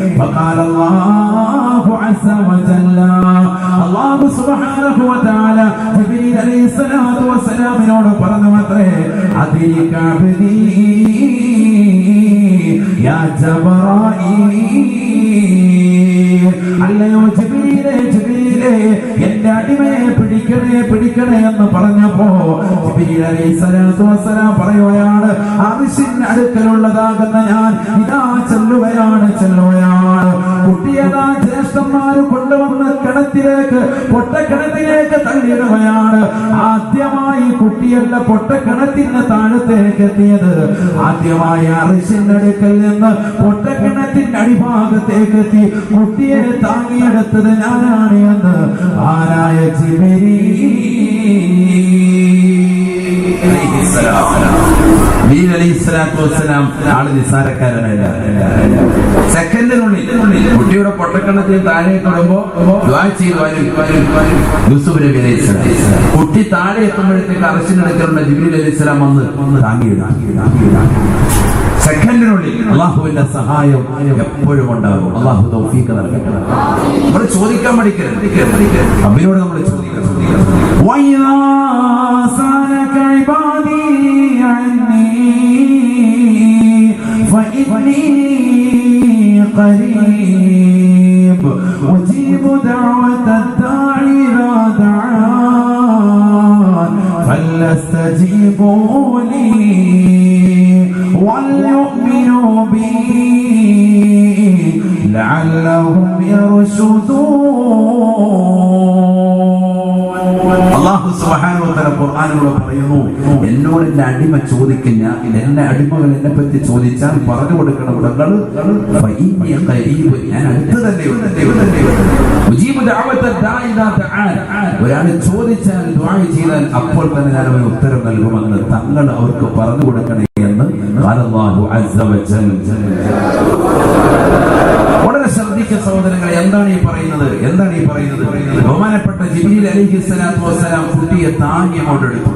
فقال الله عز وجل الله سبحانه وتعالى ജിബ്രീൽ അലൈഹിസ്സലാത്തു വസ്സലാമിനോട് പറഞ്ഞുവത്രേ അതിരിക അബ്ദി യാ ജബറായീൽ അല്ലയോ ജിബ്രീലേ ജിബ്രീലേ എന്റെ അടിമയെ പിടിക്കണേ എന്ന് പറഞ്ഞപ്പോ ജിബ്രീൽ അലൈഹിസ്സലാത്തു വസ്സലാം പറയുകയാണ് അർശിന്റെ അടുക്കലുള്ളതാകുന്ന ഞാൻ ഇതാ ചെല്ലുകയാണ് കുട്ടിയതാ ജ്യേഷ്ഠന്മാര് കൊണ്ടുവന്ന പൊട്ടക്കിണറ്റിലേക്ക് തള്ളിയിടുകയാണ്. ആദ്യമായി കുട്ടിയല്ല പൊട്ടക്കിണറ്റിന് താഴത്തേക്ക് എത്തിയത്. ആദ്യമായി അർശിന്റെ അടുക്കൽ നിന്ന് പൊട്ടക്കിണറ്റിന്റെ അടിഭാഗത്തേക്ക് എത്തി കുട്ടിയെ താങ്ങിയെടുത്തത് ഞാനാണ് എന്ന് ആരായ ജിബ്രീൽ ആള് നിസ്സാരക്കാരനല്ല. സെക്കൻഡിനുള്ളിൽ കുട്ടിയുടെ പൊട്ടക്കണത്തിൽ താഴെ കിടുമ്പോ യൂസുഫ് നബി അലൈഹിസ്സലാം കുട്ടി താഴെ എത്തുമ്പോഴത്തേക്ക് അർശിനടുക്കലുള്ള ജിബ്രീൽ അലൈഹിസ്സലാം വന്ന് താങ്ങിയിടാം. സെക്കൻഡിനുള്ളിൽ അള്ളാഹുവിന്റെ സഹായം എപ്പോഴും ഉണ്ടാകും. അള്ളാഹു തൗഫീഖ് നൽകട്ടെ. നമ്മൾ ചോദിക്കാൻ പഠിക്കരുത്. അബ്ബിനോട് നമ്മൾ ചോദിക്കണം. قريب أجيب دعوة الداعي إذا دعان فليستجيبوا لي وليؤمنوا بي لعلهم يرشدون. അല്ലാഹു സുബ്ഹാനഹു വ തആല ഖുർആനിലൂടെ പറയുന്നു, എന്നോട് എന്റെ അടിമ ചോദിക്കുന്ന എന്റെ അടിമകൾ എന്നെ പറ്റി ചോദിച്ചാൽ പറഞ്ഞു കൊടുക്കണം. ഞാൻ അടുത്ത് തന്നെ ഒരാൾ ചോദിച്ചാൽ ദുആ ചെയ്താൽ അപ്പോൾ തന്നെ ഞാൻ അവന് ഉത്തരം നൽകുമെന്ന് തങ്ങൾ അവർക്ക് പറഞ്ഞു കൊടുക്കണേ എന്ന് അല്ലാഹു അസ്സ വജൽ. വളരെ ശ്രദ്ധിക്കുക സഹോദരങ്ങളെ, എന്താണ് ഈ പറയുന്നത്? ബഹുമാനപ്പെട്ട ജിബ്രീൽ അലൈഹിസ്സലാത്തു വസ്സലാം കുട്ടിയെ താങ്ങി കൊണ്ടെടുത്തു.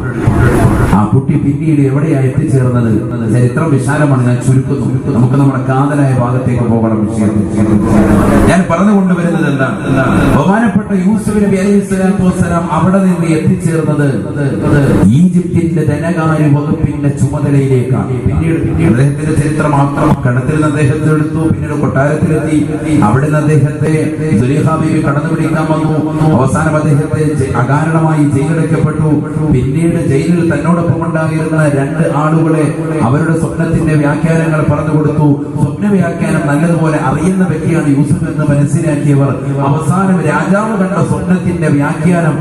ആ കുട്ടി പിന്നീട് എവിടെയാണ് എത്തിച്ചേർന്നത്? ചരിത്രം വിശാലമാണ്, ഞാൻ ചുരുക്കുന്നു. നമുക്ക് നമ്മുടെ കാതലായ ഭാഗത്തേക്ക് പോകണം. ഞാൻ പറഞ്ഞുകൊണ്ടുവരുന്നത് എന്താണ്? ബഹുമാനപ്പെട്ട യൂസുഫ് നബി അലൈഹിസ്സലാത്തു വസ്സലാം അവിടെ നിന്ന് എത്തിച്ചേർന്നത് ഈജിപ്തിന്റെ ധനകാര്യ വകുപ്പിന്റെ ചുമതലയിലേക്കാണ്. പിന്നീട് അദ്ദേഹത്തിന്റെ ചരിത്രം മാത്രം കടത്തിൽ നിന്ന് അദ്ദേഹത്തെ എടുത്തു. പിന്നീട് കൊട്ടാരത്തിലെത്തി. അവിടെ നിന്ന് അദ്ദേഹത്തെ സുലൈഖാ ബീവി കടന്നുപിടിക്കാൻ വന്നു. അവസാനം അദ്ദേഹത്തെ അകാരണമായി ജയിലടയ്ക്കപ്പെട്ടു. പിന്നീട് ജയിലിൽ തന്നോടൊപ്പം ഉണ്ടായിരുന്ന 2 ആളുകളെ അവരുടെ സ്വപ്നത്തിന്റെ വ്യാഖ്യാനങ്ങൾ പറഞ്ഞു കൊടുത്തു. സ്വപ്ന വ്യാഖ്യാനം നല്ലതുപോലെ അറിയുന്ന വ്യക്തിയാണ് യൂസുഫ് എന്ന് മനസ്സിലാക്കിയവർ അവസാനം രാജാവ് കണ്ട സ്വപ്നത്തിന്റെ വ്യാഖ്യാനം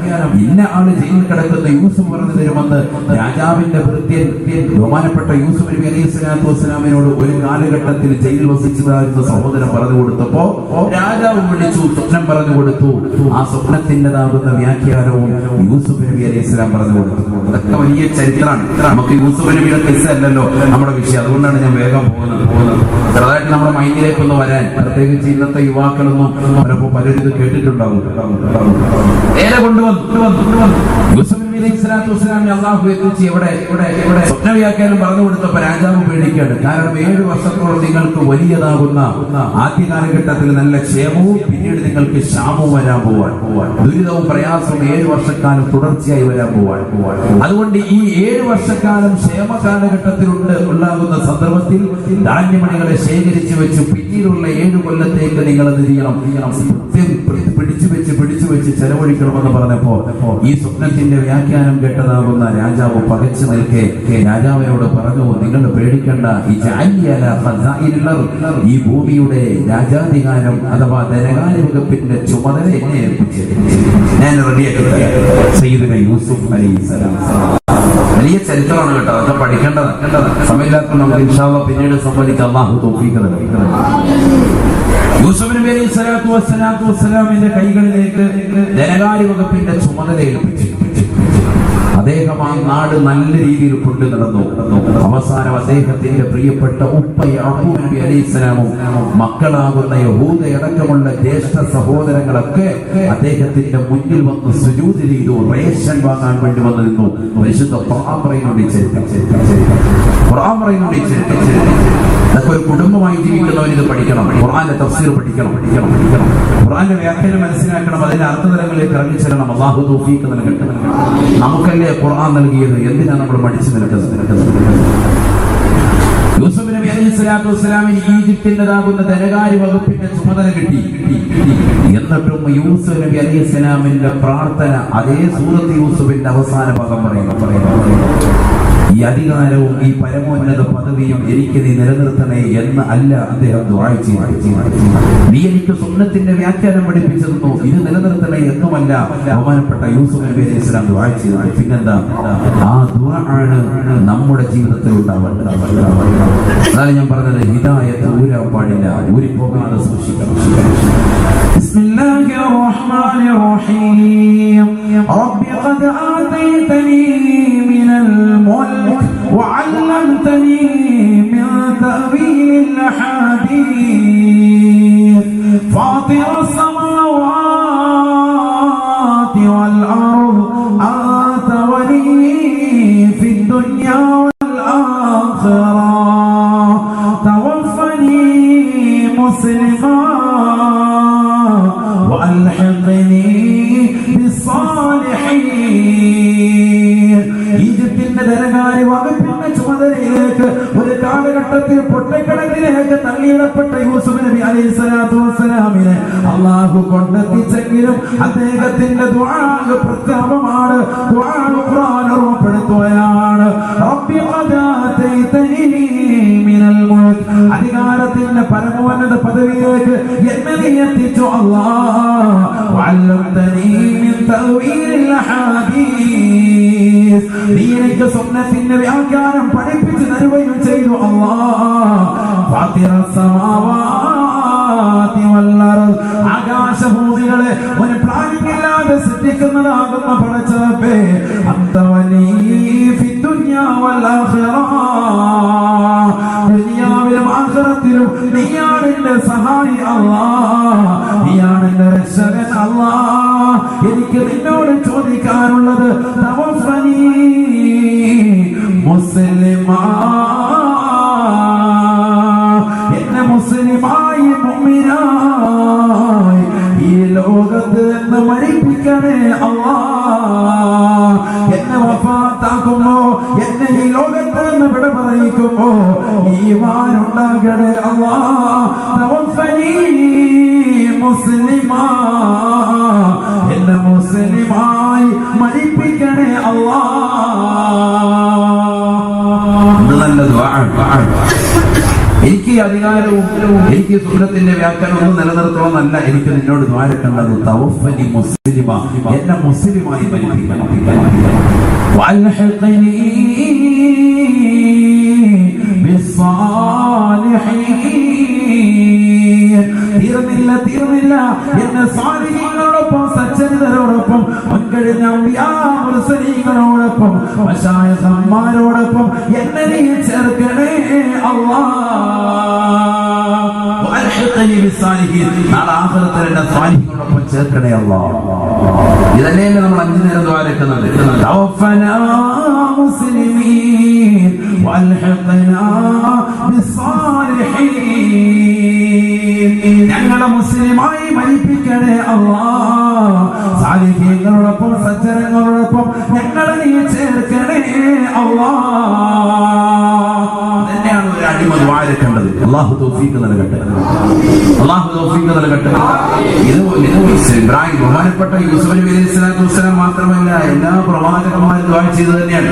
ഇന്ന ആള് ജയിലിൽ കിടക്കുന്ന യൂസുഫ് പറഞ്ഞു തരുമെന്ന് രാജാവിന്റെ ഭൃത്യൻ ബഹുമാനപ്പെട്ട യൂസുഫ് നബി അലൈഹിസ്സലാത്തു വസ്സലാമിനോട് ഒരു കാലഘട്ടത്തിൽ ജയിലിൽ വസിച്ചതായിരുന്ന സഹോദരൻ പറഞ്ഞു കൊടുത്തപ്പോ രാജാവ് വിളിച്ചു, സ്വപ്നം പറഞ്ഞു കൊടുത്തു. ആ സ്വപ്നത്തിൻ്റെതാകുന്ന വ്യാഖ്യാനവും യൂസുഫ് നബി അലൈഹിസ്സലാം പറഞ്ഞു കൊടുത്തു. അതൊക്കെ വലിയ ചരിത്രമാണ്. നമുക്ക് യൂസുഫ് നബിയുടെ കിസ്സ അല്ലല്ലോ നമ്മുടെ വിഷയം. അതുകൊണ്ടാണ് ഞാൻ വേഗം പോകുന്നത്. ചെറുതായിട്ട് നമ്മുടെ മൈൻഡിലേക്കൊന്ന് വരാൻ, പ്രത്യേകിച്ച് ഇന്നത്തെ യുവാക്കളൊന്നും പലപ്പോൾ പലരും ഇത് കേട്ടിട്ടുണ്ടാവും. നേരെ കൊണ്ടുവന്നു യൂസുഫ് നബി അലൈഹിസ്സലാത്തു വസ്സലാമിനെ അല്ലാഹു എത്തിച്ച് എവിടെ സ്വപ്ന വ്യാഖ്യാനം പറഞ്ഞു കൊടുത്തപ്പോൾ രാജാവ് പേടിക്കുകയാണ്. കാരണം 7 വർഷത്തോളം നിങ്ങൾക്ക് വലിയതാകുന്ന ആദ്യ കാലഘട്ടത്തിൽ നല്ല ക്ഷേമവും പിന്നീട് നിങ്ങൾക്ക് ക്ഷാമവും വരാൻ പോവാൻ, ദുരിതവും പ്രയാസവും 7 വർഷക്കാലം തുടർച്ചയായി വരാൻ പോവാൻ. അതുകൊണ്ട് ഈ 7 വർഷക്കാലം ക്ഷേമ കാലഘട്ടത്തിലുണ്ട് ഉണ്ടാകുന്ന സന്ദർഭത്തിൽ ധാന്യമണികളെ ശേഖരിച്ചു വെച്ച് പിന്നീടുള്ള 7 കൊല്ലത്തേക്ക് നിങ്ങൾ എന്ത് ചെയ്യണം? പിടിച്ചു വെച്ച് ചെലവഴിക്കണമെന്ന് പറഞ്ഞപ്പോ ഈ സ്വപ്നത്തിന്റെ വ്യാഖ്യാനം കേട്ടതാകുന്ന രാജാവ് പകച്ചു നിൽക്കെ രാജാവിനോട് പറഞ്ഞു, നിങ്ങൾ പേടിക്കണ്ട, ഈ ഭൂമിയുടെ രാജാധികാരം അഥവാ ധനകാര്യ വകുപ്പിന്റെ ചുമതല എന്നെ ഏൽപ്പിച്ചു, ഞാൻ റെഡിയാക്കി തരാം. സയ്യിദുനാ യൂസുഫ് അലൈഹിസ്സലാം. വലിയ ചരിത്രമാണ് കേട്ടോ, അതൊക്കെ പഠിക്കേണ്ടത്. സമയമില്ലാത്ത നമുക്ക് ഇൻഷാ അല്ലാഹ് പിന്നീട് സംവദിക്കാം. അല്ലാഹു തൗഫീഖ് നൽകട്ടെ. യൂസുഫ് നബി അലൈഹിസ്സലാത്തു വസ്സലാമിന്റെ കൈകളിലേക്ക് ധനകാര്യ വകുപ്പിന്റെ ചുമതല ഏൽപ്പിച്ചു. അദ്ദേഹം ആ നാട് നല്ല രീതിയിൽ കൊണ്ടു നടന്നു. അവസാനം അദ്ദേഹത്തിന്റെ പ്രിയപ്പെട്ട ഉപ്പ യാഖൂബ് നബി അലൈഹിസ്സലാമും മക്കളാകുന്ന യഹൂദയടക്കമുള്ള ജ്യേഷ്ഠ സഹോദരങ്ങളൊക്കെ അദ്ദേഹത്തിന്റെ മുന്നിൽ വന്ന് സുജൂദ് ചെയ്തു. റേഷൻ വാങ്ങാൻ വേണ്ടി വന്നു നിന്നു. പരിശുദ്ധ ഖുർആൻ പറയുന്നുണ്ട്. അതൊക്കെ ഒരു കുടുംബമായി ജീവിക്കുന്നവൻ ഇത് പഠിക്കണം. ഖുർആന്റെ തഫ്സീർ പഠിക്കണം. ഖുർആന്റെ വ്യാഖ്യാനം മനസ്സിലാക്കണം. അതിന്റെ അർത്ഥതലങ്ങളിലേക്ക് ഇറങ്ങിച്ചേരണം. അല്ലാഹു തൗഫീഖ് നൽകട്ടെ. നമുക്കല്ലേ ഖുർആൻ നൽകിയത്, എന്തിനാ നമ്മൾ മടിച്ചു നിൽക്കുന്നത്? യൂസുഫ് നബി അലൈഹിസ്സലാത്തു വസ്സലാമിന് ഈജിപ്തിൻ്റെതാകുന്ന ധനകാര്യ വകുപ്പിന്റെ ചുമതല കിട്ടി. എന്നിട്ടും യൂസുഫ് നബി അലൈഹിസ്സലാമിന്റെ പ്രാർത്ഥന അതേ സൂറത്ത് യൂസുഫിന്റെ അവസാന ഭാഗം പറയുന്നു, ഈ അധികാരവും ഈ പരമോന്നത പദവിയും എനിക്ക് നീ നിലനിർത്തണേ എന്ന് അല്ല അദ്ദേഹം ദുആ ചെയ്തു. നീ എനിക്ക് സുന്നത്തിന്റെ വ്യാഖ്യാനം പഠിപ്പിച്ചു തന്നു, ഇത് നിലനിർത്തണേ എന്നുമല്ല ബഹുമാനപ്പെട്ട യൂസുഫ് നബി അലൈഹി സ്വലാം ദുആ ചെയ്തു. പിന്നെന്താ? ആ ദുആ ആണ് നമ്മുടെ ജീവിതത്തിൽ ഉണ്ടാവേണ്ടത്. അതാണ് ഞാൻ പറഞ്ഞത്, ഹിദായത്ത് ഊരാൻ പാടില്ല, ഊരിപ്പോകാതെ സൂക്ഷിക്കണം. ബിസ്മില്ലാഹിർ റഹ്മാനിർ റഹീം. റബ്ബി ഖദ് ആതൈതനി മിനൽ മുൽക് വഅല്ലംതനി മിൻ തഅവീലിൽ അഹാദീസ് ഫാത്തിറസ് സമാവാതി വൽ അർദ് അൻത വലിയ്യി ഫിദ് ദുനിയാ വൽ ആഖിറ തവഫനി മുസ്ലിമാ وألحقني بالصالحين. ഈജിപ്തിന്റെ ധനകാര്യ വകുപ്പിന്റെ ചുമതലയിലേക്ക് ഒരു കാലഘട്ടത്തിൽ പൊട്ടക്കിടക്കിലേക്ക് തള്ളിയിടപ്പെട്ട യൂസുഫ് നബി അലൈഹിസ്സലാത്തു വസ്സലാമിനെ അല്ലാഹു കൊണ്ടെത്തിച്ചെങ്കിലും അദ്ദേഹത്തിന്റെ ദുആ പ്രസ്താവമാണ്, ദുആ ഖുർആൻ ഓർമ്മപ്പെടുത്തുകയാണ്. റബ്ബി ഖദ് ആതൈതനി മിനൽ മുൽക്, അധികാരത്തിന്റെ പരമോന്നത പദവിയിലേക്ക് എന്നെ നീ എത്തിച്ചു അല്ലാഹ്. വഅല്ലംതനി മിൻ തഅവീലിൽ അഹാദീസ്, നീ എനിക്ക് സുന്നത്തിന്റെ വ്യാഖ്യാനം പഠിപ്പിച്ചു തരുകയും ചെയ്തു അല്ലാഹ്. ഫാത്തിറസ് സമാവാതി വൽ അർദ്, ആകാശഭൂമികളെ ഒരു പ്ലാനിംഗ് ഇല്ലാതെ സൃഷ്ടിക്കുന്നതാകുന്ന പടച്ചവേ, അൻത വലിയ്യി ഫിദ് ദുനിയാ വൽ ആഖിറ, ദുനിയാവിലും ആഖിറത്തിലും നീയാണ് എന്റെ സഹായി അല്ലാഹ്, നീയാണ് എന്റെ രക്ഷകൻ അല്ലാഹ്. എനിക്ക് നിന്നോട് ചോദിക്കാനുള്ളത്, തവഫനി മുസ്ലിമാ, എന്നെ മുസ്ലിമായി മുഅ്മിനായി ഈ ലോകത്ത് നിന്ന് മരിപ്പിക്കണേ അല്ലാഹ്. എന്നെ വഫാത്താക്കുമ്പോ, എന്നെ ഈ ലോകത്ത് നിന്ന് വിട പറയിക്കുമ്പോ ഈമാൻ ഉണ്ടാകണേ അല്ലാഹ്. തവഫനി മുസ്ലിമാ, എന്നെ മുസ്ലിമായി മരിപ്പിക്കണേ അല്ലാഹ്. നല്ല ദുആ. എനിക്ക് അധികാരവും എനിക്ക് സുന്നത്തിന്റെ വ്യാഖ്യാനം ഒന്നും നിലനിർത്തണമെന്നല്ല എനിക്ക് നിന്നോട് ദ്വാരക്കേണ്ടത്. തവഫനി മുസ്ലിമ, എന്നെ മുസ്ലിമായി മരിപ്പിക്കണം. വഅൽഹിഖ്നി ബിസ്സാലിഹീൻ, തീർന്നില്ല എന്നെ സാലിഹീങ്ങളോടൊപ്പം സജ്ജനരോടൊപ്പം മുൻകഴിഞ്ഞ മുർസലീങ്ങളോടൊപ്പം മശായിഖന്മാരോടൊപ്പം എന്നെ നീ ചേർക്കണേ അല്ലാഹ്. വഅൽഹിഖ്നി ബിസ്സാലിഹീൻ, നാളെ ആഖിറത്തിൽ എന്നെ സാലിഹീങ്ങളോടൊപ്പം ചേർക്കണേ അല്ലാഹ്. ഇതല്ലേ നമ്മൾ 5 നേരം ദ്വാരക്കുന്നത്. തവഫനാ മുസ്ലിമീൻ വഅൽഹിഖ്നാ ബിസ്സാലിഹീൻ, ഞങ്ങളെ മുസ്ലിമായി മരിപ്പിക്കണേ അല്ലാഹ്. സാലിഹീങ്ങളോടൊപ്പം സജ്ജനങ്ങളോടൊപ്പം ഞങ്ങളെ നീ ചേർക്കണേ അല്ലാഹ്. തന്നെയാണ് ഒരു അടിമ ദ്വാരക്കേണ്ടത്. അല്ലാഹു തൗഫീഖ് നൽകട്ടെ, അല്ലാഹു തൗഫീഖ് നൽകട്ടെ. ഇത് ഇബ്രാഹിം ബഹുമാനപ്പെട്ട യൂസുഫ് നബി അലൈഹിസ്സലാത്തു വസ്സലാം മാത്രമല്ല, എല്ലാ പ്രവാചകന്മാരും ദുആ ചെയ്തത് തന്നെയാണ്.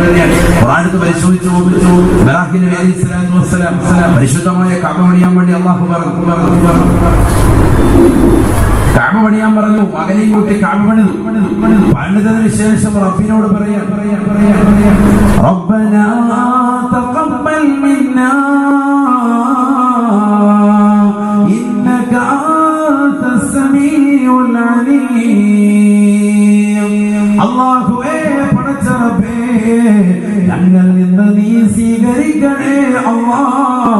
ഖുർആനിൽ പരിശോധിച്ചു നോക്കിച്ചു, ഇബ്രാഹിം നബി അലൈഹിസ്സലാത്തു വസ്സലാം പരിശുദ്ധമായ കഅബ പണിയാൻ വേണ്ടി അല്ലാഹു പറഞ്ഞു, കഅബ പണിയാൻ പറഞ്ഞു. മകനെയും കൂട്ടി കഅബ പണിതതിനു ശേഷം റബ്ബിനോട് പറയാ, റബ്ബനാ തഖബ്ബൽ മിന്നാ ഇന്നക അൻതസ് സമീഉൽ അലീം. അല്ലാഹുവേ, പടച്ച റബ്ബേ, ഞങ്ങൾ നിന്ന് നീ സ്വീകരിക്കണേ അല്ലാഹ്.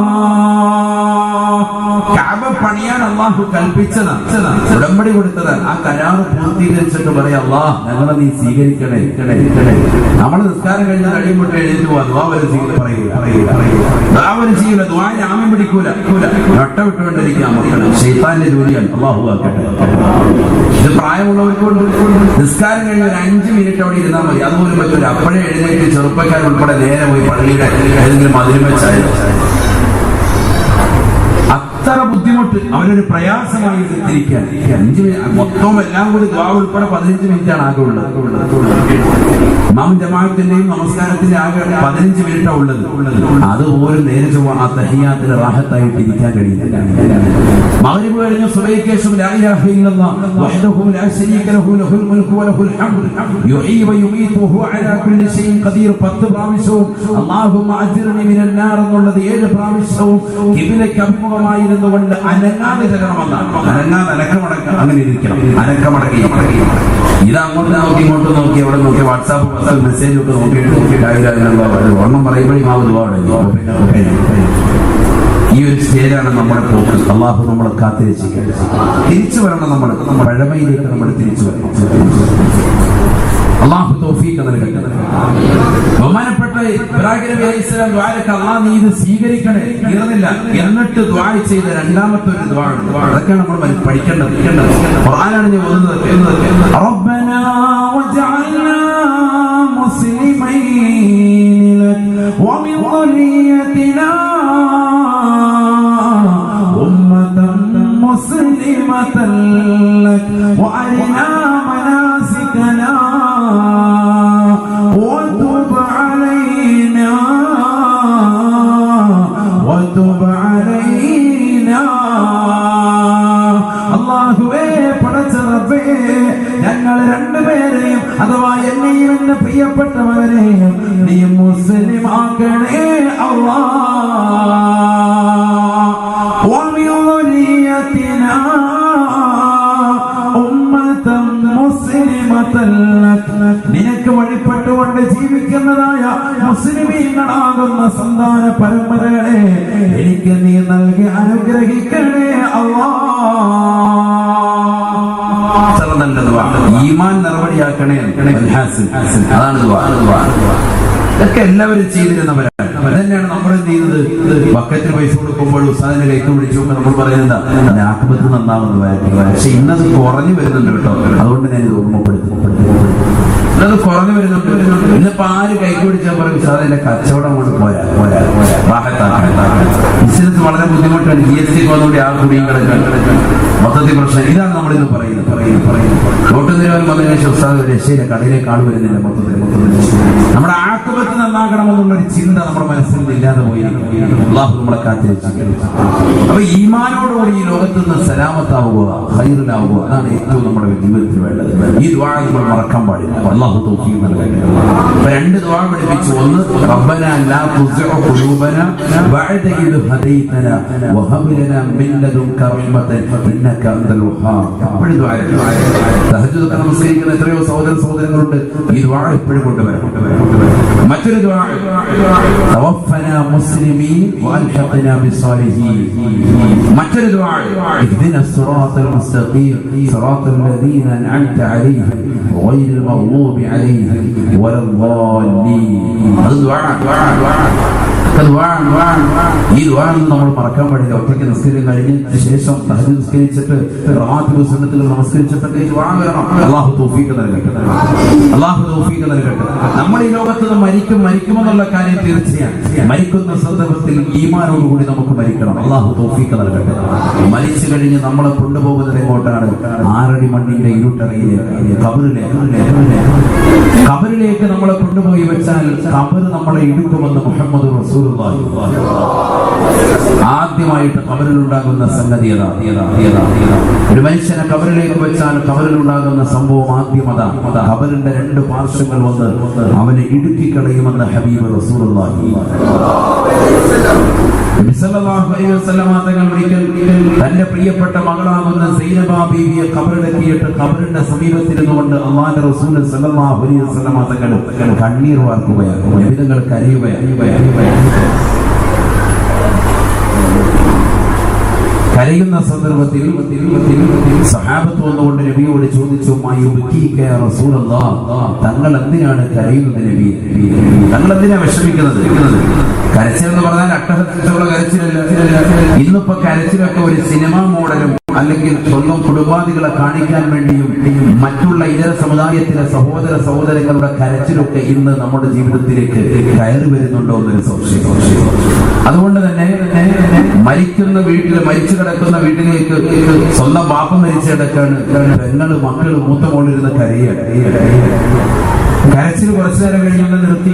കഅബ പണിയാൻ അള്ളാഹു കൽപ്പിച്ചതാണ്, ഉടമ്പടി കൊടുത്തതാണ്. ആ കരാറ് പൂർത്തീകരിച്ചിട്ട് പറയാം, അള്ളാഹ് ഞങ്ങളെ നീ സ്വീകരിക്കണേ. നമ്മൾ നിസ്കാരം കഴിഞ്ഞ കഴിയുമ്പോട്ട് എഴുതി പോവാ ചെയ്യൂല, ദ്വാന് ആമം പിടിക്കൂല, നട്ട വിട്ടുകൊണ്ടിരിക്കാം. ശൈത്താന്റെ ജോലിയാണ്. അള്ളാഹു ആക്കട്ടെ. ഇത് പ്രായമുള്ളവർക്കൊണ്ട് നിസ്കാരം കഴിഞ്ഞ ഒരു 5 മിനിറ്റ് അവിടെ ഇരുന്നാൽ മതി. അതുപോലും പറ്റൂല. അപ്പോഴേ എഴുന്നേറ്റ് ചെറുപ്പക്കാരുൾപ്പെടെ നേരെ പോയി പള്ളിയുടെ ഏതെങ്കിലും മതിലും വെച്ചായിരുന്നു. അത്ര ബുദ്ധിമുട്ട്, അവരൊരു പ്രയാസമായി തിരിക്കാൻ. 5 മിനിറ്റ് മൊത്തം എല്ലാം കൂടി ദ്വാ ഉൾപ്പെടെ 15 മിനിറ്റാണ് ആകെ ഉള്ളത്. ഇമാം ജമാഅത്തിന്റെയും നമസ്കാരത്തിന്റെ ആകെ 15 മിനിറ്റാണ് ഉള്ളത്. അതുപോലും നേരെ ചൊവ്വ ആ തഹിയ്യാത്തിന് റാഹത്തായിട്ട് ഇരിക്കാൻ കഴിയില്ല. മഗ്രിബ് കഴിഞ്ഞ സുബഹിക്ക് ശേഷം ലാ ഇലാഹ ഇല്ലല്ലാഹ് വഹ്ദഹു ലാ ശരീക ലഹു ലഹുൽ മുൽക്കു വലഹുൽ ഹംദ് യുഹ്യി വയുമീതു വഹുവ അലാ കുല്ലി ഷൈഇൻ ഖദീർ 10 പ്രാവശ്യവും അല്ലാഹുമ്മ അജ്ർനി മിനൻ നാർ എന്നുള്ളത് 7 പ്രാവശ്യവും ഖിബ്ലയ്ക്ക് അഭിമുഖമായിരുന്നുകൊണ്ട് അനങ്ങാതെ ചെല്ലണമെന്നാണ്. അനക്കമടക്കം അങ്ങനെ ഇരിക്കണം. അനക്കമടക്കി ഇത് അങ്ങോട്ട് നോക്കി ഇങ്ങോട്ട് നോക്കി അവിടെ നോക്കി വാട്സാപ്പ് മെസ്സേജ് ഒക്കെ നോക്കിയിട്ട് ഒന്നും പറയുമ്പോഴേ ഈ ഒരു സ്റ്റേജാണ് നമ്മുടെ പോക്ക്. അള്ളാഹു നമ്മളെ കാത്തിരക്ഷിക്കാൻ. തിരിച്ചു വരണം. നമ്മൾ പഴമയിലേക്ക് നമ്മൾ തിരിച്ചു വരണം. അള്ളാഹു തൗഫീഖ് നൽകട്ടെ. ബഹുമാനപ്പെട്ട ഇബ്രാഹിം നബി അലൈഹിസ്സലാം ദുആക്ക് അള്ളാഹ് നീ ഇത് സ്വീകരിക്കണേ ഇരുന്നില്ല. എന്നിട്ട് ദുആ ചെയ്ത രണ്ടാമത്തെ ഒരു ദുആ ഉണ്ട്. അതൊക്കെയാണ് നമ്മൾ പഠിക്കേണ്ടത്. ഖുർആനാണ് ഞാൻ ഓതുന്നത്. റബ്ബനാ വജഅൽനാ മുസ്ലിമൈൻ ലക വമിൻ ദുരിയതിനാ مسلمة لك وأرنا مناسكنا وتب علينا അല്ലാഹുവേ പടച്ച റബ്ബേ ഞങ്ങൾ രണ്ടുപേരെയും അഥവാ എന്നെയും എന്റെ പ്രിയപ്പെട്ടവരെയും നീ മുസ്ലിം ആക്കണേ അല്ലാഹ്. നിനക്ക് വഴിപ്പെട്ടുകൊണ്ട് ജീവിക്കുന്നതായ മുസ്ലിമീങ്ങളാകുന്ന സന്താന പരമ്പരകളെ എനിക്ക് നീ നൽകി അനുഗ്രഹിക്കണേ അല്ലാഹ്. ഈമാൻ നടപടിയാക്കണേ. അതാണ് ഇതൊക്കെ എല്ലാവരും ചെയ്തിരുന്നവരാണ്. അതന്നെയാണ് നമ്മൾ എന്ത് ചെയ്യുന്നത്. ബക്കറ്റിന് പൈസ കൊടുക്കുമ്പോൾ ഉസ്താദിനെ കൈക്ക് പിടിച്ചുകൊണ്ട് നമ്മൾ പറയുന്നത് ആത്മഹത്യ നന്നാവുന്നതായിരിക്കും. പക്ഷെ ഇന്നത് കുറഞ്ഞു വരുന്നുണ്ട് കേട്ടോ. അതുകൊണ്ട് ഞാൻ ഇത് ഓർമ്മപ്പെടുത്തി. ഇന്നത് കുറഞ്ഞു വരുന്നുണ്ട്. ഇന്നിപ്പോ ആര് കൈക്ക് പിടിച്ചാൽ പറയും ഉസ്താദിന്റെ കച്ചവടം കൊണ്ട് പോരാ. ബിസിനസ് വളരെ ബുദ്ധിമുട്ടാണ്. GST വന്നുകൂടി ആ കുടിയും കിടക്കാൻ മൊത്തത്തിൽ പ്രശ്നം. ഇതാണ് നമ്മളിന്ന് പറയുന്നത്. നോട്ട് നിലവാരം വന്നതിന് ശേഷം ഉസ്താദ് രക്ഷയിലെ കടയിലേക്ക് ആൾ വരുന്നില്ല. മൊത്തത്തിൽ നമ്മുടെ ആത്മഹത്യ നന്നാക്കണമെന്നുള്ളൊരു ചിന്ത നമ്മുടെ മനസ്സിൽ ഇല്ലാതെ പോയി. അല്ലാഹു നമ്മളെ കാത്തിരക്ഷിക്കും. അപ്പൊ ഈമാനോടുകൂടി ഈ ലോകത്ത് നിന്ന് സലാമത്താവുക, ഖൈറിലാവുക, അതാണ് ഏറ്റവും നമ്മുടെ ജീവിതത്തിൽ വേണ്ടത്. ഈ ദുആ നമ്മൾ മറക്കാൻ പാടില്ല. അല്ലാഹു തൗഫീഖ് നൽകട്ടെ. അപ്പൊ 2 ദുആ പഠിപ്പിച്ചു. ഒന്ന് റബ്ബനാ ലാ തുസിഉ ഖുലൂബനാ ബഅദ ഇദ് ഹദൈതനാ വഹബ് ലനാ മിൻ ലദുൻക റഹ്മതൻ ഇന്നക അൻതൽ വഹാബ്. അപ്പോൾ ദുആ തഹജ്ജുദ് നമസ്കരിക്കുന്ന എത്രയോ സഹോദരങ്ങളുണ്ട്. ഈ ദുആ എപ്പോഴും കൊണ്ടുവരണം. മറ്റൊരു ദുആ തവഫനാ മുസ്ലിമീൻ വഅൽഹഖനാ ബിസ്സാലിഹീൻ. മറ്റൊരു ദുആ ഇഹ്ദിനസ് സിറാത്തൽ മുസ്തഖീം സിറാത്തൽ ലദീന അൻഅംത അലൈഹിം ഗൈറിൽ മഗ്ദൂബി അലൈഹിം വലദ്ദാല്ലീൻ. അത് ദുആ. ഈ ദുആ നമ്മൾ മറക്കാൻ പാടില്ല. ഒറ്റയ്ക്ക് നിസ്കാരം കഴിഞ്ഞതിന് ശേഷം തഹജ്ജുദ് നിസ്കരിച്ചിട്ട് റവാത്തിബ് സുന്നത്തുകൾ നമസ്കരിച്ചിട്ടൊക്കെ ഈ ദുആ വേണം. അല്ലാഹു തൗഫീഖ് നൽകട്ടെ. നമ്മൾ ഈ ലോകത്ത് മരിക്കുമെന്നുള്ള കാര്യം തീർച്ചയാണ്. മരിക്കുന്ന സന്ദർഭത്തിൽ ഈമാനോടുകൂടി നമുക്ക് മരിക്കണം. അല്ലാഹു തൗഫീഖ് നൽകട്ടെ. മരിച്ചു കഴിഞ്ഞ് നമ്മളെ കൊണ്ടുപോകുന്നത് എങ്ങോട്ടാണ്? 6 അടി മണ്ണിന്റെ ഇരുട്ടറയിലേക്ക്, ഖബറിലേക്ക് നമ്മളെ കൊണ്ടുപോയി വെച്ചാൽ ഖബർ നമ്മളെ ഇടുക്കുമെന്ന് മുഹമ്മദ് റസൂലുള്ളാഹി. ആദ്യമായിട്ട് ഖബറിലുണ്ടാകുന്ന സംഗതി ഒരു മനുഷ്യനെ ഖബറിലേക്ക് വെച്ചാൽ ഖബറിലുണ്ടാകുന്ന സംഭവം ആദ്യം അതാ. ഖബറിന്റെ 2 പാർശ്വങ്ങൾ വന്ന് അവനെ ഇടുക്കിക്കളയുമെന്ന് ഹബീബ് റസൂലുള്ളാഹി. തന്റെ പ്രിയപ്പെട്ട മകളാകുന്ന സൈനബ ബീവിയെ ഖബറിലെത്തിയിട്ട് ഖബറിന്റെ സമീപത്തിരുന്നുകൊണ്ട് അല്ലാഹുവിന്റെ റസൂൽ സല്ലല്ലാഹു അലൈഹി വസല്ലം തങ്ങൾ കണ്ണീർ വാർക്കുകയാണ്. നബിതങ്ങൾ കരയുകയാണ്. കരയുന്ന സന്ദർഭത്തിൽ സഹാബത്ത് വന്നുകൊണ്ട് നബിയോട് ചോദിച്ചു, തങ്ങൾ എന്തിനാണ് കരയുന്നത് നബിയെ? തങ്ങൾ എന്തിനാ വിഷമിക്കുന്നത്? കരച്ചിൽ എന്ന് പറഞ്ഞാൽ അട്ടഹത്തിലുള്ള കരച്ചിലല്ല. ഇന്നിപ്പോ കരച്ചിലൊക്കെ ഒരു സിനിമാ മോഡലും അല്ലെങ്കിൽ സ്വന്തം കുടുംബാദികളെ കാണിക്കാൻ വേണ്ടിയും മറ്റുള്ള ഇതര സമുദായത്തിലെ സഹോദരങ്ങളുടെ കരച്ചിലൊക്കെ ഇന്ന് നമ്മുടെ ജീവിതത്തിലേക്ക് കയറി വരുന്നുണ്ടോ എന്നൊരു സംശയം. അതുകൊണ്ട് തന്നെ മരിക്കുന്ന വീട്ടിൽ, മരിച്ചു കിടക്കുന്ന വീട്ടിലേക്ക് സ്വന്തം ബാപ്പ മരിച്ചു കിടക്കാണ്, പെങ്ങള് മക്കള് മൂത്ത മോളിരുന്ന് കരയാണ്. കരച്ചിൽ കുറച്ചു നേരം കഴിഞ്ഞൊന്ന് നിർത്തി.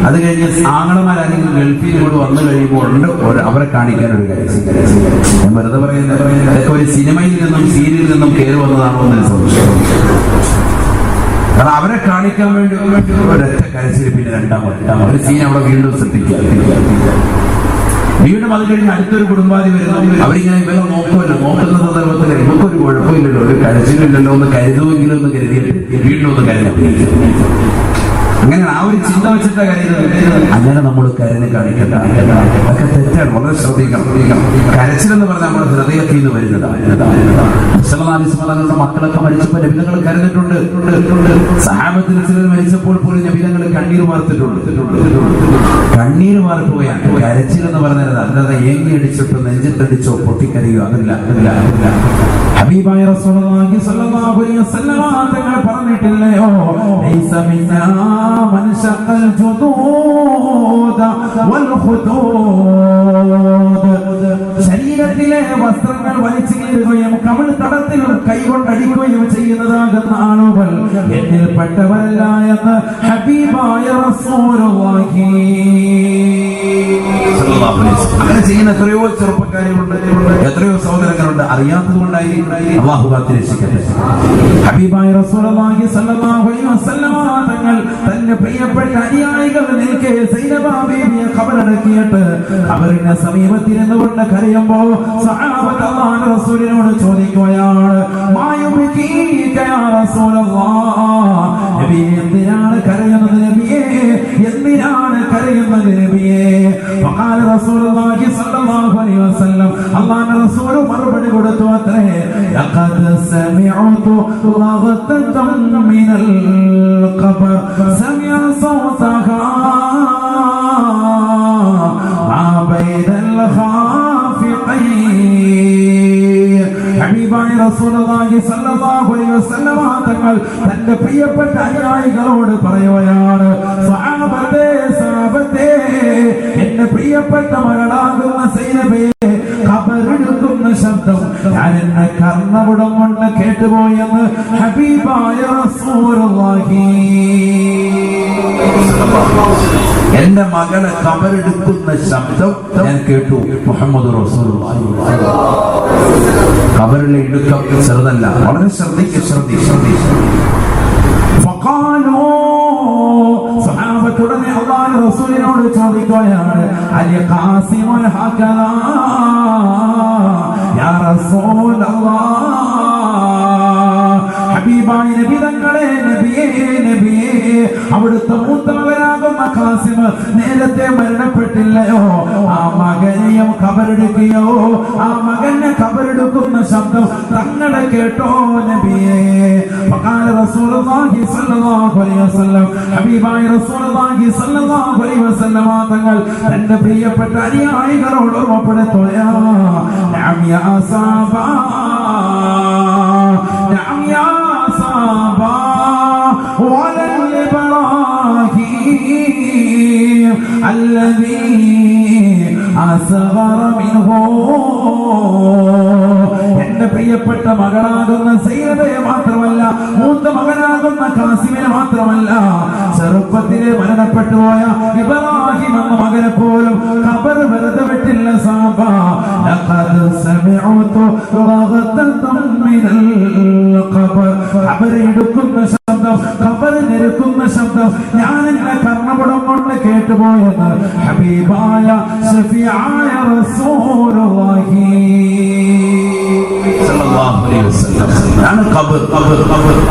അത് കഴിഞ്ഞ് ആങ്ങളമാരാണെങ്കിൽ ഗൾഫിൽ കൂടെ വന്നു കഴിയുമ്പോൾ ഉണ്ട് അവരെ കാണിക്കാൻ ഒരു കരച്ചിൽ. ഞാൻ വെറുതെ പറയുന്നത് അതൊക്കെ ഒരു സിനിമയിൽ നിന്നും സീരിയലിൽ നിന്നും കയറി വന്നതാണോ എന്നൊരു സംശയം. കാരണം അവരെ കാണിക്കാൻ വേണ്ടി ഒരൊറ്റ കരച്ചിൽ, പിന്നെ രണ്ടാമത്തെ ഒരു സീൻ അവിടെ വീണ്ടും ശ്രദ്ധിക്കുക. വീണ്ടും അത് കഴിഞ്ഞ് അടുത്തൊരു കുടുംബാദി വരുന്നു. അവരിങ്ങനെ ഇവരെ നോക്കുമല്ലോ. നോക്കുന്ന സന്ദർഭത്തിൽ നമുക്കൊരു കുഴപ്പമില്ലല്ലോ, ഒരു കരച്ചിലില്ലല്ലോ എന്ന് കരുതുമെങ്കിലും ഒന്ന് കരുതിയിട്ട് വീണ്ടും ഒന്ന് കരുതി. അങ്ങനെ ആ ഒരു ചിന്ത വെച്ചിട്ടാ കരുതുന്നത്. അങ്ങനെ നമ്മൾ കരുതി കാണിക്കണ്ട, അതൊക്കെ തെറ്റാണ്. വളരെ ശ്രദ്ധിക്കണം. കരച്ചിലെന്ന് പറഞ്ഞാൽ നമ്മുടെ ഹൃദയത്തിൽ നിന്ന് വരുന്നതാണ്. മക്കളൊക്കെ മരിച്ചപ്പോൾ നബിതങ്ങൾ കരുതിട്ടുണ്ട്. സഹാബത്തിൽ ചിലർ മരിച്ചപ്പോൾ പോലും നബിതങ്ങൾ കണ്ണീർ വാർത്തിട്ടുണ്ട്. കണ്ണീര് വാർക്കുകയാണ്. കരച്ചിൽ എന്ന് പറഞ്ഞത് അല്ലാതെ ഏങ്ങി അടിച്ചിട്ടോ നെഞ്ചിട്ടടിച്ചോ പൊട്ടിക്കരയോ അതല്ല. ഹബീബായ റസൂലുള്ളാഹി സ്വല്ലല്ലാഹു അലൈഹി വസല്ലം തങ്ങൾ പറഞ്ഞിട്ടില്ലയോ, ലൈസ മിന്നാ മൻ ശഖൽ ജുദൂദ വൽ ഖുദൂദ്. ശരീരത്തിലെ വസ്ത്രങ്ങൾ വലിച്ചു കീറുകയും കവിൾ തടത്തിൽ കൈകൊണ്ടടിക്കുകയും ചെയ്യുന്നതാകുന്ന ആളുകൾ എന്നിൽപ്പെട്ടവരല്ല എന്ന് ഹബീബായ റസൂലുള്ളാഹി. അങ്ങനെ ചെയ്യുന്ന എത്രയോ ചെറുപ്പക്കാരുണ്ട്, എത്രയോ സഹോദരങ്ങളുണ്ട്. അറിയാത്തത് കൊണ്ടായി അല്ലാഹു കാത്തിരക്ഷിക്കട്ടെ. ഹബീബായ റസൂലുള്ളാഹി സ്വല്ലല്ലാഹു അലൈഹി വസല്ലം തങ്ങൾ തന്റെ പ്രിയപ്പെട്ട അനുയായികൾ നിൽക്കെ സൈനബ ബീവിയെ ഖബറടക്കിയിട്ട് അവരുടെ സമീപത്തിരുന്നു കൊണ്ട് കരയുമ്പോൾ സഹാബത്ത് അല്ലാഹുവിന്റെ റസൂലിനോട് ചോദിക്കുകയാണ്, മായുബികീക യാ റസൂലല്ലാഹ്, നബിയെ എന്തിനാണ് കരയുന്നത്? നബിയെ എന്തിനാണ് കരയുന്നത്? നബിയെ ഫഖാല റസൂലുള്ളാഹി സ്വല്ലല്ലാഹു അലൈഹി വസല്ലം, അല്ലാഹുവിന്റെ റസൂൽ മറുപടി കൊടുത്തു അത്രേ, ലഖദ് സമിഅതു ലഗ്തൻ മിനൽ ഖബർ സമിഅ സൗതഹാ മാ ബൈനൽ ഖാഫിഖൈൻ. ഹബീബായ റസൂലുള്ളാഹി സ്വല്ലല്ലാഹു അലൈഹി വസല്ലം തങ്ങൾ തന്റെ പ്രിയപ്പെട്ട അനുയായികളോട് പറയുകയാണ്, സഹാബത്തേ, എന്റെ പ്രിയപ്പെട്ട മകളാകുന്ന സൈനബയെ ഖബറെടുക്കുന്ന ശബ്ദം ഞാൻ എന്നെ കർണപുടം കൊണ്ട് കേട്ടുപോയെന്ന് ഹബീബായ റസൂലുള്ളാഹി. എന്റെ മകളെ ഖബറെടുക്കുന്ന ശബ്ദം ഞാൻ കേട്ടു. മുഹമ്മദ് റസൂലുള്ളാഹി. ഖബറിലെ ഇടുക്കം ചെറുതല്ല. വളരെ ശ്രദ്ധിക്കുക. സഹാബത്തുടനെ അല്ലാഹുവിന്റെ റസൂലിനോട് ചോദിക്കുകയാണ്, അലി ഖാസിമുൽ ഹകദാ യാ റസൂലല്ലാഹ്. ഹബീബായ നബി തങ്ങളെ, നബിയേ, അവിടുത്തെ മൂത്ത മകനാകുന്ന ഖാസിം നേരത്തെ മരണപ്പെട്ടില്ലയോ? ആ മകനെയും ഖബറെടുക്കുകയോ? ആ മകനെ ഖബറെടുക്കുന്ന ശബ്ദം തങ്ങളെ കേട്ടോ നബിയേ? ഫഖാല റസൂലുള്ളാഹി സ്വല്ലല്ലാഹു അലൈഹി വസല്ലം, ഹബീബായ റസൂലുള്ളാഹി സ്വല്ലല്ലാഹു അലൈഹി വസല്ലം തങ്ങൾ തന്റെ പ്രിയപ്പെട്ട അനുയായികളോട് ഓർമ്മപ്പെടുത്തുകയാണ്, നഅം യാ സാബാ, നഅം യാ സാബാ വലൽ ഇബ്രാഹിം അല്ലദീ അസ്ഗറ മിൻഹു. എന്റെ പ്രിയപ്പെട്ട മകളാകുന്ന സൈനബയെ മാത്രമല്ല, മൂത്ത മകനാകുന്ന ഖാസിമിനെ മാത്രമല്ല, ചെറുപ്പത്തിലെ മരണപ്പെട്ടുപോയ ഇബ്രാഹിം എന്ന മകനെ പോലും ഖബർ വെറുതെ വിട്ടില്ല. സാബ ലഖദ് സമിഅതു റഗ്തൻ മിനൽ ഖബർ. ഖബറെടുക്കുന്ന ശബ്ദം, ഖബറ് നിരക്കുന്ന ശബ്ദം ഞാൻ എന്റെ കർണപുടം കൊണ്ട് കേട്ടുപോയെന്ന് ഹബീബായ ശഫീആയ റസൂലുള്ളാഹി സല്ലല്ലാഹു അലൈഹി വസല്ലം.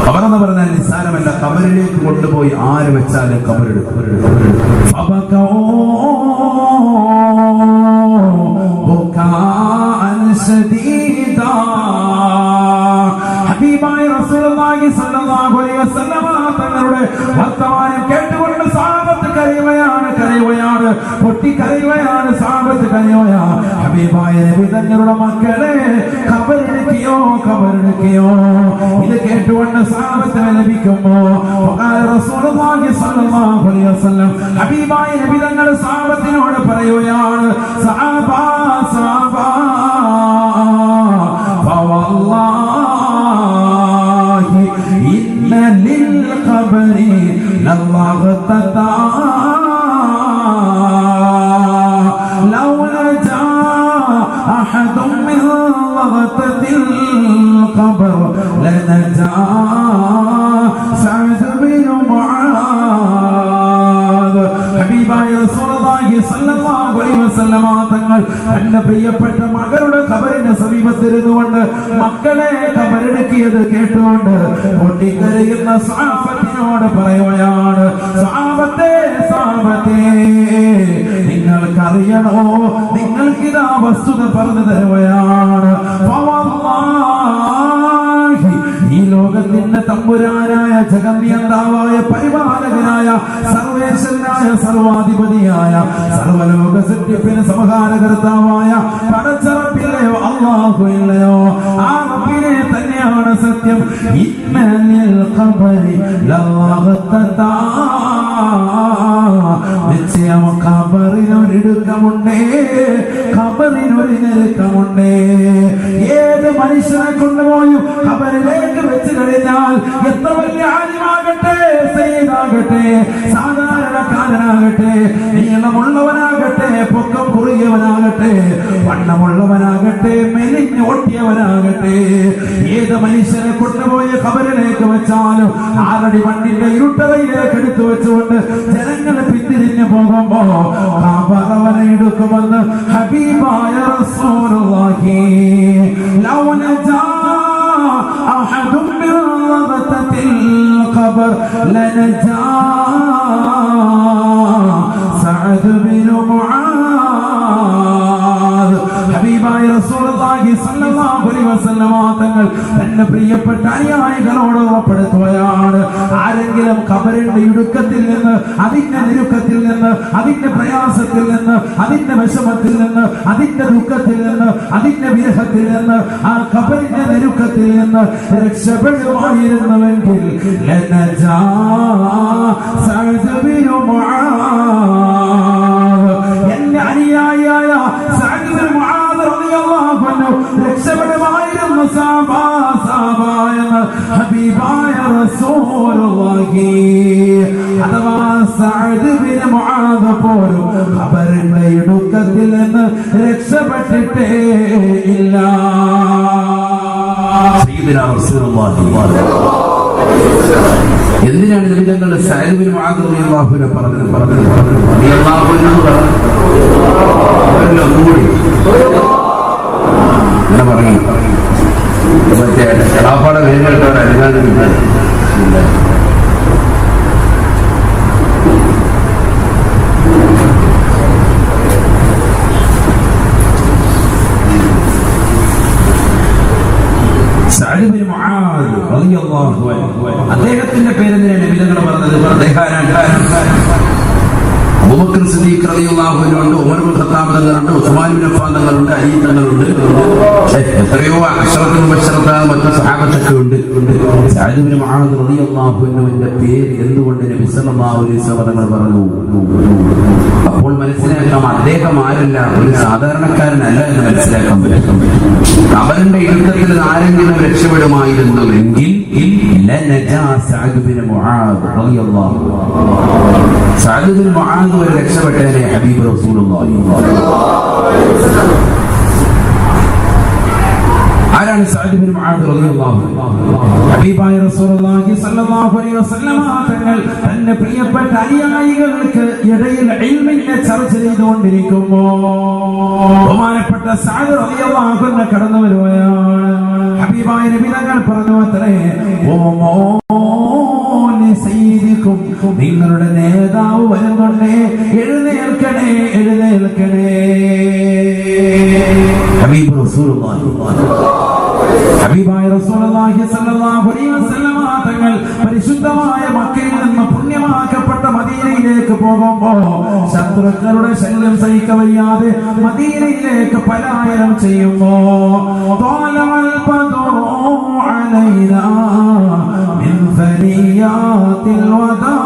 ഖബർ എന്ന് പറഞ്ഞാൽ നിസ്സാരമല്ല. ഖബറിലേക്ക് കൊണ്ടുപോയി ആര് വെച്ചാലും ഖബറെടുക്കും. ബുകാഅൻ ശദീദ റസൂലുള്ളാഹി സ്വല്ലല്ലാഹു അലൈഹി വസല്ലം തങ്ങളുടെ വർത്തമാനം കേട്ടുകൊണ്ട് സഹാബത്ത് കരയുകയാണ് പൊട്ടിക്കരയുകയാണ് സഹാബത്ത് കരയുകയാണ്. ഹബീബായ നബി തങ്ങളുടെ മക്കളെ ഖബറടക്കിയോ ഇത് കേട്ടുകൊണ്ട് സഹാബത്ത് ലഭിക്കുമ്പോ റസൂലുള്ളാഹി സ്വല്ലല്ലാഹു അലൈഹി വസല്ലം ഹബീബായ നബി തങ്ങൾ സഹാബത്തിനോട് പറയുകയാണ്, സഹാബ ഫവല്ലാഹി ഇന്ന ലിൽ ഖബരി ലവഖതതാ ലൗ നജാ അഹദും മിൻ ലവഖതിൽ ഖബർ ലനജാ സഅദ് ബിൻ മുആദ്. ഹബീബായ റസൂലുള്ളാഹി സ്വല്ലല്ലാഹു അലൈഹി വസല്ലം തങ്ങൾ തന്റെ പ്രിയപ്പെട്ട മകളുടെ ഖബറിന് സമീപത്തിരുന്നുകൊണ്ട് മക്കളെ ഖബറടക്കിയത് കേട്ടുകൊണ്ട് പൊട്ടിക്കരയുന്ന സഹാബത്തിനോട് പറയുകയാണ്, സഹാബത്തെ നിങ്ങൾക്കറിയണോ, നിങ്ങൾക്കിതാ വസ്തുത പറഞ്ഞു തരുകയാണ്. ഈ ലോകത്തിന്റെ തമ്പുരാനായ ജഗന്നിയന്താവായ പരിപാലകനായ സർവേശ്വരനായ സർവാധിപതിയായ സർവലോക സൃഷ്ടിപ്പിന് സമഹാരകർത്താവായ പടച്ചറപ്പില്ലയോ അല്ലാഹു ഇല്ലയോ, ആ റബ്ബിനെ തന്നെയാണ് സത്യം. ഇന്നലിൽ ഖബരി ലവഖതതാ, നിശ്ചയം ഖബറിനൊരിടുക്കമുണ്ടേ, ഖബറിനൊരു ഞെരുക്കമുണ്ടേ. ഏത് മനുഷ്യനെ കൊണ്ടുപോയും ഖബറിലേക്ക് വെച്ച് കഴിഞ്ഞാൽ എത്ര വലിയ ആലിമാകട്ടെ, സയ്യിദാകട്ടെ, സാധാരണക്കാരനാകട്ടെ, നീളമുള്ളവനാകട്ടെ, പൊക്കം കുറുകിയവനാകട്ടെ, വണ്ണമുള്ളവനാകട്ടെ, മെലിഞ്ഞോട്ടിയവനാകട്ടെ, ഏത് മനുഷ്യനെ കൊണ്ടുപോയി ഖബറിലേക്ക് വെച്ചാലും 6 അടി മണ്ണിന്റെ ഇരുട്ടറയിലേക്ക് എടുത്തു വെച്ചുകൊണ്ട് ജനങ്ങൾ പിന്തിരിഞ്ഞു പോകുമ്പോ ഖബറവനെ എടുക്കുമെന്ന് ഹബീബായ റസൂലുള്ളാഹി. ലൗ നജാ അഹദും മിൻ ലവഖതിൽ ഖബർ ലനജാ സഅദ് ബിൻ മുആദ്. ഹബീബായ റസൂലുള്ളാഹി സ്വല്ലല്ലാഹു അലൈഹി വസല്ലം തങ്ങൾ തന്റെ പ്രിയപ്പെട്ട അനുയായികളോട് ഉറപ്പെടുത്തുകയാണ്, ആരെങ്കിലും ഖബറിന്റെ ഇടുക്കത്തിൽ നിന്ന്, അതിന്റെ നിരുക്കത്തിൽ നിന്ന്, അതിന്റെ പ്രയാസത്തിൽ നിന്ന്, അതിന്റെ വിഷമത്തിൽ നിന്ന്, അതിന്റെ ദുഃഖത്തിൽ നിന്ന്, അതിന്റെ വിരഹത്തിൽ നിന്ന്, ആ ഖബറിന്റെ നിരുക്കത്തിൽ നിന്ന് രക്ഷപ്പെടുമായിരുന്നുവെങ്കിൽ ലനജാ സഅദ് ബിൻ മുആദ്, എന്റെ അനുയായിയായ സഅദ് ബിൻ മുആദ് റളിയല്ലാഹു അൻഹു രക്ഷപ്പെടുമായിരുന്നു എന്ന് ഹബീബായ റസൂലുള്ളാഹി. അഥവാ സഅദ് ബിൻ മുആദ് പോലും ഖബറിന്റെ ഇടുക്കത്തിൽ നിന്ന് രക്ഷപ്പെട്ടിട്ടേ ഇല്ല. സയ്യിദുനാ റസൂലുള്ളാഹി. എന്തിനാണ് നബിതങ്ങളുടെ സഅദ് ബിൻ മുആദ് റളിയല്ലാഹു അൻഹു പറഞ്ഞത്? റളിയല്ലാഹു അൻഹു അങ്ങനെ പറഞ്ഞു. മറ്റേ എടാപ്പാടെ വേദനയോടെ അനുഗാമില്ല. സഅദ് ബിൻ മുആദ് റളിയല്ലാഹു അൻഹു, അദ്ദേഹത്തിന്റെ പേരെന്തിനാണ് നബിതങ്ങൾ പറഞ്ഞത്? അബൂബക്കർ സിദ്ദീഖ് റളിയല്ലാഹു അൻഹു ഉണ്ട്, ഉമർ ഇബ്നു ഖത്താബ് തങ്ങളുണ്ട്, ഉസ്മാൻ ഇബ്നു അഫ്ഫാൻ തങ്ങളുണ്ട്, അലി തങ്ങളുണ്ട്, എത്രയോ അശ്റത്തുൽ മുബശ്ശറത്തായ മറ്റു സഹാബത്തൊക്കെ ഉണ്ട്. സഅദ് ബിൻ മുആദ് റളിയല്ലാഹു അൻഹുവിന്റെ പേര് എന്തുകൊണ്ട് നബി സല്ലല്ലാഹു അലൈഹി വസല്ലം തങ്ങൾ പറഞ്ഞു? അപ്പോൾ മനസ്സിലാക്കാം അദ്ദേഹം ആരല്ല, ഒരു സാധാരണക്കാരനല്ല എന്ന് മനസ്സിലാക്കാൻ പറ്റും. അവരുടെ ഇടുക്കത്തിൽ ആരെങ്കിലും രക്ഷപ്പെടുമായിരുന്നുവെങ്കിൽ ലനജാ സഅദ് ബിൻ മുആദ് റളിയല്ലാഹു അൻഹു, സഅദ് ബിൻ മുആദ് വരെ രക്ഷപ്പെട്ടേനെ ഹബീബ് റസൂലുള്ളാഹി. ആരാണ് സഅദ് ബിൻ മുആദ് റളിയല്ലാഹു അൻഹു? ഹബീബായ റസൂലുള്ളാഹി സ്വല്ലല്ലാഹു അലൈഹി വസല്ലം തങ്ങൾ തന്റെ പ്രിയപ്പെട്ട അനുയായികൾക്ക് ഇടയിൽ ഇൽമിനെ ചർച്ച ചെയ്തുകൊണ്ടിരിക്കുമ്പോൾ ബഹുമാനപ്പെട്ട സഅദ് റളിയല്ലാഹു അൻഹു കടന്നു വരുകയാണ്. ഹബീബായ നബി തങ്ങൾ പറഞ്ഞു അത്രേ, ഓ സയ്യിദിക്കും, നിങ്ങളുടെ നേതാവ് വരുന്നുണ്ടേ, എഴുന്നേൽക്കണേ എഴുന്നേൽക്കണേ. ഹബീബ് റസൂലുള്ളാഹി ഹബീബായ റസൂലുള്ളാഹി സ്വല്ലല്ലാഹു അലൈഹി വസല്ലം തങ്ങൾ പരിശുദ്ധമായ മക്കയിൽ നിന്ന് പുണ്യമാക്കപ്പെട്ട മദീനയിലേക്ക് പോകുമ്പോൾ ശത്രുക്കളുടെ ശല്യം സഹിക്കവയ്യാതെ മദീനയിലേക്ക് പലായനം ചെയ്യുമ്പോൾ ത്വാലമൽ ബദറു അലൈനാ മിൻ ഫരിയാത്തിൽ വദാ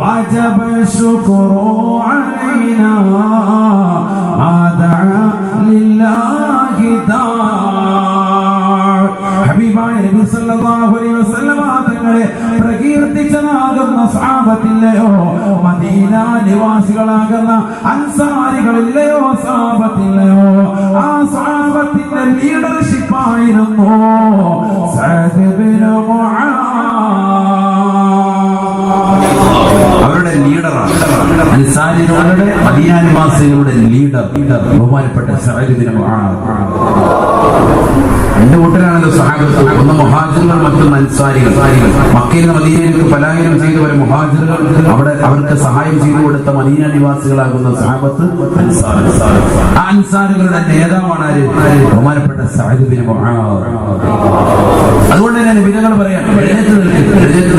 വജബ ശുക്റു അലൈനാ ആദഅ ലില്ലാഹി ഹബീബായ നബി സല്ലല്ലാഹു അലൈഹി വസല്ലം തങ്ങളെ പ്രകീർത്തിച്ചതാകുന്ന സ്വഹാബത്തില്ലയോ, മദീന നിവാസികളാകുന്ന അൻസാരികളില്ലയോ, സ്വഹാബത്തില്ലയോ, ആ സ്വഹാബത്തിന്റെ ലീഡർഷിപ്പ് ആയിരുന്നു സഅദ് ഇബ്നു മുആദ്. അവരുടെ ലീഡറാണ് അൻസാരികളുടെ മദീന നിവാസികളുടെ ലീഡർ ബഹുമാനപ്പെട്ട സഅദ് ഇബ്നു മുആദ്. രണ്ട് കൂട്ടരാണല്ലോ സഹാബത്ത്, ഒന്ന് മുഹാജിറുകൾ, മറ്റൊന്ന് അൻസാരികൾ. മക്കയിൽ നിന്ന് മദീനയിലേക്ക് പലായനം ചെയ്തവർ മുഹാജിറുകൾ, അവിടെ അവർക്ക് സഹായം ചെയ്തു കൊടുത്ത മദീന നിവാസികളാകുന്ന സഹാബത്ത് അൻസാർ. ആ അൻസാരികളുടെ നേതാവാണ് ആര്? ബഹുമാനപ്പെട്ട സഅദ് ഇബ്നു മുആദ്. അതുകൊണ്ട് തന്നെ നബികൾ പറയാം, എഴുന്നേറ്റ്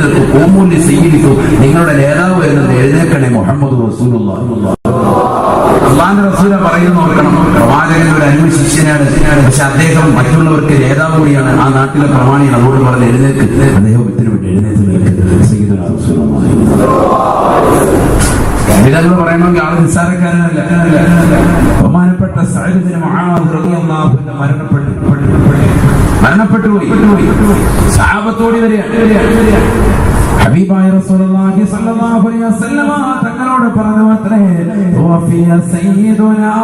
നിൽക്കും, ഖൂമൂ ലിസയ്യിദിക്കും, നിങ്ങളുടെ നേതാവ് വരുന്നത് എഴുന്നേൽക്കണേ, മുഹമ്മദ് റസൂലുള്ളാഹി. അല്ലാഹുവിന്റെ റസൂല പറയുന്നു, ഓർക്കണം, പ്രവാചകന്റെ ഒരു അന്യ ശിഷ്യനാണ്, പക്ഷെ അദ്ദേഹം മറ്റുള്ളവർക്ക് നേതാവ് കൂടിയാണ്, ആ നാട്ടിലെ പ്രമാണിയാണ്. അതുകൊണ്ട് പറഞ്ഞ് എഴുന്നേൽക്ക്, അദ്ദേഹം ഇത്തിരി വിട്ട് എഴുന്നേറ്റ് നിൽക്കുക. പറയണമെങ്കിൽ ആള് നിസ്സാരക്കാരനല്ല. ബഹുമാനപ്പെട്ട സഅദ് ഇബ്നു മുആദ് റളിയല്ലാഹു അൻഹു മരണപ്പെട്ടു പോയി. സഹാബത്തോടി വരിക. ഹബീബായ റസൂലുള്ളാഹി സ്വല്ലല്ലാഹു അലൈഹി വസല്ലം തങ്ങളോട് പറഞ്ഞു അത്രേ, വഫിയ സയ്യിദുനാ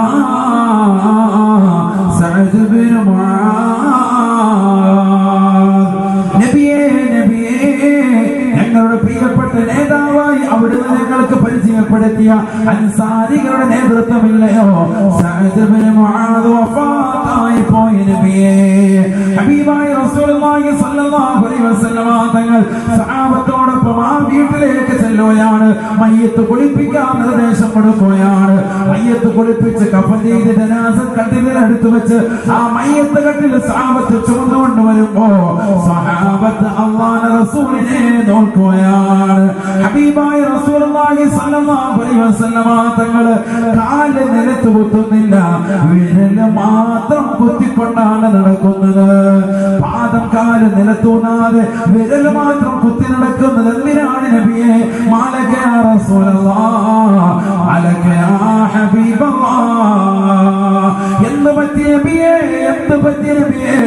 സഅദ് ഇബ്നു മുആദ്. നബിയേ ഞങ്ങളുടെ പ്രിയപ്പെട്ട നേതാവായി അവിടുന്ന് ഞങ്ങൾക്ക് പരിചയപ്പെടുത്തിയ അൻസാരികളുടെ നേതൃത്വമില്ലയോ, സഅദ് ഇബ്നു മുആദ് വഫാത്തായി പോയി നബിയേ. ഹബീബായ റസൂലുള്ളാഹി സ്വല്ലല്ലാഹു അലൈഹി വസല്ലം തങ്ങൾ സഹാബത്തോടൊപ്പം ആ വീട്ടിലേക്ക് ചെല്ലുകയാണ്. മയ്യത്ത് കുളിപ്പിക്കാൻ നിർദ്ദേശം കൊടുക്കുകയാണ്. മയ്യത്ത് കുളിപ്പിച്ച് കഫൻ ചെയ്ത് ജനാസ കട്ടിലിനടുത്ത് വെച്ച് ആ മയ്യത്ത് കട്ടിൽ സഹാബത്ത് ചുമന്നുകൊണ്ട് വരുമ്പോ സഹാബത്ത് അല്ലാഹുവിന്റെ റസൂലിനെ നോക്കുകയാണ്. ഹബീബായ റസൂലുള്ളാഹി സ്വല്ലല്ലാഹു അലൈഹി വസല്ലം തങ്ങൾ കാല് നിലത്ത് കുത്തുന്നില്ല, വിരല് മാത്രം കുത്തിക്കൊണ്ടാണ് നടക്കുന്നത്. പാദം കാല് നിലത്തൂന്നാതെ വിരല് മാത്രം കുത്തി നടക്കുന്നത് എന്തിനാണ് നബിയെ? മാലക യാ റസൂലല്ലാഹ്, അലക യാ ഹബീബല്ലാഹ്. എന്ത് പറ്റി നബിയെ, എന്ത് പറ്റി നബിയെ?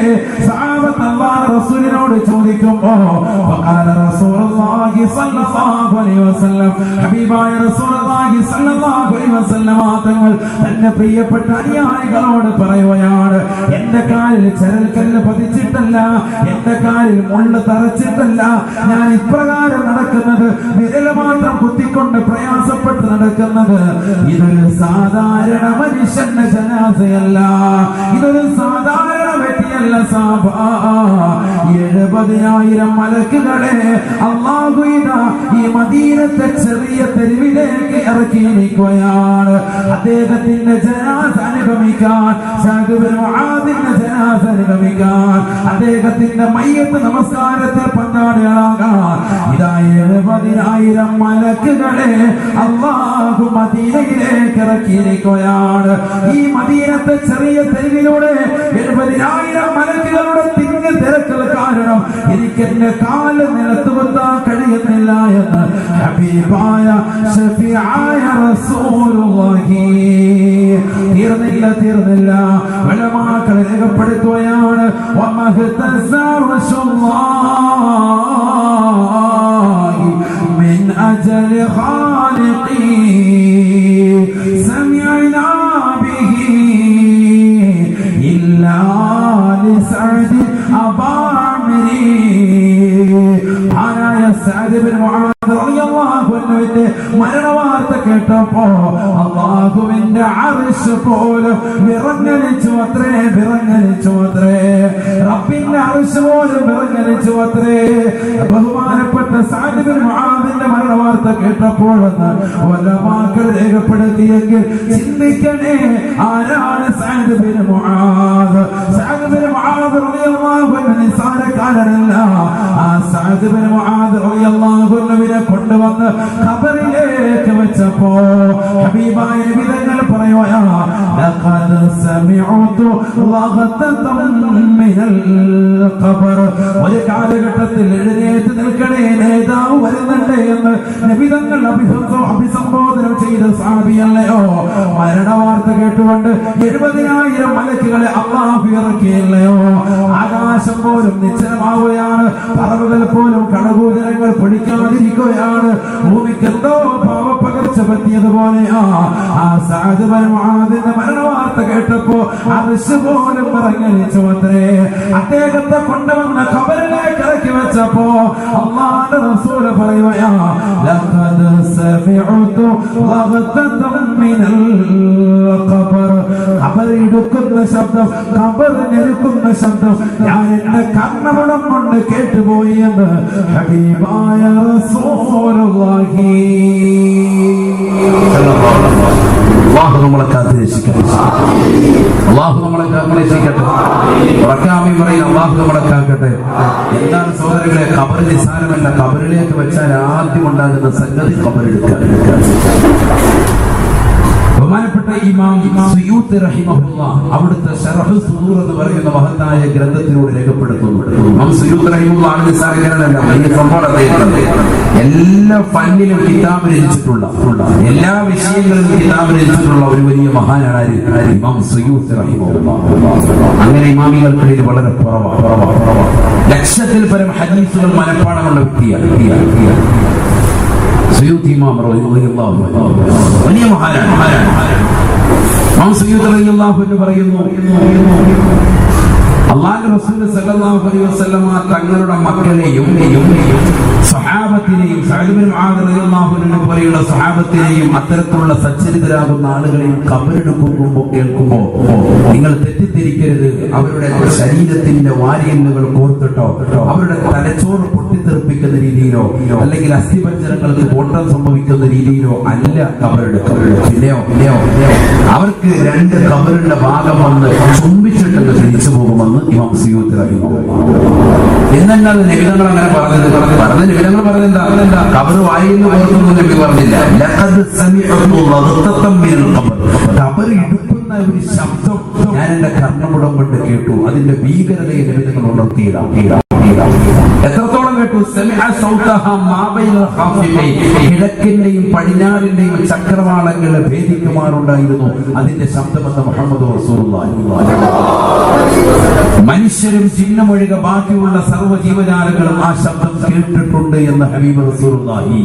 സഹാബത്ത് അല്ലാഹുവിന്റെ റസൂലിനോട് ചോദിക്കുമ്പോ ഫഖാല റസൂലുള്ളാഹി സ്വല്ലല്ലാഹു അലൈഹി വസല്ലം, ഹബീബായ റസൂലുള്ളാഹി സ്വല്ലല്ലാഹു അലൈഹി വസല്ലം തങ്ങൾ തന്റെ പ്രിയപ്പെട്ട അനുയായികളോട് പറയുകയാണ്, എന്റെ കാലിൽ ചരൽക്കല്ല് പതിച്ചിട്ടല്ല, എന്റെ കാലിൽ മുള്ള് തറച്ചിട്ടല്ല ഞാൻ ഇപ്രകാരം നടക്കുന്നത്, വിരൽ മാത്രം കുത്തിക്കൊണ്ട് പ്രയാസപ്പെട്ട് നടക്കുന്നത്. ഇതൊരു സാധാരണ മനുഷ്യന്റെ ജനാസയല്ല, ഇതൊരു സാധാരണ വ്യക്തിയല്ല. 70,000 മലക്കുകളെ അല്ലാഹു ഇതാ ഈ മദീനത്തെ ചെറിയ തെരുവിലേക്ക് ഇറക്കിയിരിക്കുകയാണ്. അദ്ദേഹത്തിന്റെ ജനാസ അനുഗമിക്കാൻ, സഅദ് ഇബ്നു മുആദിന്റെ ജനാസ അനുഗമിക്കാൻ, അദ്ദേഹത്തിന്റെ മയ്യത്ത് നമസ്കാരത്തിൽ പങ്കാളികളാകാൻ ഇതാ 70,000 മലക്കുകളെ അല്ലാഹു മദീനയിലേക്ക് ഇറക്കിയിരിക്കുകയാണ്. ഈ മദീനത്തെ ചെറിയ തെരുവിലൂടെ 70,000 മലക്കുകളുടെ തിങ്ങി തിരക്കൽ കാരണം എനിക്ക് എന്റെ കാല് നിലത്ത് വെക്കാൻ കഴിയുന്നില്ല എന്ന് ഹബീബായ ശഫീആയ റസൂലുള്ളാഹി. തീർന്നില്ല. ഉലമാക്കൾ രേഖപ്പെടുത്തുകയാണ്, വമഹ്തസ റസൂലുള്ളാഹി മിൻ അജലി ഖാലിഖി സമിഅനാ ബിഹി ഇല്ലാ ലിസഅദി അബാമിരി. ആനായ സഅദ് ഇബ്നു മുആദ് റളിയല്ലാഹു അൻഹുവിന്റെ മരണവാർത്ത കേട്ടപ്പോ അല്ലാഹുവിന്റെ അർശ് പോലും വിറങ്ങലിച്ചു അത്രേ. റബ്ബിന്റെ അർശ് അർശ് പോലും വിറങ്ങലിച്ചു അത്രേ. ബഹുമാനപ്പെട്ട സഅദ് ബിൻ മുആദിന്റെ മരണവാർത്ത കേട്ടപ്പോഴെന്ന് ഉലമാക്കൾ രേഖപ്പെടുത്തിയെങ്കിൽ ചിന്തിക്കണേ, ആരാണ് Saad bin Muadh? Saad bin Muadh റളിയല്ലാഹു അൻഹു നിസാരക്കാരനല്ല. ആ സഅദ് ബിൻ മുആദ് റളിയല്ലാഹു അൻഹുവിനെ കൊണ്ടുവന്ന് ഖബറിലേക്ക് വെച്ചപ്പോ ഹബീബായ നബി തങ്ങൾ പറയുവാ, ലഖദ് സമിഅതു ലഗതൻ മിനൽ ഖബർ. ഒരു കാലഘട്ടത്തിൽ എഴുന്നേറ്റ് നിൽക്കണേ, നേതാവ് വരുന്നുണ്ട് എന്ന് നബി തങ്ങൾ അഭിസംബോധന ചെയ്ത സഹാബിയല്ലയോ? മരണവാർത്ത കേട്ടുകൊണ്ട് 70,000 മലക്കുകളെ അല്ലാഹു ഇറക്കിയല്ലയോ? ആകാശം പോലും നിശ്ചലമാവുകയാണ്, പറവുകൾ പോലും കടകൂജനങ്ങൾ പിടിക്കാതിരിക്കുകയാണ്. ഭൂമിക്ക് എന്തോ പാവപ്പകർച്ച പറ്റിയതുപോലെയാ. ആ സഅദ് ബിൻ മുആദിന്റെ മരണവാർത്ത കേട്ടപ്പോ അർശ് പോലും വിറങ്ങലിച്ചു അത്രേ. അദ്ദേഹത്തെ കൊണ്ടുവന്ന ഖബറിലേക്ക് ഇറക്കി വെച്ചപ്പോ അല്ലാഹുവിന്റെ റസൂൽ പറയുകയാ, ലഖദ് സമിഅതു ലഗതൻ മിനൽ ഖബർ. ഖബർ ഇടുക്കുന്ന ശബ്ദം, ഖബർ ഞെരുക്കുന്ന ശബ്ദം ഞാൻ എന്റെ കർണമുടം കൊണ്ട് കേട്ടുപോയി എന്ന് ഹബീബായ റസൂലുള്ളാഹി. അല്ലാഹു നമ്മളെ കാത്തിരക്ഷിക്കട്ടെ. അല്ലാഹു നമ്മളെ കാത്തിരക്ഷിക്കട്ടെ. റക്കാമി പറയും അല്ലാഹു നമ്മളെ കാക്കട്ടെ. എന്താണ് സഹോദരങ്ങളെ, ഖബർ നിസാരമല്ല. ഖബറിലേക്ക് വെച്ചാൽ ആദ്യം ഉണ്ടാകുന്ന സംഗതി ഖബറെടുക്കാൻ. ബഹുമാനപ്പെട്ട ഇമാം സുയൂത്തി റഹിമഹുല്ലാഹ് അവിടുത്തെ ശറഹ് സുദൂർ എന്ന് പറയുന്ന മഹത്തായ ഗ്രന്ഥത്തിലൂടെ രേഖപ്പെടുത്തുന്നു. ഇമാം സുയൂത്തി റഹിമഹുല്ലാഹ് നിസാരക്കാരനല്ല, വലിയ സംഭവം അദ്ദേഹത്തിന്റെ. എല്ലാ ഫന്നിലും കിതാബ് രചിച്ചിട്ടുള്ള, എല്ലാ വിഷയങ്ങളിലും കിതാബ് രചിച്ചിട്ടുള്ള ഒരു വലിയ മഹാനാണ് ഇമാം സുയൂത്തി റഹിമഹുല്ലാഹ്. അങ്ങനെ ഇമാമികൾക്കിടയിൽ വളരെ കുറവാണ്. ലക്ഷത്തിൽ പരം ഹദീസുകൾ മനഃപ്പാടമുള്ള വ്യക്തിയാണ്. സുയൂത്തി ഇമാം റളിയല്ലാഹു അൻഹു വലിയ മഹാനാണ്. ഇമാം സുയൂത്തി റളിയല്ലാഹു അൻഹു പറയുന്നു, അല്ലാഹുവിന്റെ റസൂൽ സല്ലല്ലാഹു അലൈഹി വസല്ലമ തങ്ങളുടെ മക്കളെയും സ്വഹാബത്തിനെയും സഅദ് ബിൻ മുആദ് റളിയല്ലാഹു അൻഹു പോലെയുള്ള സ്വഹാബത്തിനെയും അത്തരത്തിലുള്ള സച്ചരിതരാകുന്ന ആളുകളെയും ഖബറെടുക്കുമ്പോൾ കേൾക്കുമ്പോൾ നിങ്ങൾ തെറ്റിദ്ധരിക്കരുത്. അവരുടെ ശരീരത്തിന്റെ വാരിയല്ലുകൾ കോർത്തിട്ടോ അവരുടെ തലച്ചോറ് പൊട്ടിത്തെറിപ്പിക്കുന്ന രീതിയിലോ അല്ലെങ്കിൽ അസ്ഥിപഞ്ജരങ്ങൾക്ക് കോട്ടം സംഭവിക്കുന്ന രീതിയിലോ അല്ല ഖബറെടുക്കുന്നത്. പിന്നെയോ അവർക്ക് 2 ഖബറിന്റെ ഭാഗം വന്ന് ചുംബിച്ചിട്ട് തിരിച്ചു പോകുമെന്ന് ഇമാം സുയൂത്തി റഹിമഹുല്ലാഹ്. എന്നെന്നാൽ നിബിധങ്ങൾ അങ്ങനെ പറഞ്ഞത് നിബിധങ്ങൾ പറഞ്ഞെന്താ? ഖബർ വായിന്ന് ഓർക്കുന്നു നബി പറഞ്ഞില്ല. ലഖദ് സമിഅതു ലഗതൻ മിനൽ ഖബർ. ഖബർ ഇടുക്കുന്ന ഒരു ശബ്ദം ഞാൻ എന്റെ കർണമുടം കൊണ്ട് കേട്ടു. അതിന്റെ ഭീകരതയെ നിബിധങ്ങൾ ഉണർത്തിയിടാം. എത്രത്തോളം കേട്ടു? കിഴക്കിന്റെയും പടിഞ്ഞാറിന്റെയും ചക്രവാളങ്ങളെ ഭേദിക്കുമാറുണ്ടായിരുന്നു അതിന്റെ ശബ്ദമെന്ന് മുഹമ്മദ് റസൂലുള്ളാഹി. മനുഷ്യരും ചിഹ്നമൊഴികെ ബാക്കിയുള്ള സർവ്വ ജീവജാലങ്ങളും ആ ശബ്ദം കേട്ടിട്ടുണ്ട് എന്ന് ഹബീബ് റസൂലുള്ളാഹി.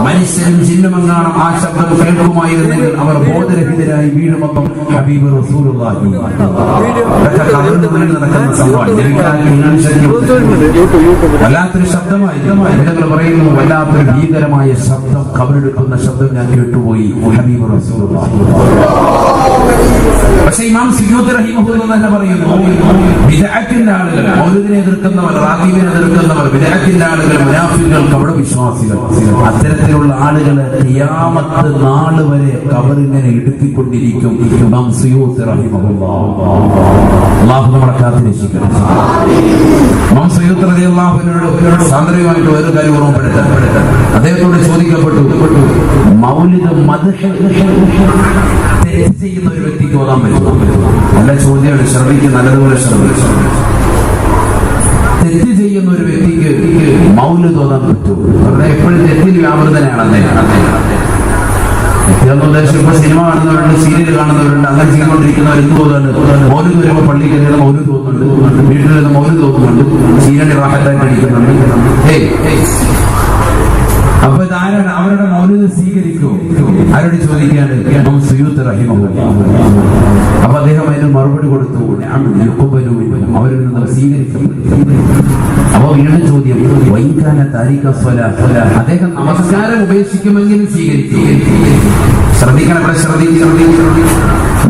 മനുഷ്യരും ചിഹ്നമെങ്ങാനും ആ ശബ്ദം കേൾക്കുമായിരുന്നെങ്കിൽ അവർ ബോധരഹിതരായി വീഴുമെന്നും ഹബീബ് റസൂലുള്ളാഹി. നടക്കുന്ന സംഭവം വല്ലാത്തൊരു ശബ്ദമായി ജനങ്ങൾ പറയുന്നു, വല്ലാത്തൊരു ഭീകരമായ ശബ്ദം, ഖബറെടുക്കുന്ന ശബ്ദം ഞാൻ കേട്ടുപോയി ഹബീബ് റസൂലുള്ളാഹി. പക്ഷേ ഇമാം സുയൂത്തി റഹിമഹുല്ലാഹ് തന്നെ പറയുന്നു, ബിദ്അത്തിന്റെ ആളുകൾ, മൗലിദിനെ എതിർക്കുന്നവർ, റാഗീബിനെ എതിർക്കുന്നവർ, ബിദ്അത്തിന്റെ ആളുകൾ, മുനാഫിഖുകൾ, ഖബർ വിശ്വാസികൾ, അത്തരത്തിലുള്ള ആളുകളെ ഖിയാമത്ത് നാൾ വരെ ഖബർ ഇങ്ങനെ ഇടുക്കിക്കൊണ്ടിരിക്കും. ഇമാം സുയൂത്തി റഹിമഹുല്ലാഹ്. അല്ലാഹു നമ്മളെ കാത്തിരക്ഷിക്കട്ടെ. ഇമാം സുയൂത്തി റളിയല്ലാഹു അൻഹുവിനോട് സാന്ദർഭികമായിട്ട് ഒരു കാര്യം ഓർമ്മപ്പെടുത്താൻ അദ്ദേഹത്തോട് ചോദിക്കപ്പെട്ടു, മൗലിദ് മദ്ഹ് തെറ്റ് ചെയ്യുന്ന ഒരു വ്യക്തിക്ക് ഓതാൻ പറ്റുമോ? നല്ല ചോദ്യമാണ്, ശ്രദ്ധിക്കുക, നല്ലതുപോലെ ശ്രദ്ധിച്ചു. തെറ്റ് ചെയ്യുന്ന ഒരു വ്യക്തിക്ക് മൗലിദ് ഓതാൻ പറ്റുമോ? അവരുടെ എപ്പോഴും തെറ്റിൽ വ്യാപൃതനാണ് ഉദ്ദേശം. ഇപ്പൊ സിനിമ കാണുന്നവരുണ്ട്, സീരിയൽ കാണുന്നവരുണ്ട്, അങ്ങനെ ചെയ്തുകൊണ്ടിരിക്കുന്നവർ എന്ത് തോന്നുന്നുണ്ട്? മൗലിദ് വരുമ്പോൾ പള്ളിക്ക് കയറുന്ന മൗലിദ് തോന്നുന്നുണ്ട്, വീട്ടിൽ നിന്ന് മൗലിദ് തോന്നുന്നുണ്ട്, സീരിയൽ റാഹത്തായിട്ട് അടിക്കുന്നുണ്ട്. അപ്പൊ ഇതാരാണ്? അവരുടെ മൗലിദ് സ്വീകരിക്കും. ആരോട് ചോദിക്കാണ്? ഇമാം സുയൂത്തി റഹിമഹുല്ലാഹ്. അപ്പൊ അദ്ദേഹം അതിന് മറുപടി കൊടുത്തു, അവരിൽ നിന്ന് സ്വീകരിക്കും. അപ്പൊ വീണ്ടും ചോദ്യം, അദ്ദേഹം നമസ്കാരം ഉപേക്ഷിക്കുമെങ്കിലും സ്വീകരിക്കും. ശ്രദ്ധിക്കണം, ശ്രദ്ധിക്കും.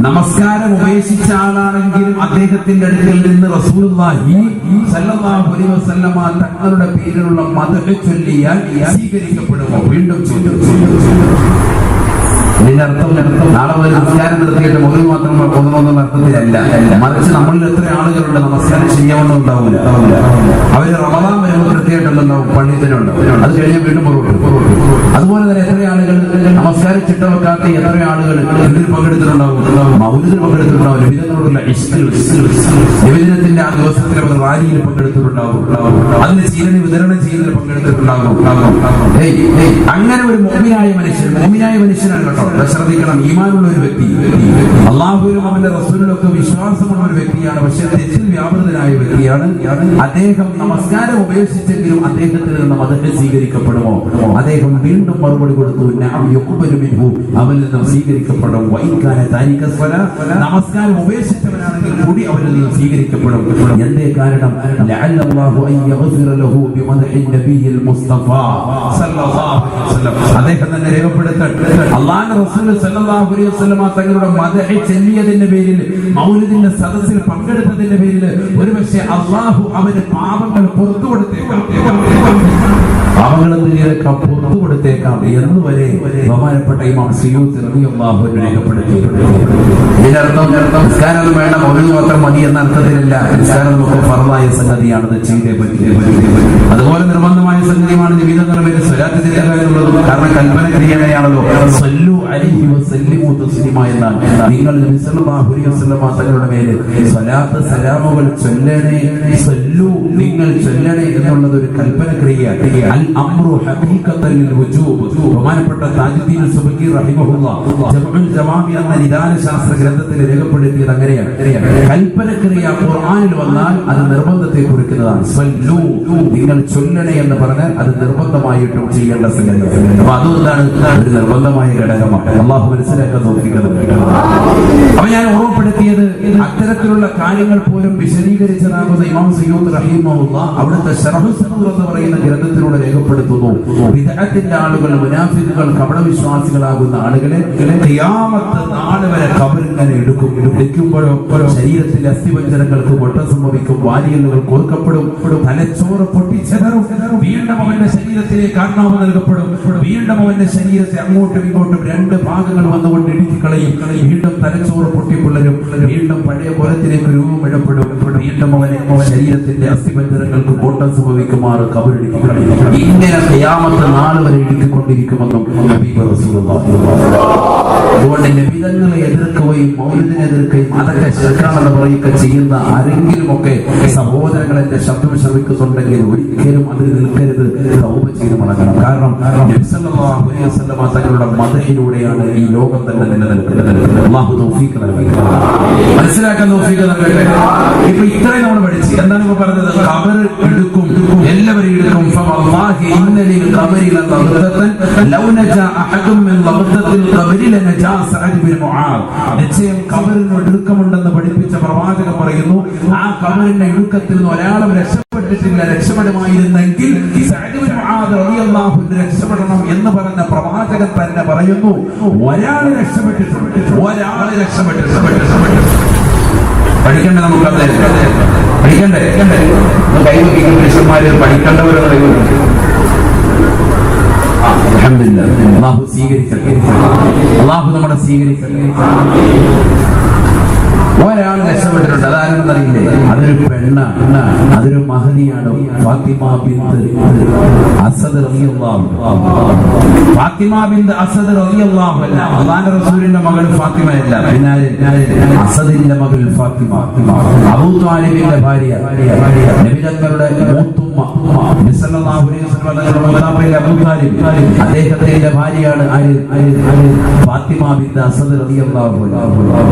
നമസ്കാരം ഉപേക്ഷിച്ച ആളാണെങ്കിലും അദ്ദേഹത്തിന്റെ അടുക്കൽ നിന്ന് റസൂലുള്ളാഹി സ്വല്ലല്ലാഹു അലൈഹി വസല്ലമ തങ്ങളുടെ പേരിലുള്ള മദ്ഹ് ചൊല്ലിയാൽ സ്വീകരിക്കപ്പെടുമോ? വീണ്ടും ഇതിന്റെ അർത്ഥം നാളെ മുതൽ നമസ്കാരം നിർത്തിയിട്ട് മുതൽ മാത്രം ഒന്നുമൊന്നും അർത്ഥത്തിലല്ല. മറിച്ച് നമ്മളിൽ എത്ര ആളുകളുണ്ട് നമസ്കാരം ചെയ്യാമെന്നും ഉണ്ടാവില്ല. അവര് റമദാൻ വരുമ്പോൾ കൃത്യമായിട്ടുണ്ടാവും, പണ്ഡിതനുണ്ടാവും, അത് കഴിഞ്ഞാൽ വീണ്ടും പുറകോട്ട്. അതുപോലെ തന്നെ എത്ര ആളുകൾ നമസ്കാരം ചിട്ട വെക്കാത്ത എത്ര ആളുകൾ എന്തിൽ പങ്കെടുത്തിട്ടുണ്ടാവും? മൗലിദിൽ പങ്കെടുത്തിട്ടുണ്ടാവും, നിബിധങ്ങളോടുള്ള നിബിധനത്തിന്റെ ആ ദിവസത്തിൽ അവർ റാലിയിൽ പങ്കെടുത്തിട്ടുണ്ടാവും, അതിന് ചീരണി വിതരണം ചെയ്യുന്നതിൽ പങ്കെടുത്തിട്ടുണ്ടാകും. അങ്ങനെ ഒരു മോമിനായ മനുഷ്യനാണ് കേട്ടോ. ശ്രദ്ധിക്കണം, ഈമാനുള്ള ഒരു വ്യക്തി, അള്ളാഹുവിലും അവന്റെ റസൂലിലൊക്കെ വിശ്വാസമുള്ള ഒരു വ്യക്തിയാണ്, പക്ഷെ തെറ്റിൽ വ്യാപൃതനായ വ്യക്തിയാണ് അദ്ദേഹം. നമസ്കാരം ഉപേക്ഷിച്ചെങ്കിലും അദ്ദേഹത്തിൽ നിന്ന് മദ്ഹ് സ്വീകരിക്കപ്പെടുമോ? അദ്ദേഹം വീണ്ടും മറുപടി കൊടുത്തു, അവനിൽ നിന്നും സ്വീകരിക്കപ്പെടും. നമസ്കാരം ഉപേക്ഷിച്ചവനാണെങ്കിൽ കൂടി അവനിൽ നിന്ന് സ്വീകരിക്കപ്പെടും. എന്തേ കാരണം? അദ്ദേഹം തന്നെ രേഖപ്പെടുത്തട്ടെ, അല്ലാഹുവിന്റെ റസൂൽ സല്ലല്ലാഹു അലൈഹി വസല്ലമ തങ്ങളുടെ മദ്ഹ് ചൊല്ലിയതിന്റെ പേരിൽ, മൗലിദിന്റെ സദസ്സിൽ പങ്കെടുത്തതിന്റെ പേരിൽ ഒരുപക്ഷെ അല്ലാഹു അവന് പാപങ്ങൾ പുറത്തു കൊടുത്തേക്കാം എന്ന് വരെ ബഹുമാനപ്പെട്ട ഇമാം സുയൂത്തി റളിയല്ലാഹു അൻഹു രേഖപ്പെടുത്തി. ഇതിനർത്ഥം നിസ്കാരം വേണ്ട, മൗലിദ് മാത്രം മതി എന്ന അർത്ഥത്തിലല്ല. നിസ്കാരം നമുക്ക് ഫർളായ സംഗതിയാണെന്ന് ചെയ്തേ പറ്റി. അതുപോലെ നിർബന്ധമായ സംഗതിയാണ് നിബിധങ്ങളുടെ പേരിൽ സ്വലാത്ത് ചെല്ലുക എന്നുള്ളത്. കാരണം കൽപ്പന ക്രിയയാണല്ലോ, സല്ലു അലൈഹി വസല്ലിമു തസ്ലീമാ എന്നാണ്. നിങ്ങൾ നബി സല്ലല്ലാഹു അലൈഹി വസല്ലമ തങ്ങളുടെ മേലെ സ്വലാത്ത് സലാമുകൾ ചൊല്ലണേ, സല്ലു നിങ്ങൾ ചൊല്ലണേ എന്നുള്ളത് ഒരു കൽപ്പന ക്രിയയാണ്. അൽ അംറു ഹഖീഖത്തൻ ലിൽ വുജൂബ്. ബഹുമാനപ്പെട്ട താജുദ്ദീൻ സുബ്കി റഹിമഹുല്ലാഹ് ജംഉൽ ജവാമി എന്ന നിദാന ശാസ്ത്ര ഗ്രന്ഥത്തിൽ രേഖപ്പെടുത്തിയത് അങ്ങനെയാണ്. കൽപ്പന ക്രിയ ഖുർആനിൽ വന്നാൽ അത് നിർബന്ധത്തെ കുറിക്കുന്നതാണ്. സല്ലു നിങ്ങൾ ചൊല്ലണേ എന്ന് പറഞ്ഞാൽ അത് നിർബന്ധമായിട്ടും ചെയ്യേണ്ട സംഗതിയാണ്. അപ്പൊ അതുകൊണ്ടാണ് ഒരു നിർബന്ധമായ ഘടകമാണ്. അള്ളാഹു മനസ്സിലാക്കാൻ നോക്കിക്കുന്നത്. അപ്പൊ ഞാൻ ഓർമ്മപ്പെടുത്തിയത് അത്തരത്തിലുള്ള കാര്യങ്ങൾ പോലും വിശദീകരിച്ചതാകുന്ന ഇമാം സുയൂത്തി റഹിമഹുല്ലാഹ് അവിടുത്തെ ശറഹ് സദൂർ എന്ന് പറയുന്ന ഗ്രന്ഥത്തിലൂടെ രേഖപ്പെടുത്തുന്നു. ബിദ്അത്തിന്റെ ആളുകൾ, മുനാഫിഖുകൾ, കപടവിശ്വാസികളാകുന്ന ആളുകളെ ഖിയാമത്ത് നാൾ വരെ ഖബറിങ്ങനെ എടുക്കുമ്പോഴോ ശരീരത്തിലെ അസ്ഥിപഞ്ജരങ്ങൾക്ക് പൊട്ടം സംഭവിക്കും, വാരിയലുകൾ കോർക്കപ്പെടും, തലച്ചോറ് പൊട്ടിച്ചെതറും, വീണ്ടും അവന്റെ ശരീരത്തിലേക്ക് ആത്മാവ് നൽകപ്പെടും, വീണ്ടും അവന്റെ ശരീരത്തെ അങ്ങോട്ടും ഇങ്ങോട്ടും രണ്ട് ഭാഗങ്ങൾ വന്നുകൊണ്ട് ഇടുക്കിക്കളയും, വീണ്ടും തലച്ചോറ് പൊട്ടിപ്പിള്ളരും, വീണ്ടും പഴയ കോലത്തിലേക്ക് രൂപം ഇടപെടും, വീണ്ടും അവനെ ശരീരത്തിന്റെ അസ്ഥിപഞ്ജരങ്ങൾക്ക് കോട്ടം സംഭവിക്കുമാറ് കബറിടിക്കളയും. ഇങ്ങനെ ഖിയാമത്ത് നാൾ വരെ ഇടുക്കിക്കൊണ്ടിരിക്കുമെന്നും ഹബീബ് റസൂലുള്ളാഹി. അതുകൊണ്ട് നബിതങ്ങളെ എതിർക്കുകയും മൗലിദിനെ എതിർക്കുകയും അതൊക്കെ ശിർക്കാണെന്ന് പറയുക ചെയ്യുന്ന ആരെങ്കിലുമൊക്കെ സഹോദരങ്ങൾ എന്റെ ശബ്ദം ശ്രമിക്കുന്നുണ്ടെങ്കിൽ ഒരിക്കലും അതിൽ നിൽക്കരുത്, തൗബ ചെയ്ത് മടങ്ങണം. കാരണം നബി സല്ലല്ലാഹു അലൈഹി വസല്ലമ തങ്ങളുടെ മദ്ഹിലൂടെയാണ് ഈ ലോകം തന്നെ നിലനിൽക്കുന്നത്. അല്ലാഹു തൗഫീഖ് നൽകട്ടെ, മനസ്സിലാക്കാൻ തൗഫീഖ് നൽകട്ടെ. ഇപ്പൊ ഇത്രയും നമ്മൾ പഠിച്ചു. എന്താണ് ഇപ്പൊ പറഞ്ഞത്? ഖബർ എടുക്കും, എല്ലാവരും എടുക്കും. ഫവല്ലാഹി ഇന്നലിൽ ഖബരി ലഖദതൻ ലൗ നജാ അഹദും മിൻ ലഖദത്തിൽ ഖബരി ലനജാ സഅദ് ബിൻ മുആദ്. നിശ്ചയം ഖബറിന് ഇടുക്കമുണ്ടെന്ന് പഠിപ്പിച്ച പ്രവാചകൻ പറയുന്നു, ആ ഖബറിന്റെ ഇടുക്കത്തിൽ നിന്ന് ഒരാളും രക്ഷപ്പെട്ടിട്ടില്ല. രക്ഷപ്പെടുമായിരുന്നെങ്കിൽ സഅദ് ബിൻ മുആദ് റളിയല്ലാഹു അൻഹു രക്ഷപ്പെടണം എന്ന് പറഞ്ഞ പ്രവാചകൻ തന്നെ പറയുന്നു, ഒരാൾ രക്ഷപ്പെട്ടിട്ടുണ്ട്, ഒരാൾ രക്ഷപ്പെട്ടിട്ടുണ്ട്. പഠിക്കണ്ടേ? നമുക്കത് പഠിക്കണ്ടേ? കൈവയ്ക്കുന്ന പുരുഷന്മാര് പഠിക്കേണ്ടവരെന്ന് കൈവയ്ക്കും. അൽഹംദുലില്ലാഹ്, അല്ലാഹു സ്വീകരിക്കട്ടെ, അല്ലാഹു നമ്മളെ സ്വീകരിക്കട്ടെ. ഒരാൾ രക്ഷപ്പെട്ടിട്ടുണ്ട്, അതാരെന്നറിയില്ലേ? അതൊരു പെണ്ണാണ്, അതൊരു മഹദിയാണ്, ഫാത്തിമ ബിൻത് അസദ് റളിയല്ലാഹു അൻഹ. ഫാത്തിമ ബിൻത് അസദ് റളിയല്ലാഹു അൻഹ അല്ലാഹുവിന്റെ റസൂലിന്റെ മകൾ ഫാത്തിമയല്ല, പിന്നെ അസദിന്റെ മകൾ ഫാത്തിമ, അബൂ ത്വാലിബിന്റെ ഭാര്യ, നബി തങ്ങളുടെ മൂത്തുമ്മ, നബി സല്ലല്ലാഹു അലൈഹി വസല്ലം അബൂ ത്വാലിബ്, അദ്ദേഹത്തിന്റെ ഭാര്യയാണ് ഫാത്തിമ ബിൻത് അസദ് റളിയല്ലാഹു അൻഹ.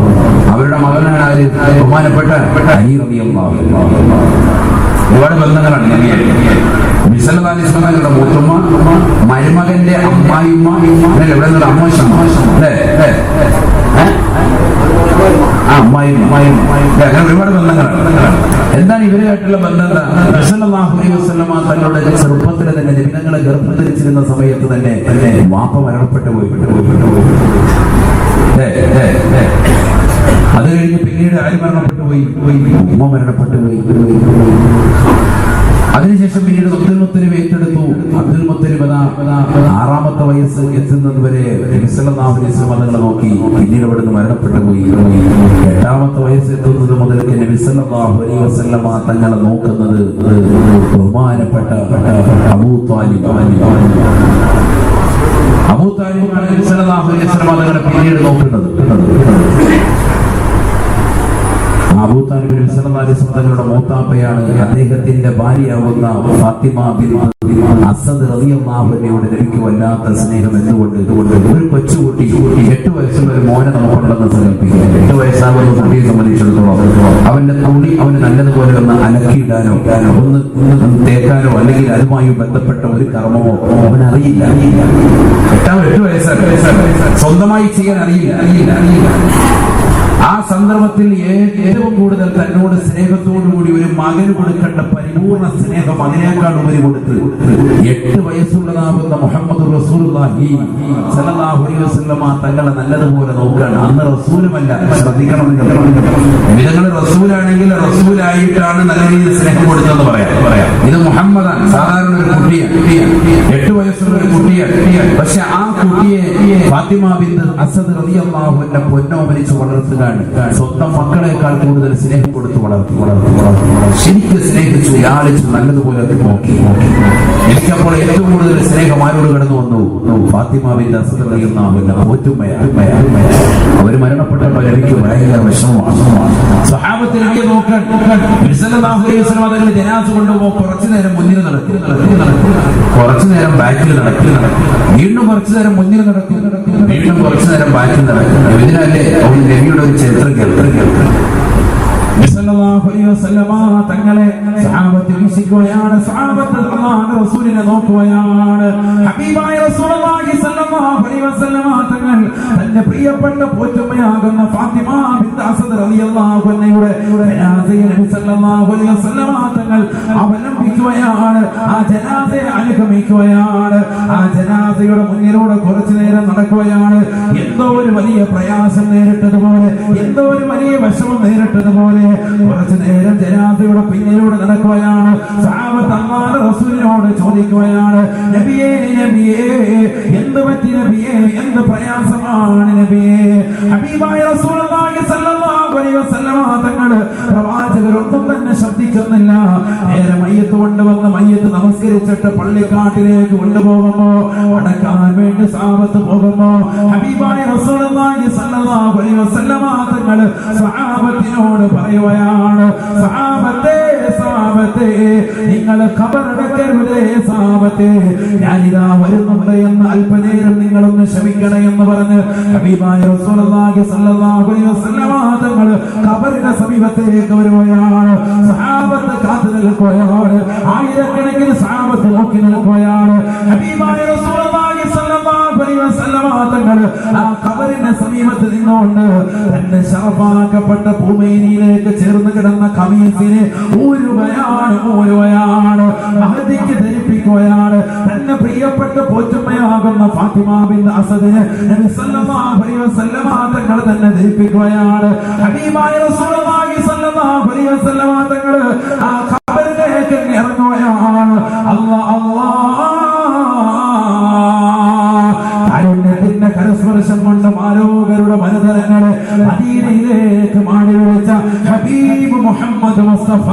അവരുടെ മകനാണ് ബഹുമാനപ്പെട്ട അലി റളിയല്ലാഹു അൻഹു. ഒരുപാട് ബന്ധങ്ങളാണ്. നബി സല്ലല്ലാഹു അലൈഹി വസല്ലമയുടെ മൂത്തുമ്മ, മരുമകന്റെ അമ്മായിമ്മ, എവിടെ നിന്നുള്ള അമ്മോശം അല്ലേ? അങ്ങനെ ഒരുപാട് ബന്ധങ്ങളാണ്. എന്താണ് ഇവരുമായിട്ടുള്ള ബന്ധം? എന്താ? സല്ലല്ലാഹു അലൈഹി വസല്ലമ തങ്ങളുടെ ചെറുപ്പത്തിൽ തന്നെ നബിതങ്ങളെ ഗർഭം ധരിച്ചിരുന്ന സമയത്ത് തന്നെ വാപ്പ മരണപ്പെട്ടു പോയി. അത് കഴിഞ്ഞ് പിന്നീട് ആര് മരണപ്പെട്ടു പോയി? ഉമ്മ മരണപ്പെട്ടു പോയി. അതിനുശേഷം പിന്നീട് അബ്ദുൽ മുത്തലിബ് ഏറ്റെടുത്തു. അബ്ദുൽ മുത്തലിബ് ആറാമത്തെ വയസ്സ് എത്തുന്നത് വരെ നബി സല്ലല്ലാഹു അലൈഹി വസല്ലം തങ്ങളെ നോക്കി. പിന്നീട് അവിടുന്ന് മരണപ്പെട്ടു പോയി. 8ാമത്തെ വയസ്സ് എത്തുന്നത് മുതൽക്ക് നബി സല്ലല്ലാഹു അലൈഹി വസല്ലം തങ്ങളെ നോക്കുന്നത് ബഹുമാനപ്പെട്ട അബൂ താലിബ്. അബൂ താലിബാണ് നബി സല്ലല്ലാഹു അലൈഹി വസല്ലം തങ്ങളെ പിന്നീട് നോക്കുന്നത്. അബൂ താലിബ് നബി സല്ലല്ലാഹു അലൈഹി വസല്ലം തങ്ങളുടെ മൂത്താപ്പയാണ്. അദ്ദേഹത്തിന്റെ ഭാര്യയാവുന്ന ഫാത്തിമ ബിൻത് അസദ് റളിയല്ലാഹു അൻഹയോട് നബിക്ക് വല്ലാത്ത സ്നേഹം. എന്തുകൊണ്ട്? ഒരു കൊച്ചുകുട്ടി 8 വയസ്സുള്ള ഒരു മോനെ നമുക്കുണ്ടെന്ന് സങ്കല്പിക്കുക. 8 വയസ്സാകുന്ന കുട്ടിയെ സംബന്ധിച്ചിടത്തോളം അവന്റെ തുണി അവന് നല്ലതുപോലെ ഒന്ന് അലക്കിയിടാനോ ഒന്ന് തേക്കാനോ അല്ലെങ്കിൽ അതുമായി ബന്ധപ്പെട്ട ഒരു കർമ്മമോ അവൻ അറിയില്ല. 8 വയസ്സാണ്, സ്വന്തമായി ചെയ്യാൻ അറിയില്ല. ആ സന്ദർഭത്തിൽ ഏറ്റവും കൂടുതൽ തന്നോട് സ്നേഹത്തോടുകൂടി ഒരു മകന് കൊടുക്കേണ്ട പരിപൂർണ സ്നേഹം അതിനേക്കാൾ ഉപരി കൊടുത്ത് 8 വയസ്സുള്ളതാകുന്ന മുഹമ്മദ് റസൂലുള്ളാഹി സ്വല്ലല്ലാഹു അലൈഹി വസല്ലം തങ്ങളെ നല്ലതുപോലെ നോക്കുകയാണ്. അന്ന് റസൂലുമല്ല, ശ്രദ്ധിക്കണം. നിങ്ങൾ റസൂലാണെങ്കിൽ റസൂലായിട്ടാണ് നല്ല രീതിയിൽ സ്നേഹം കൊടുത്തതെന്ന് പറയാം. ഇത് മുഹമ്മദാണ്, സാധാരണ ഒരു കുട്ടിയാണ്, 8 വയസ്സുള്ള ഒരു കുട്ടിയാണ്. പക്ഷെ ആ കുട്ടിയെ ഫാത്തിമ ബിൻത് അസദ് റളിയല്ലാഹു അൻഹ പൊന്നോമനിച്ച് വളർത്തുക, സ്വന്തം മക്കളെക്കാൾ കൂടുതൽ സ്നേഹം കൊടുത്ത് വളർത്തി. ശരിക്കും സ്നേഹിച്ചു, ലാളിച്ചു, നല്ലതുപോലെ നോക്കി. എനിക്കപ്പോൾ ഏറ്റവും കൂടുതൽ സ്നേഹം ആരോട് കടന്നു വന്നു? ഫാത്തിമ ബിൻത് അസദ് റളിയല്ലാഹു അൻഹ പോറ്റുമ്മയാണ്. അവര് മരണപ്പെട്ടപ്പോൾ എനിക്ക് ഭയങ്കര വിഷമമാണ്. സ്വഹാബത്തിൽ എനിക്ക് നോക്കാൻ നബി സല്ലല്ലാഹു അലൈഹി വസല്ലം അതിന്റെ ജനാസ കൊണ്ടുപോകുമ്പോൾ കുറച്ചു നേരം മുന്നിൽ നടക്കും, കുറച്ചു നേരം ബാക്കിൽ നടക്കും, വീണ്ടും കുറച്ചു നേരം മുന്നിൽ നടക്കും, വീണ്ടും കുറച്ചു നേരം ബാക്കിൽ നടക്കും. ഇതിനല്ലേ അവൻ നബിയുടെ ഒരു ചരിത്രം കേൾക്കണം. തങ്ങളെ സഹാബത്ത് വീക്ഷിക്കുകയാണ്, സഹാബത്ത് അല്ലാഹുവിന്റെ റസൂലിനെ നോക്കുകയാണ്. ഹബീബായ റസൂലുള്ളാഹി സ്വല്ലല്ലാഹു അലൈഹി വസല്ലം തങ്ങൾ തന്റെ പ്രിയപ്പെട്ട പോറ്റുമ്മയാകുന്ന ഫാത്തിമ ബിൻത് അസദ് റളിയല്ലാഹു അൻഹയുടെ ജനാസയെ നബി സല്ലല്ലാഹു അലൈഹി വസല്ലം തങ്ങൾ അവലംബിക്കുകയാണ്. ആ ജനാസയെ അനുഗമിക്കുകയാണ്. ആ ജനാസയുടെ മുന്നിലൂടെ കുറച്ചു നേരം നടക്കുകയാണ്. എന്തോ ഒരു വലിയ പ്രയാസം നേരിട്ടതുപോലെ, എന്തോ ഒരു വലിയ വിഷമം നേരിട്ടതുപോലെ കുറച്ചു നേരം ജനാസയുടെ പിന്നിലൂടെ നടക്കുകയാണ്. സഹാബത്ത് അല്ലാഹുവിന്റെ റസൂലിനോട് ചോദിക്കുകയാണ്, നബിയേ നബിയേ, എന്ത് പറ്റി നബിയേ, എന്ത് പ്രയാസമാണ് നബിയേ? ഹബീബായ റസൂലുള്ളാഹി സ്വല്ലല്ലാഹു അലൈഹി വസല്ലം തങ്ങൾ പ്രവാചകരൊന്നും തന്നെ ശബ്ദിക്കുന്നില്ല. നേരെ മയ്യത്ത് കൊണ്ടുവന്ന് മയ്യത്ത് നമസ്കരിച്ചിട്ട് പള്ളിക്കാട്ടിലേക്ക് കൊണ്ടുപോകുമ്പോ അടക്കാൻ വേണ്ടി സഹാബത്ത് പോകുമ്പോ ഹബീബായ റസൂലുള്ളാഹി സ്വല്ലല്ലാഹു അലൈഹി വസല്ലം തങ്ങൾ സഹാബത്തിനോട് പറയുകയാണ്, സഹാബത്തേ സഹാബത്തേ, നിങ്ങൾ ഖബറടക്കരുതേ സഹാബത്തേ, ഞാനിതാ വരുന്നുണ്ട് എന്ന് അല്പനേരം നിങ്ങളൊന്ന് ക്ഷമിക്കണേ എന്ന് പറഞ്ഞ് ഹബീബായ റസൂലുള്ളാഹി സ്വല്ലല്ലാഹു അലൈഹി വസല്ലം തങ്ങൾ ഖബറിന്റെ സമീപത്തേക്ക് വരുകയാണ്. സഹാബത്ത് കാത്തു നിൽക്കുകയാണ്. ആയിരക്കണക്കിന് സഹാബത്ത് നോക്കി നിൽക്കുകയാണ്. ഹബീബായ റസൂലുള്ളാഹി സ്വല്ലല്ലാഹു അലൈഹി വസല്ലം തങ്ങൾ ആ ഖബറിന്റെ സമീപത്ത് നിന്നുകൊണ്ട് തന്റെ ശറഫാക്കപ്പെട്ട ഭൂമിയിലേക്ക് ചേർന്ന് കിടന്ന ഖമീസിനെ ഊരുകയാണ്, മഹദിക്ക് ധരിപ്പിക്കുകയാണ്. തന്നെ പ്രിയപ്പെട്ട പോറ്റുമ്മയാകുന്ന ഫാത്തിമ ബിൻത് അസദിനെ നബി സല്ലല്ലാഹു അലൈഹി വസല്ലം തങ്ങൾ തന്നെ ധരിപ്പിക്കുകയാണ്. ഹബീബായ റസൂലുള്ളാഹി സ്വല്ലല്ലാഹു അലൈഹി വസല്ലം തങ്ങൾ ആ ഖബറിലേക്ക് ഇറങ്ങുകയാണ്. കാരുണ്യത്തിന്റെ കരസ്പർശം കൊണ്ട് മാലോകരുടെ മനതരങ്ങളെ മദീനയിലേക്ക് മാടി വിളിച്ച ഹബീബ് മുഹമ്മദ് മുസ്തഫ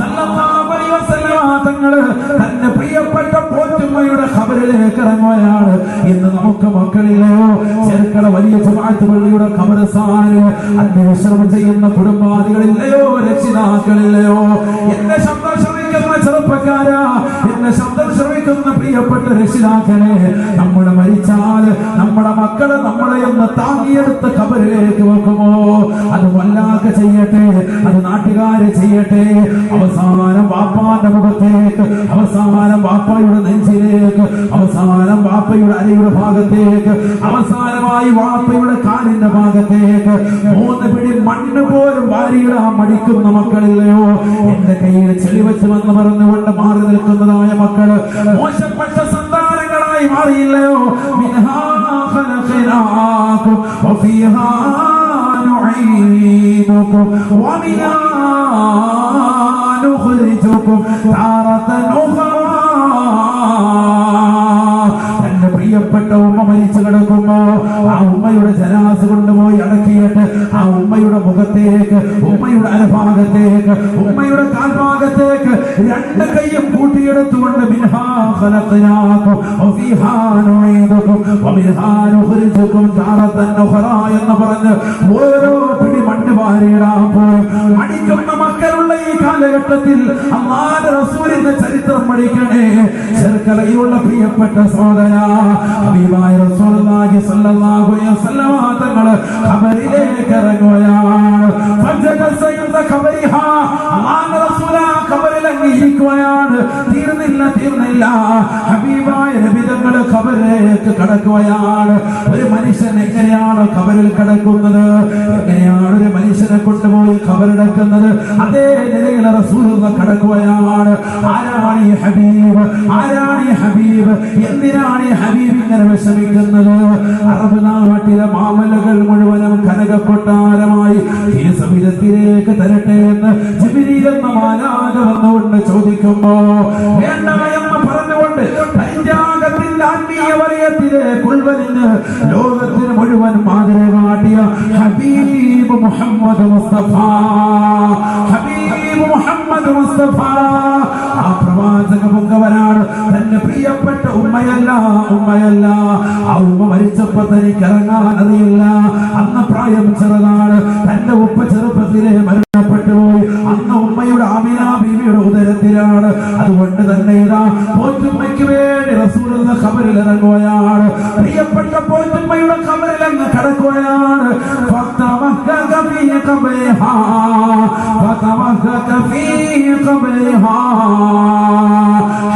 സല്ലല്ലാഹു അലൈഹി വസല്ലം തങ്ങൾ തന്റെ പ്രിയപ്പെട്ട പോറ്റുമ്മയുടെ ഖബറിലേക്ക് ഇറങ്ങുകയാണ്. ഇന്ന് നമുക്ക് മക്കളില്ലയോ? ചെറുക്കട വലിയ ജമാഅത്ത് പള്ളിയുടെ ഖബർസ്ഥാനിൽ അന്വേഷണം ചെയ്യുന്ന കുടുംബാദികളില്ലയോ? രക്ഷിതാക്കളില്ലയോ? എന്നെ ശബ്ദം ശ്രമിക്കുന്ന ചെറുപ്പക്കാരാ, എന്നെ ശബ്ദം ശ്രമിക്കുന്ന പ്രിയപ്പെട്ട രക്ഷിതാക്കളെ, നമ്മുടെ മരിച്ചാൽ നമ്മുടെ മക്കളെ നമ്മളെ ഒന്ന് താങ്ങിയെടുത്ത് ഖബറിലേക്ക് വെക്കുമോ? അത് വല്ലാതെ ചെയ്യട്ടെ, അത് നാട്ടുകാര് ചെയ്യട്ടെ. അവസാനം വാപ്പാന്റെ മുഖത്തേക്ക്, അവസാനം വാപ്പയുടെ നെഞ്ചിലേക്ക്, അവസാനം വാപ്പയുടെ അരയുടെ ഭാഗത്തേക്ക്, അവസാനമായി വാപ്പയുടെ കാലിന്റെ ഭാഗത്തേക്ക് 3 പിടി മണ്ണ് പോലും വാരിയിടാൻ മടിക്കുന്ന മക്കളില്ലയോ? എന്റെ കയ്യിൽ ചെളിവെച്ച് വന്ന് പറഞ്ഞുകൊണ്ട് മാറി നിൽക്കുന്നതായ മക്കള് മോശപ്പെട്ട സന്താനങ്ങളായി മാറിയില്ലയോ? മിൻഹാ ഖലഖനാകും വഫീഹാ നുഈദുകും نعيدكم ومنها نخرجكم تارة أخرى. തന്റെ പ്രിയപ്പെട്ട ഉമ്മ മരിച്ചു കിടക്കുമ്പോ ആ ഉമ്മയുടെ ജനാസ കൊണ്ടുപോയി അടക്കിയിട്ട് ആ ഉമ്മയുടെ മുഖത്തേക്ക്, ഉമ്മയുടെ അരഭാഗത്തേക്ക്, ഉമ്മയുടെ കാൽഭാഗത്തേക്ക് രണ്ട് കൈയും കൂട്ടിയെടുത്തുകൊണ്ട് മിൻഹാ ഖലഖനാകും വഫീഹാ നുഈദുകും വമിൻഹാ നുഖ്രിജുകും താറത്തൻ ഉഖറാ എന്ന് പറഞ്ഞ് ഓരോ പിടി മണ്ണ് വാരിയിടാൻ പോയി. മടിക്കുന്ന മക്കളുള്ള ഈ കാലഘട്ടത്തിൽ അല്ലാഹുവിന്റെ റസൂലിന്റെ ചരിത്രം പഠിക്കണേ. ചെറുക്കലയുള്ള പ്രിയപ്പെട്ട സഹോദരാ, ഹബീബായ റസൂലുള്ളാഹി സ്വല്ലല്ലാഹു അലൈഹി വസല്ലം തങ്ങൾ ഖബറിലേക്ക് ഇറങ്ങുകയാണ്. ഫജലസ ഖബറിഹാ, അല്ലാഹുവിന്റെ റസൂൽ ഖബറിൽ ഇരിക്കുകയാണ്. തീർന്നില്ല. ഹബീബായ നബി തങ്ങൾ ഖബറിലേക്ക് കടക്കുകയാണ്. ഒരു മനുഷ്യൻ എങ്ങനെയാണ് ഖബറിൽ കിടക്കുന്നത്, എങ്ങനെയാണ് ഒരു മനുഷ്യനെ കൊണ്ടുപോയി ഖബറടക്കുന്നത്, അതേ നിലയിൽ റസൂലുള്ളാഹി കടക്കുകയാണ്. ആരാണ് ഈ ഹബീബ്? ആരാണ് ഈ ഹബീബ്? എന്തിനാണ് ഈ ഹബീബ് ഇങ്ങനെ വിഷമിക്കുന്നത്? അറബ് നാട്ടിലെ മാമലകൾ മുഴുവനും കനകക്കൊട്ടാരമായി ഈ സമിതത്തിലേക്ക് തരട്ടെ എന്ന് ജിബ്രീൽ എന്ന മാലാഖ വന്നുകൊണ്ട് ചോദിക്കുമ്പോ വേണ്ട എന്ന് പറഞ്ഞുകൊണ്ട് പരിത്യാഗത്തിന്റെ ആത്മീയ വലയത്തിലെ കുൾവലിന് ലോകത്തിന് മുഴുവൻ മാതൃക കാട്ടിയ ഹബീബ് മുഹമ്മദ് മുസ്തഫ, ഹബീബ് മുഹമ്മദ് മുസ്തഫ ആ പ്രവാചക പൊങ്കവനാണ്. തന്റെ പ്രിയപ്പെട്ട ഉമ്മയല്ല ആ ഉമ്മ മരിച്ചപ്പോ തനിക്ക് ഇറങ്ങാൻ അറിയില്ല. അന്ന് പ്രായം ചെറുതാണ്. തന്റെ ഉപ്പ ചെറുപ്പത്തിലെ മരണപ്പെട്ടു പോയി. അന്ന് ഉമ്മയുടെ ആമിന ബീവിയുടെ ഉദരത്തിലാണ്. അതുകൊണ്ട് തന്നെ ഇതാ പോറ്റുമ്മയ്ക്ക് വേണ്ടി റസൂലുള്ളാഹി ഖബറിൽ ഇറങ്ങുകയാണ്. പ്രിയപ്പെട്ട പോറ്റുമ്മയുടെ ഖബറിൽ അങ്ങ് കടക്കുകയാണ്.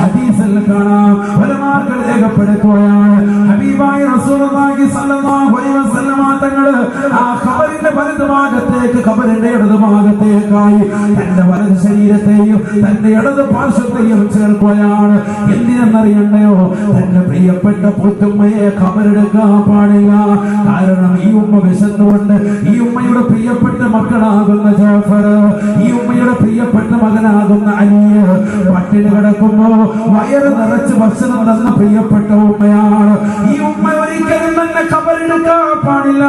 ഹദീസിൽ കാണാം, ഉലമാക്കൾ രേഖപ്പെടുത്തുകയാണ്. ഹബീബായ റസൂലുള്ളാഹി സ്വല്ലല്ലാഹു അലൈഹി വസല്ലം തങ്ങൾ ആ ഖബറിന്റെ വലതുഭാഗത്തേക്ക്, ഖബറിന്റെ ഇടതുഭാഗത്തേക്കായി തന്റെ വലത് ശരീരത്തെയും തന്റെ ഇടത് പാർശ്വത്തെയും ചേർക്കുകയാണ്. എന്തിനെന്നറിയണ്ടയോ? തന്റെ പ്രിയപ്പെട്ട പുത്തുമ്മയെ ഖബറെടുക്കാൻ പാടില്ല. കാരണം ഈ ഉമ്മ വിശന്നുകൊണ്ട്, ഈ ഉമ്മയുടെ പ്രിയപ്പെട്ട മക്കളാകുന്ന ജാഫർ, ഈ ഉമ്മയുടെ പ്രിയപ്പെട്ട മകനാകുന്ന അലി പട്ടിണി കിടക്കുമ്പോ വയറ് നിറച്ച് ഭക്ഷണം തന്ന പ്രിയപ്പെട്ട ഉമ്മയാണ്. ഈ ഉമ്മ ഒരിക്കലും തന്നെ ഖബറെടുക്കാൻ പാടില്ല.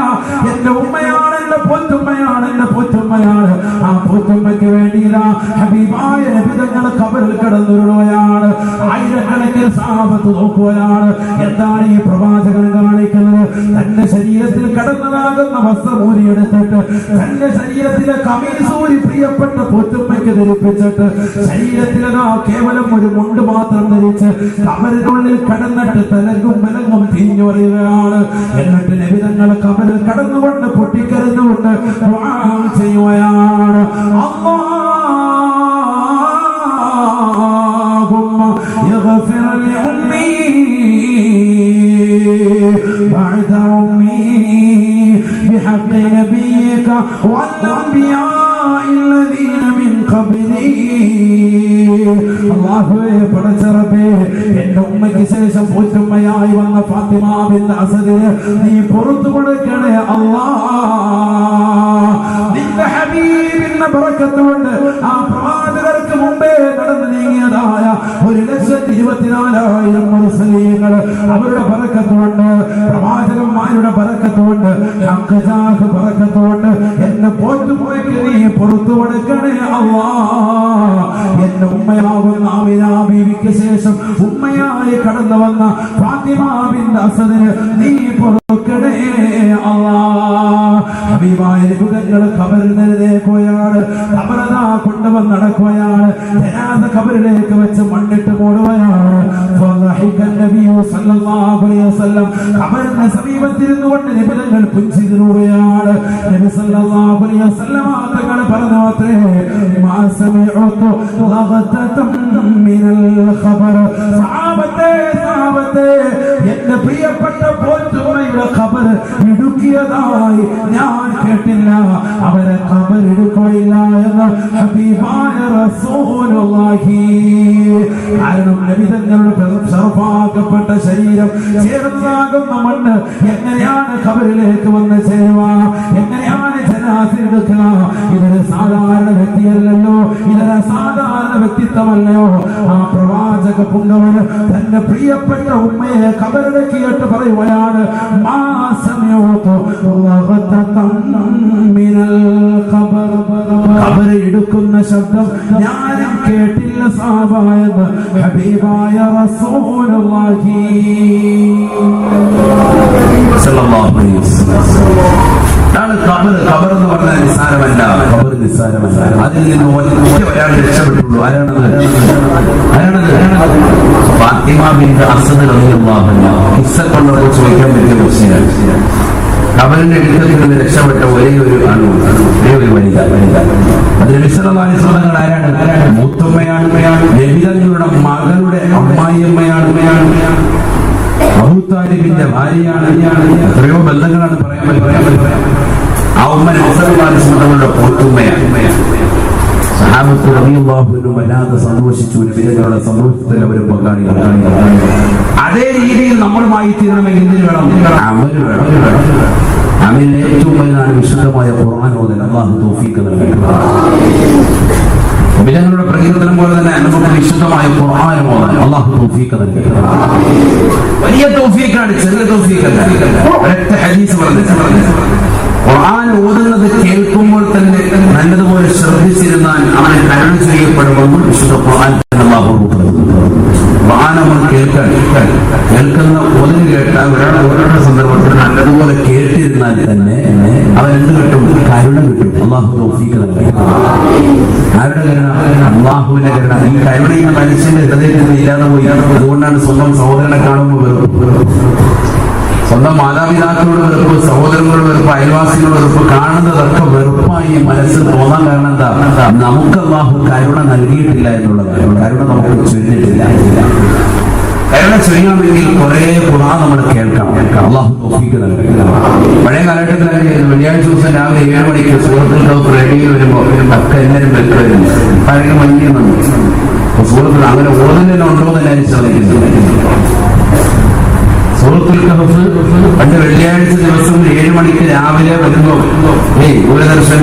എന്റെ ഉമ്മയാണ്, എന്റെ പൊത്തുമ്മയാണ്, എന്റെ പൊത്തുമ്മയാണ്. ആ പൊത്തുമ്മയ്ക്ക് വേണ്ടിയില്ല ഹബീബായ നബി തങ്ങൾ ഖബറിൽ കിടന്നുരുളുകയാണ്. ആയിരക്കണക്കിന് സഹാബത്ത് നോക്കുകയാണ്. എന്താണ് ഈ പ്രവാചകൻ കാണിക്കുന്നത്? തന്റെ ശരീരത്തിൽ കടന്നതാകുന്ന വസ്ത്രമൂരിയെടുത്തിട്ട് തന്റെ ശരീരത്തിലെ കമീസൂരി പ്രിയപ്പെട്ട പൊത്തുമ്മയ്ക്ക് ധരിപ്പിച്ചിട്ട് ശരീരത്തിലതാ കേവലം ഒരു മുണ്ട് മാത്രം ധരിച്ച് ഖബറിനുള്ളിൽ കടന്നിട്ട് തലങ്ങും വിലങ്ങും തിരിഞ്ഞു പറയുകയാണ്. എന്നിട്ട് നബി തങ്ങൾ ഖബറിൽ കടന്നുകൊണ്ട് പൊട്ടിക്കരഞ്ഞുകൊണ്ട് ദുആ ചെയ്യുകയാണ്. അല്ലാഹുമ്മ യഗ്ഫിർ ലി ഉമ്മി ബഅദ ഉമ്മി ബിഹഖ്ഖി നബിയിക വൽ അൻബിയാഇ الذين من قبلي. അല്ലാഹുവേ, പടച്ചറബേ, എന്റെ ഉമ്മയ്ക്ക് ശേഷം പൊന്നുമ്മയായി വന്ന ഫാത്തിമ ബിൻത് അസദിന് നീ പുറത്തു കൊടുക്കണേ അല്ലാഹ്. നിന്റെ ഹബീബിന്റെ ബറക്കത്ത് കൊണ്ട് ആ പ്രവാചകർക്ക് മുമ്പേ നടന്നു നീങ്ങിയതായ 1,24,000 മുർസലീങ്ങൾ അവരുടെ ബറക്കത്ത് കൊണ്ട്, പ്രവാചകന്മാരുടെ ബറക്കത്ത് കൊണ്ട്, ഹഖ്ജാഹ് ബറക്കത്ത് കൊണ്ട് എന്നെ പോറ്റുമ്മയ്ക്ക് നീ പുറത്തു കൊടുക്കണേ അല്ലാഹ്. എന്റെ ഉമ്മയാകുന്ന ആമിന ബീവിക്ക് ശേഷം ഉമ്മയായി കടന്നു വന്ന ഫാത്തിമ ബിൻത് അസദിന് നീ പൊറുക്കണേ അല്ലാഹ്. ഹബീബായ നബിതങ്ങൾ ഖബറിൽ നിന്നേക്കുകയാണ്. ഖബറതാ കൊണ്ടുവന്ന് നടക്കുകയാണ്. ജനാസ ഖബറിലേക്ക് വെച്ച് മണ്ണിട്ട് മൂടുകയാണ്. ഖബറിന്റെ സമീപത്തിരുന്നുകൊണ്ട് നബിതങ്ങൾ പുഞ്ചിരിക്കുകയാണ്. നബി സല്ലല്ലാഹു അലൈഹി വസല്ലം തങ്ങൾ പറഞ്ഞു അത്രേ, മാ സമിഅതു ലഗതതൻ മിനൽ ഖബർ. സഹാബത്തെ എന്റെ പ്രിയപ്പെട്ട പോറ്റുമ്മയുടെ ഖബർ ഇടുക്കിയതായി ഞാൻ കേട്ടില്ല. അവരെ ഖബർ ഇടുകയില്ല എന്ന് ഹബീബായ റസൂലുള്ളാഹി. കാരണം നബി തങ്ങളുടെ മുസ്തഫാക്കപ്പെട്ട ശരീരം ചേർന്നാകുന്ന മണ്ണ് എങ്ങനെയാണ് ഖബറിലേക്ക് വന്ന് ചേരുക? എങ്ങനെയാണ് ജനാസ എടുക്കുക? ഇതൊരു സാധാരണ വ്യക്തിയല്ലല്ലോ, ഇതൊരു സാധാരണ വ്യക്തിത്വമല്ലയോ? ആ പ്രവാചക പുണ്യവന് തന്റെ പ്രിയപ്പെട്ട ഉമ്മയെ ഖബറിടക്കിയിട്ട് പറയുകയാണ്, ഖബറ് എടുക്കുന്ന ശബ്ദം ഞാനും കേട്ടില്ല സഹാബായെന്ന് ഹബീബായ റസൂലുള്ളാഹി സ്വല്ലല്ലാഹു അലൈഹി വസല്ലം. ഖബർ എന്ന് പറഞ്ഞാൽ നിസ്സാരമല്ല, ഖബർ നിസ്സാരമല്ല. അതിൽ നിന്ന് ഒരാൾ രക്ഷപ്പെട്ടുള്ളൂ. ആരാണത്? ഫാത്തിമ ബിൻത് അസ്ദ് റളിയല്ലാഹു അൻഹ. കിസ്സക്കൊണ്ടൊക്കെ ചോദിക്കാൻ പറ്റിയ ക്വസ്റ്റ്യനാണ്. ഖബറിന്റെ അടുക്കൽ നിന്ന് രക്ഷപ്പെട്ട ഒരേ ഒരു വനിത. അതിന് നബി സല്ലല്ലാഹു അലൈഹി വസല്ലം ആരാണ്? മൂത്തുമ്മയാണ്. നബി തങ്ങളുടെ മകളുടെ അമ്മായിയമ്മയാണ്. അബൂ താലിബിന്റെ ഭാര്യയാണ്. എത്രയോ ബന്ധങ്ങളാണ് പറയാൻ പറ്റും. ആ ഉമ്മ നബി സല്ലല്ലാഹു അലൈഹി വസല്ലമയുടെ പോറ്റുമ്മയാണ്. സഹാബത്ത് റളിയല്ലാഹു അൻഹും വല്ലാതെ സന്തോഷിച്ചു. നബി തങ്ങളുടെ സന്തോഷത്തിൽ അവരും പങ്കാളികളാണ്. അതേ രീതിയിൽ നമ്മളുമായി തീരണമെങ്കിൽ എന്തിനു വേണം? അമൽ വേണം. അമലിൽ ഏറ്റവും വലുതാണ് വിശുദ്ധമായ ഖുർആൻ ഓതൽ. അല്ലാഹു തൗഫീഖ് നൽകട്ടെ. വിലങ്ങളുടെ പ്രകീർത്തനം പോലെ തന്നെ നമുക്ക് വിശുദ്ധമായ ഖുർആൻ ഓതാൻ അല്ലാഹു തൗഫീഖ് നൽകട്ടെ. വലിയ തൗഫീഖാണ്, ചെറിയ തൗഫീഖല്ല. ഒരൊറ്റ ഹദീസ് പറഞ്ഞു, ഖുർആൻ ഓതുന്നത് കേൾക്കുമ്പോൾ തന്നെ നല്ലതുപോലെ ശ്രദ്ധിച്ചിരുന്നാൽ അവനെ കരുണ ചെയ്യപ്പെടുമെന്ന് വിശുദ്ധ ഖുർആൻ അല്ലാഹു ഖുർആൻ നമ്മൾ കേൾക്കുന്ന ഓതിന് കേട്ടാൽ ഒരാളുടെ സന്ദർഭത്തിൽ നല്ലതുപോലെ കേട്ടിരുന്നാൽ തന്നെ അവൻ എന്ത് കിട്ടും? കരുണ കിട്ടും. അല്ലാഹു തൗഫീഖ് നൽകട്ടെ. ആരുടെ കരുണ? അല്ലാഹുവിന്റെ കരുണ. ഈ കരുണയുടെ മനുഷ്യന്റെ ഹൃദയത്തിൽ ഇല്ലാതെ പോയി. അതുകൊണ്ടാണ് സ്വന്തം സഹോദരനെ കാണുമ്പോൾ സ്വന്തം മാതാപിതാക്കളോട് വെറുപ്പ്, സഹോദരങ്ങളോട് വെറുപ്പ്, അയൽവാസികളോട് വെറുപ്പ്, കാണുന്നതൊക്കെ വെറുപ്പായി മനസ്സിൽ തോന്നാൻ കാരണം എന്താ? നമുക്ക് അല്ലാഹു കരുണ നൽകിയിട്ടില്ല എന്നുള്ളതാണ്. കരുണ നമുക്ക് ചൊല്ലിട്ടില്ല. കരുണ ചൊല്ലണമെങ്കിൽ കുറെ ഖുർആൻ നമ്മൾ കേൾക്കണം. അല്ലാഹു തൗഫീഖ് നൽകട്ടെ. പഴയ കാലഘട്ടത്തിലൊക്കെ വെള്ളിയാഴ്ച ദിവസം രാവിലെ 7 മണിക്ക് സൂറത്തുൽ കൗഫ് റേഡിയോയിൽ വരുമ്പോൾ ഒക്കെ എല്ലാവരും വെക്കുമായിരുന്നു. പഴയ മഞ്ഞ സൂറത്തിൽ അങ്ങനെ ഓതുന്നതിന് ഉണ്ടോ എന്ന് എല്ലാവരും ശ്രദ്ധിക്കുന്നു. സൂറത്തുൽ കഹഫ് പണ്ട് വെള്ളിയാഴ്ച ദിവസം 7 മണിക്ക് രാവിലെ വരുമ്പോ ദൂരദർശൻ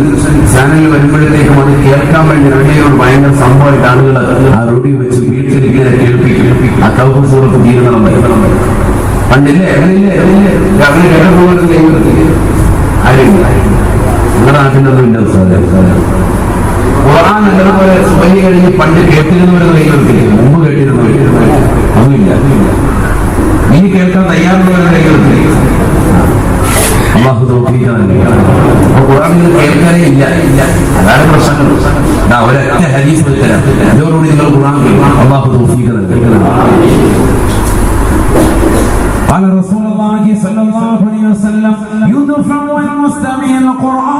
ചാനലിൽ വരുമ്പോഴത്തേക്കും അത് കേൾക്കാൻ വേണ്ടി റേഡിയോയോട് ഭയങ്കര സംഭവമായിട്ട് ആളുകൾ ആ റേഡിയോ വെച്ച് വീട്ടിലിരിക്കുന്ന കേൾപ്പിക്കും. ആ കഹഫ് സൂറത്ത് തീരണം പണ്ടില്ലേ? രാവിലെ കേട്ട ആരും നിങ്ങളുടെ നാട്ടിലൊന്നും ഇല്ല. ഖുർആൻ നല്ലതുപോലെ സുബഹി കഴിഞ്ഞ് പണ്ട് കേട്ടിരുന്നവരെ കൈകൾക്കില്ല, മുമ്പ് കേട്ടിരുന്നവർ അതുമില്ല. ഇനി കേൾക്കാൻ തയ്യാറുള്ളവരുടെ കൈകൾക്കില്ല. അല്ലാഹു തൗഫീഖ് നൽകട്ടെ. ഖുർആൻ കേൾക്കാനേ ഇല്ല. അതാണ് പ്രശ്നം. ഒരൊറ്റ ഹദീസ് തരാം, അതോടുകൂടി നിങ്ങൾ ഖുർആൻ കേൾക്കണം. അല്ലാഹു തൗഫീഖ് നൽകട്ടെ. قال رسول الله صلى الله عليه وسلم يدفع المستمع القرآن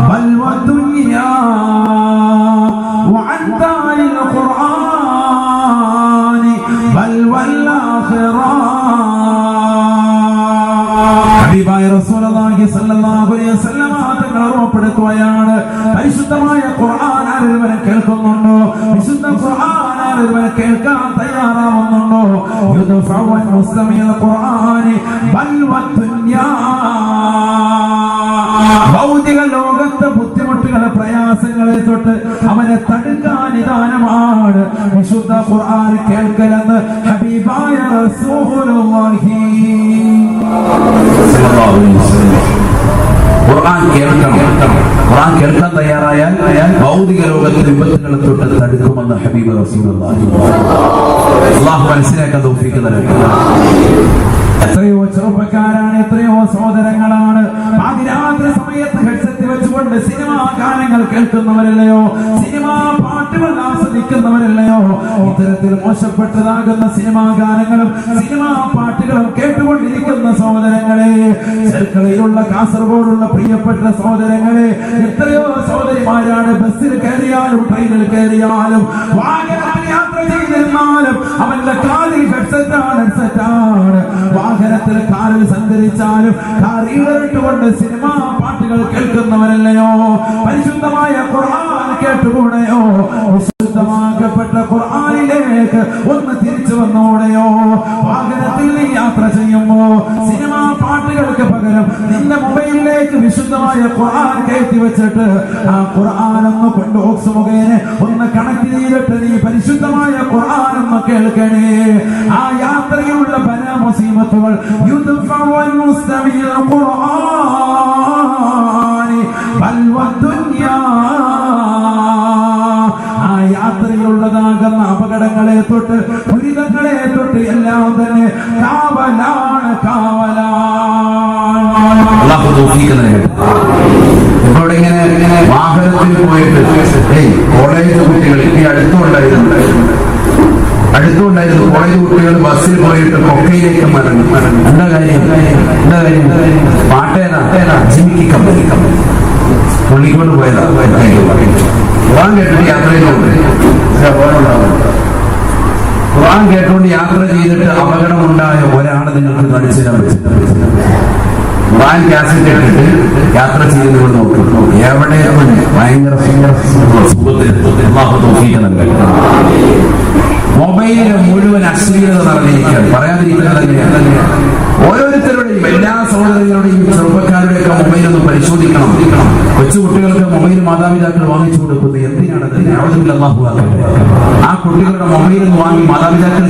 بل والدنيا وعن دار القرآن بل والآخرة. ഹബീബായ റസൂലുള്ളാഹി സ്വല്ലല്ലാഹു അലൈഹി വസല്ലം തങ്ങൾ ഓർമ്മപ്പെടുത്തുകയാണ്, പരിശുദ്ധമായ ഖുർആൻ ആരെങ്കിലും കേൾക്കുന്നുണ്ടോ? വിശുദ്ധ ഖുർആൻ ആരെങ്കിലും കേൾക്കാൻ തയ്യാറാവുന്നുണ്ടോ? യുദ്ഫഉ മുസ്ലിമീൽ ഖുർആൻ ബൽ വദ്ദുനിയാ. ഭൗതിക ലോകത്തെ ബുദ്ധിമുട്ടുകളെ, പ്രയാസങ്ങളെ തൊട്ട് അവനെ തടുക്കാൻ നിദാനമാണ് വിശുദ്ധ ഖുർആൻ കേൾക്കലെന്ന് ഹബീബായ റസൂലുള്ളാഹി സ്വല്ലല്ലാഹു അലൈഹി വസല്ലം. ഖുർആൻ കേൾക്കണം. ഖുർആൻ കേൾക്കാൻ തയ്യാറായാൽ ഭൗതിക ലോകത്തെ വിപത്തുകളെ തൊട്ട് തടുക്കുമെന്ന് ഹബീബ് റസൂലുള്ളാഹി. അല്ലാഹു മനസ്സിലാക്കാൻ തൗഫീഖ് നൽകട്ടെ. എത്രയോ ചെറുപ്പക്കാരാണ്, എത്രയോ സഹോദരങ്ങളാണ് പാതിരാത്രി സമയത്ത് ഹെഡ്സെറ്റ് വെച്ചുകൊണ്ട് സിനിമാ ഗാനങ്ങൾ കേൾക്കുന്നവരല്ലയോ, സിനിമാ പാട്ടുകൾ ആസ്വദിക്കുന്നവരല്ലയോ? ഇത്തരത്തിൽ മോശപ്പെട്ടതാകുന്ന സിനിമാ ഗാനങ്ങളും സിനിമാ പാട്ടുകളും കേട്ടുകൊണ്ടിരിക്കുന്ന സഹോദരങ്ങളെ, ചെറുക്കളയിലുള്ള കാസർഗോഡുള്ള പ്രിയപ്പെട്ട സഹോദരങ്ങളെ, എത്രയോ സഹോദരിമാരാണ് ബസ്സിൽ കയറിയാലും ട്രെയിനിൽ കയറിയാലും വാഹനത്തിൽ യാത്ര ചെയ്തിരുന്നാലും അവന്റെ കാലിൽ ഹെഡ്സെറ്റാണ്. വാഹനത്തിൽ കാറിൽ സഞ്ചരിച്ചാലും കാറിലിട്ടുകൊണ്ട് സിനിമാ പാട്ടുകൾ കേൾക്കുന്നവരല്ലയോ? പരിശുദ്ധമായ ഖുർആൻ കേട്ടുകൂടെയോ? വിശുദ്ധമാക ഒന്ന് തിരിച്ചു വന്നോടെയോ. വാഹനത്തിൽ നീ യാത്ര ചെയ്യുമ്പോ സിനിമാ പാട്ടുകൾക്ക് പകരം നിന്റെ മൊബൈലിലേക്ക് വിശുദ്ധമായ ഖുർആൻ കയറ്റി വെച്ചിട്ട് ആ ഖുർആൻ ഒന്ന് കൊണ്ട് ഓക്സ് മുഖേന ഒന്ന് കണക്ട് ചെയ്തിട്ട് നീ പരിശുദ്ധമായ ഖുർആൻ ഒന്ന് കേൾക്കണേ. ആ യാത്രയിലുള്ള പല മുസീബത്തുകൾ യുദ്ഫഉൽ മുസ്തമിൽ ഖുർആൻ ബൽ വദ്ദുനിയാ. ആ യാത്രയിലുള്ളതാകുന്ന അപകടങ്ങളെ തൊട്ട് ദുരിതങ്ങളെ തൊട്ട് എല്ലാം തന്നെ കാവലാണ്, കാവലാണ്. അല്ലാഹു തൗഫീഖ് നൽകട്ടെ. ഇവിടെ ഇങ്ങനെ വാഹനത്തിൽ പോയിട്ട് കോളേജ് കുട്ടികൾ ഈ അടുത്തുണ്ടായിരുന്നു കോളേജ് കുട്ടികൾ ബസ്സിൽ പോയിട്ട് കൊക്കയിലേക്ക് മടങ്ങി. എന്താ കാര്യം? പാട്ടേതാ? ജിമിക്കി കമ്പനി പുള്ളിക്കൊണ്ട് പോയതാ. ഖുർആൻ കേട്ടിട്ട് യാത്ര ചെയ്തോണ്ട് ഖുർആൻ കേട്ടുകൊണ്ട് യാത്ര ചെയ്തിട്ട് അപകടമുണ്ടായ ഒരാളെ നിങ്ങൾക്ക് കാണിച്ചു തരാൻ പറ്റും. ഖുർആൻ കാസറ്റ് ഇട്ടിട്ട് യാത്ര ചെയ്തുകൊണ്ട് നോക്കും. എവിടെ ഭയങ്കര മൊബൈലിന് മുഴുവൻ അശ്ലീലത നടന്നിരിക്കുകയാണ്. പറയാതിരിക്കുന്നത് തന്നെയാണ്. ഓരോരുത്തരുടെയും എല്ലാ സഹോദരങ്ങളുടെയും ചെറുപ്പക്കാരുടെയൊക്കെ മൊബൈൽ ഒന്ന് പരിശോധിക്കണം. കൊച്ചുകുട്ടികൾക്ക് മൊബൈൽ മാതാപിതാക്കൾ വാങ്ങിച്ചു കൊടുക്കുന്നത് എന്തിനാണ്? ആ കുട്ടികളുടെ മൊബൈൽ വാങ്ങി മാതാപിതാക്കൾ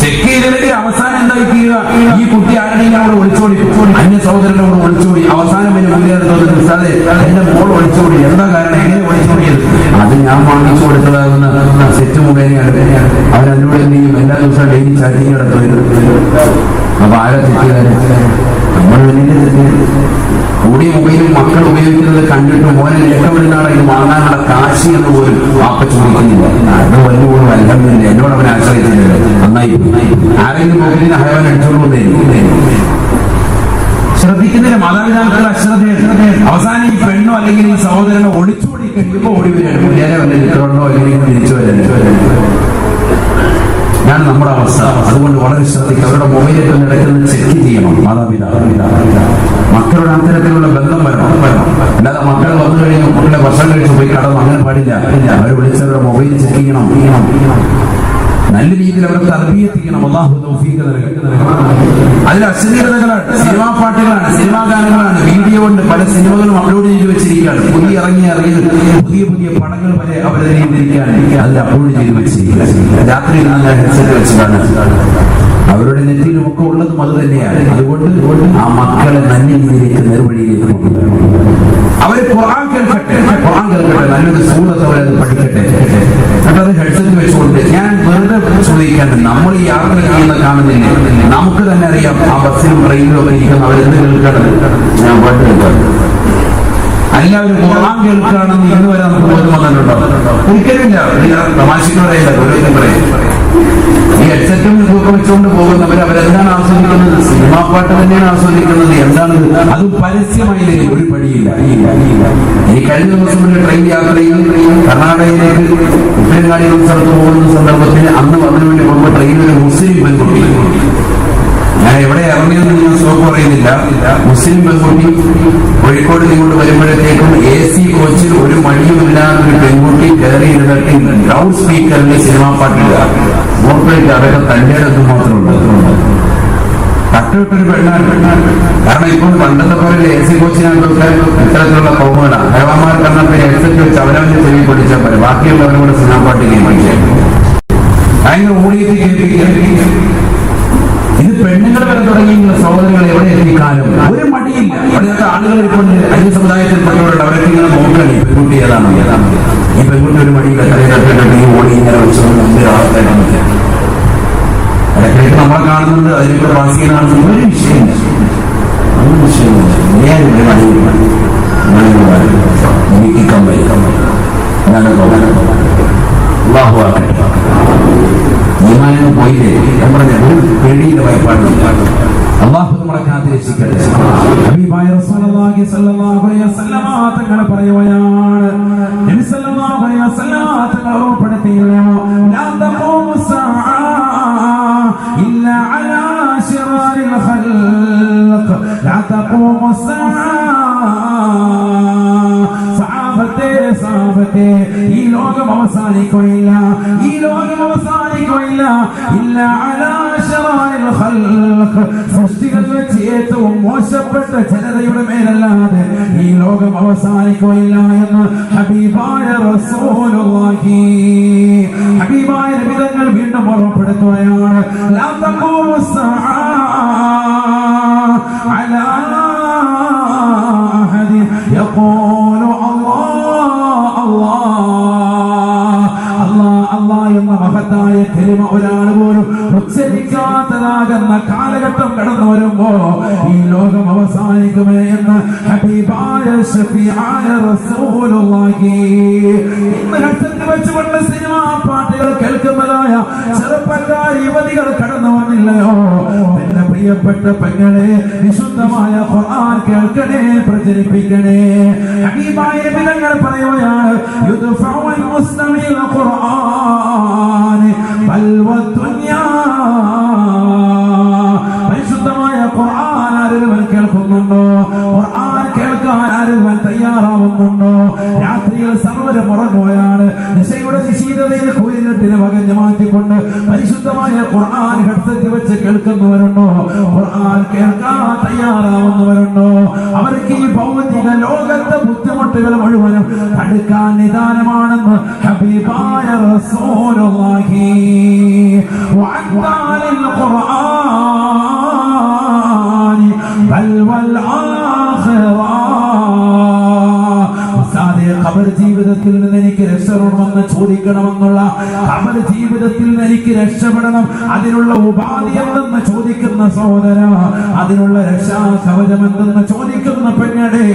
ചെക്ക് ചെയ്തില്ലെങ്കിൽ അവസാനം എന്തായിരിക്കുക? ഈ കുട്ടി ആരുടെയും അവിടെ ഒളിച്ചോടി, അന്യ സഹോദരനോട് ഒളിച്ചോടി, അവസാനം പിന്നെ മുന്നേറുന്നത് എന്റെ മോൾ ഒളിച്ചോടി. എന്താ കാരണം? എങ്ങനെ ഒളിച്ചോടിയത്? അത് ഞാൻ വാങ്ങിച്ചു കൊടുത്തതാകുന്ന സെറ്റ് മുഖേനയാണ്. അവരെന്നോട് എന്ത് ചെയ്യും? എല്ലാ ദിവസവും ഡെയിലി ചാറ്റിങ് നടത്തുന്നത്. അപ്പൊ ആരെ തെറ്റുകാരെ? നമ്മൾ വലിയ കൂടിയ മൊബൈലും മക്കൾ ഉപയോഗിക്കുന്നത് കണ്ടിട്ട് മോനെ രക്ഷപ്പെടുന്നാണ് ഇത് വാങ്ങാനുള്ള കാശി എന്ന് പോലും വാപ്പ ചോദിക്കുന്നില്ല. അത് വല്ലുപോലും അല്ലമില്ല. എന്നോട് അവൻ ആശ്രയിച്ചില്ല. നന്നായി ആരെങ്കിലും മൊബൈലിന് ഹയവൻ അടിച്ചോളൂന്നേ ശ്രദ്ധിക്കുന്നില്ല. മാതാപിതാക്കൾ അശ്രദ്ധ. അവസാനം ഈ പെണ്ണോ അല്ലെങ്കിൽ ഈ സഹോദരനോ ഒളിച്ചോടി കഴിയുമ്പോ ഓടി വരും. നേരെ വല്ല നിൽക്കണോ അല്ലെങ്കിൽ തിരിച്ചു വരാൻ. ഞാൻ നമ്മുടെ അവസ്ഥ. അതുകൊണ്ട് വളരെ ശ്രദ്ധിക്കുക. അവരുടെ മൊബൈലൊക്കെ നടക്കുന്നത് ചെക്ക് ചെയ്യണം മാതാപിതാക്കൾ. മക്കളുടെ അത്തരത്തിലുള്ള ബന്ധം വരണം. അല്ലാതെ മക്കൾ വന്നു കഴിഞ്ഞാൽ മക്കളുടെ ഭക്ഷണം കഴിച്ച് പോയി കടന്നു അങ്ങനെ പാടില്ല. അവർ വിളിച്ചവരുടെ മൊബൈൽ ചെക്ക് ചെയ്യണം. നല്ല രീതിയിൽ അവർക്ക് തർബീയത്തിക്കണം. അല്ലാഹു തൗഫീഖ് നൽകട്ടെ. അതിൽ അശ്ലീലതകളാണ്, സിനിമാ പാട്ടുകളാണ്, സിനിമാ ഗാനങ്ങളാണ്. വീഡിയോ കൊണ്ട് പല സിനിമകളും അപ്ലോഡ് ചെയ്ത് വെച്ചിരിക്കുകയാണ്. പുതിയ പടങ്ങൾ വരെ അവതരിച്ചിരിക്കുകയാണ്. അതിൽ അപ്ലോഡ് ചെയ്ത് വെച്ചിരിക്കുകയാണ്. രാത്രി നല്ല ഹെഡ്സെറ്റ് വെച്ചതാണ്. അവരുടെ നെറ്റിയിലുമൊക്കെ ഉള്ളതും അത് തന്നെയാണ്. അതുകൊണ്ട് ആ മക്കളെ നല്ല രീതിയിലേക്ക് നേർവഴിയിലേക്ക് കൊണ്ടുവരണം. അവർ ഖുർആൻ കേൾക്കട്ടെ, നല്ലൊരു സൂറത്ത് അവരത് പഠിക്കട്ടെ. എന്നിട്ടത് ഹെഡ്സെറ്റ് വെച്ചുകൊണ്ട് ഞാൻ വെറുതെ ചോദിക്കാൻ, നമ്മൾ ഈ യാത്ര ചെയ്യുന്ന കാണുന്നില്ല, നമുക്ക് തന്നെ അറിയാം ആ ബസ്സിലും ട്രെയിനിലും ഒക്കെ ഇരിക്കുന്ന അവരെന്ത് കേൾക്കണം. ഞാൻ പാട്ട് കേൾക്കാം. എല്ലാവരും ഖുർആൻ കേൾക്കുകയാണെന്ന് ഇന്ന് വരെ നമുക്ക് ബോധം വന്നിട്ടുണ്ടോ? ഒരിക്കലുമില്ല. തമാശക്ക് പറയില്ല, ഓരോരുത്തരും പറയും. ഈ ഹെഡ്സെറ്റും ഇതൊക്കെ വെച്ചുകൊണ്ട് പോകുന്നവർ അവരെന്താണ് ആസ്വദിക്കുന്നത്? സിനിമാ പാട്ട് തന്നെയാണ് ആസ്വദിക്കുന്നത്. എന്താണ് അതും പരസ്യമായി ഒരു പടിയില്ല. ഈ കഴിഞ്ഞ ദിവസം ഒരു ട്രെയിൻ യാത്രയിൽ കർണാടകയിലേക്ക് ഉത്തരങ്ങാടി സ്ഥലത്ത് പോകുന്ന സന്ദർഭത്തിൽ അന്ന് അതിനു വേണ്ടി പോകുമ്പോൾ ട്രെയിനിൽ ഒരു മുസ്ലിം പെൺകുട്ടി, ഞാൻ എവിടെ ഇറങ്ങിയെന്ന് ഞാൻ സ്റ്റോപ്പ് പറയുന്നില്ല, മുസ്ലിം പെൺകുട്ടി കോഴിക്കോട് ഇങ്ങോട്ട് വരുമ്പോഴത്തേക്കും AC കോച്ചിൽ ഒരു മടിയുമില്ലാത്ത ഒരു പെൺകുട്ടി കയറി ഇരുന്നിട്ട് ലൗഡ് സ്പീക്കറിൽ സിനിമാ പാട്ടില്ല. മോർപ്പേറ്റ് അതൊക്കെ തന്റെ അടുത്ത് മാത്രമുണ്ട്. തട്ടുവിട്ടൊരു പെണ്ണാണ്. കാരണം ഇപ്പോൾ പണ്ടത്തെ പോലെ AC കോച്ചിനകത്തൊക്കെ ഇത്തരത്തിലുള്ള കോമകളാണ്. ഹേവാമാർ കണ്ണത്തെ ഹെഡ്സെറ്റ് വെച്ച് അവരവന്റെ ചെവി പൊടിച്ചാൽ പോലെ ബാക്കിയുള്ളവരോട് സിനിമാ പാട്ട് കേൾപ്പിക്കാൻ ഭയങ്കര ഓടിയിട്ട് കേൾപ്പിക്കുക. ഇത് പെണ്ണുങ്ങൾ വരെ തുടങ്ങിയുള്ള സഹോദരങ്ങൾ എവിടെ എത്തിക്കാനും ഒരു മടിയില്ല. അവിടുത്തെ ആളുകൾ ഇപ്പോൾ അന്യ സമുദായത്തിൽപ്പെട്ടവരുണ്ട്. അവരൊക്കെ ഇങ്ങനെ നോക്കണം ഈ പെൺകുട്ടി ഏതാണ്. ഈ പെൺകുട്ടി ഒരു മടിയില്ല. കരയിലൊക്കെ ഈ ഓടി ഇങ്ങനെ വെച്ചുകൊണ്ട് ഇടയ്ക്കിടയ്ക്ക് നമ്മളെ കാണുന്നുണ്ട്. അതിനൊക്കെ വാസിയെ കാണുന്നത് ഒരു വിഷയമില്ല. ഈമാനിന് പോയില്ലേ? ഞാൻ പറഞ്ഞ ഒരു പേടിയുടെ ഭയപ്പാടില്ല. അല്ലാഹു നമ്മളെ കാത്തിരക്ഷിക്കട്ടെ. ഹബീബായ റസൂലുള്ളാഹി സ്വല്ലല്ലാഹു അലൈഹി വസല്ലം തങ്ങൾ പറയുകയാണ്, നബി സല്ലല്ലാഹു അലൈഹി വസല്ലം തങ്ങൾ ഓർമ്മപ്പെടുത്തിയിരുന്നു, ലാ തഖൂമു സ്സാഅ ഇല്ലാ അലാ ശിറാരിൽ ഖൽഖ്, ലാ തഖൂമു സ്സാഅ. സഹാബത്തെ സഹാബത്തെ, ഈ ലോകം അവസാനിക്കുകയില്ല, ഈ ലോകം അവസാനിക്കുകയില്ല. ഇല്ല അലാ ശറാഇൽ ഖൽഖ്, സൃഷ്ടികൾ വെച്ച് ഏറ്റവും മോശപ്പെട്ട ജനതയുടെ മേലല്ലാതെ ഈ ലോകം അവസാനിക്കുകയില്ല എന്ന് ഹബീബായ റസൂലുള്ളാഹി, ഹബീബായ നബി തങ്ങൾ വീണ്ടും ഓർമ്മപ്പെടുത്തുകയാണ്. ലാ തഖൂമു സ്സഅ അലാ അഹദി യഖൂലു അല്ലാഹ് അല്ലാഹ് അല്ലാഹ് എന്ന മഹത്തായ കലിമ ഒരാൾ പോലും ഉച്ചരിക്കാത്തതാകുന്ന കാലഘട്ടം കടന്നു വരുമ്പോ ഈ ലോകം അവസാനിക്കുമേ എന്ന് ഹബീബായ ശഫീആയ റസൂലുള്ളാഹി. ഇന്ന് ഹസത്ത് വെച്ചുകൊണ്ട് സിനിമാ പാട്ടുകൾ കേൾക്കുന്നതായ ചെറുപ്പക്കാർ യുവതികൾ കടന്നു വന്നില്ലയോ? എന്റെ പ്രിയപ്പെട്ട പെങ്ങളെ, വിശുദ്ധമായ ഖുർആൻ കേൾക്കണേ, പ്രചരിപ്പിക്കണേ. ഹബീബായ നബി തങ്ങൾ പറയുകയാണ്, യുദ്ഫഉൽ മുസ്ലിമീന ഖുർആൻ ബൽ വദുനിയാ. പരിശുദ്ധമായ ഖുർആൻ ആരെങ്കിലും കേൾക്കുന്നുണ്ടോ? ഖുർആൻ കേൾക്കാൻ ആരെങ്കിലും തയ്യാറാവുന്നുണ്ടോ? രാത്രിയിൽ സർവ്വരും ഉറങ്ങുകയാണ്. നിശയുടെ നിശീതതയിൽ കുയിലിട്ടിനെ വകഞ്ഞു മാറ്റിക്കൊണ്ട് പരിശുദ്ധമായ ഖുർആൻ ഹെഡ്സെറ്റ് വെച്ച് കേൾക്കുന്നവരുണ്ടോ? ഖുർആൻ കേൾക്കാൻ തയ്യാറാവുന്നവരുണ്ടോ? അവർക്ക് ഈ ഭൗതിക ലോകത്തെ ബുദ്ധിമുട്ടുകൾ മുഴുവനും തടുക്കാൻ നിദാനമാണെന്ന് ഹബീബായ റസൂലുള്ളാഹി. വഅൻതാലിൽ ഖുർആൻ ബൽ വൽ ആഖിറ. ഖബർ ജീവിതത്തിൽ നിന്ന് എനിക്ക് രക്ഷപ്പെടണമെന്ന് ചോദിക്കണമെന്നുള്ള, ഖബർ ജീവിതത്തിൽ നിന്ന് എനിക്ക് രക്ഷപ്പെടണം, അതിനുള്ള ഉപാധി എന്തെന്ന് ചോദിക്കുന്ന സഹോദര, അതിനുള്ള രക്ഷാ കവചം എന്തെന്ന് ചോദിക്കുന്ന പെങ്ങളെ,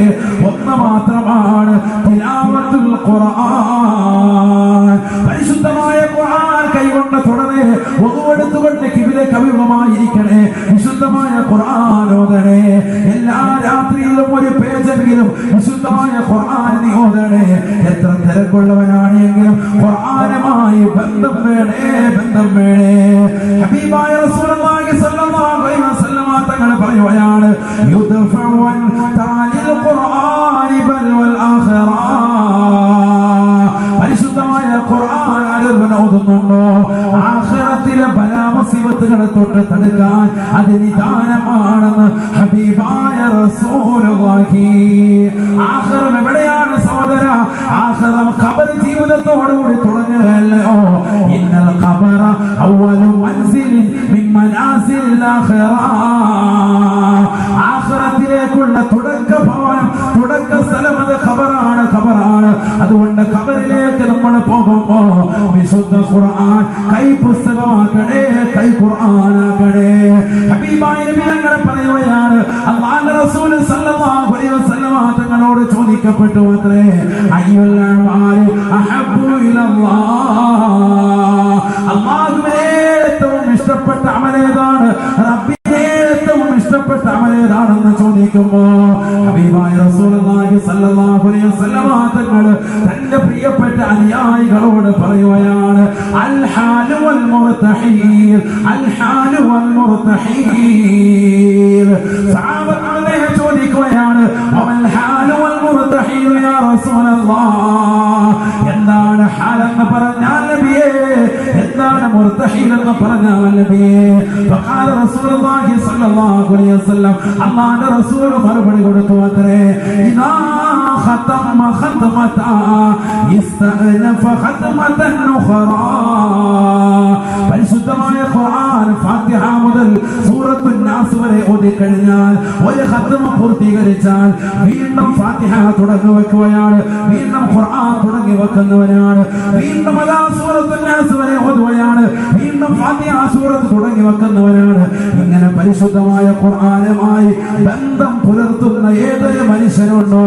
ഒന്ന് മാത്രമാണ് തിലാവത്തുൽ ഖുർആൻ. പരിശുദ്ധമായ ഖുർആൻ കൈകൊണ്ട് തുടരെ ഒന്നുകൊടുത്തുകൊണ്ട് കിബിലെ കവിമമായിരിക്കണേ. വിശുദ്ധമായ ഖുർആൻ ഓതണേ. എല്ലാ രാത്രിയിലും ഒരു പേജെങ്കിലും വിശുദ്ധമായ ഖുർആൻ നീ ഓതണേ. എത്ര തിരക്കുള്ളവനാണെങ്കിലും ഖുർആനുമായി ബന്ധം വേണേ, ബന്ധം വേണേ. ഹബീബായ റസൂലുള്ളാഹി സ്വല്ലല്ലാഹു അലൈഹി വസല്ലം തങ്ങൾ പറയുകയാണ്, യുദ്ഫഉൻ താലിൽ ഖുർആനി ബൽ വൽ ആഖിറ. പരിശുദ്ധമായ ഖുർആൻ ആരെങ്കിലും ഓതുന്നുണ്ടോ? ആഖിറത്തിലെ ബലാമുസീബത്തുകളെ തൊട്ട് തടുക്കാൻ അത് നിദാനമാണെന്ന് ഹബീബായ റസൂലുള്ളാഹി. ആഖിറം എവിടെയാണ് സഹോദര? ആഖിറം ഖബർ ജീവിതത്തോടുകൂടി തുടങ്ങുകയല്ലയോ? ഇന്നൽ ഖബറ അവ്വലു മൻസിലിൻ മിൻ മനാസിലിൽ ആഖിറ. ആഖിറത്തിലേക്കുള്ള തുടക്ക ഭവനം, തുടക്ക സ്ഥലം അത് ഖബറാണ്, ഖബറാണ്. അതുകൊണ്ട് ഖബറിലേക്ക് നമ്മൾ പോകുമ്പോ വിശുദ്ധ ഖുർആൻ കൈ പുസ്തകമാക്കണേ, കൈ ഖുർആനാക്കണേ. ഹബീബായ നബി തങ്ങൾ പറയുകയാണ്, അല്ലാഹുവിന്റെ റസൂൽ സല്ലല്ലാഹു അലൈഹി വസല്ലം തങ്ങളോട് ചോദിക്കപ്പെട്ടു അത്രേ, അയ്യുൽ അഅമാലി അഹബ്ബു ഇലല്ലാഹ്. അല്ലാഹുവിനെ ഏറ്റവും ഇഷ്ടപ്പെട്ട അമലേതാണ്, റബ്ബിനെ ഏറ്റവും ഇഷ്ടപ്പെട്ട അമലേതാണെന്ന് ചോദിക്കുമ്പോ ഹബീബായ റസൂലുള്ളാഹി സ്വല്ലല്ലാഹു അലൈഹി വസല്ലം തങ്ങൾ തന്റെ പ്രിയപ്പെട്ട അനുയായികളോട് പറയുകയാണ്, അൽ ഹാലു വൽ മുർതഹീൽ, അൽ ഹാലു വൽ മുർതഹീൽ. സഹാബത്തുകളെ ചോദിക്കുകയാണ്, അൽ ഹാലു വൽ മുർതഹീൽ യാ റസൂലല്ലാഹ്. എന്താണ് ഹാലെന്ന് പറഞ്ഞാൽ നബിയേ? എന്താണ് മുർതഹീൽ എന്ന് പറഞ്ഞാൽ നബിയേ? ഫഖാല റസൂലുള്ളാഹി സ്വല്ലല്ലാഹു അലൈഹി വസല്ലം, അല്ലാഹുവിന്റെ റസൂൽ മറുപടി കൊടുത്തു അത്രേ, ഇദാ ഖതമ ഖത്മത ഇസ്തഅനഫ ഖത്മതൻ ഉഖറാ. പരിശുദ്ധമായ ഖുർആൻ ഫാത്തിഹ മുതൽ സൂറത്തുൻ നാസ് വരെ ഓതിക്കഴിഞ്ഞാൽ, ഒരു ഖത്മ പൂർത്തീകരിച്ചാൽ വീണ്ടും ഫാത്തിഹ തുടങ്ങി വെക്കുകയാണ്, വീണ്ടും ഖുർആൻ തുടങ്ങി വെക്കുന്നവനാണ്, വീണ്ടും അതാ സൂറത്തുൻ നാസ് വരെ ഓതുകയാണ്, വീണ്ടും ഫാത്തിഹ സൂറത്ത് തുടങ്ങി വെക്കുന്നവനാണ്. ഇങ്ങനെ പരിശുദ്ധമായ ഖുർആനുമായി ബന്ധം പുലർത്തുന്ന ഏതൊരു മനുഷ്യനുണ്ടോ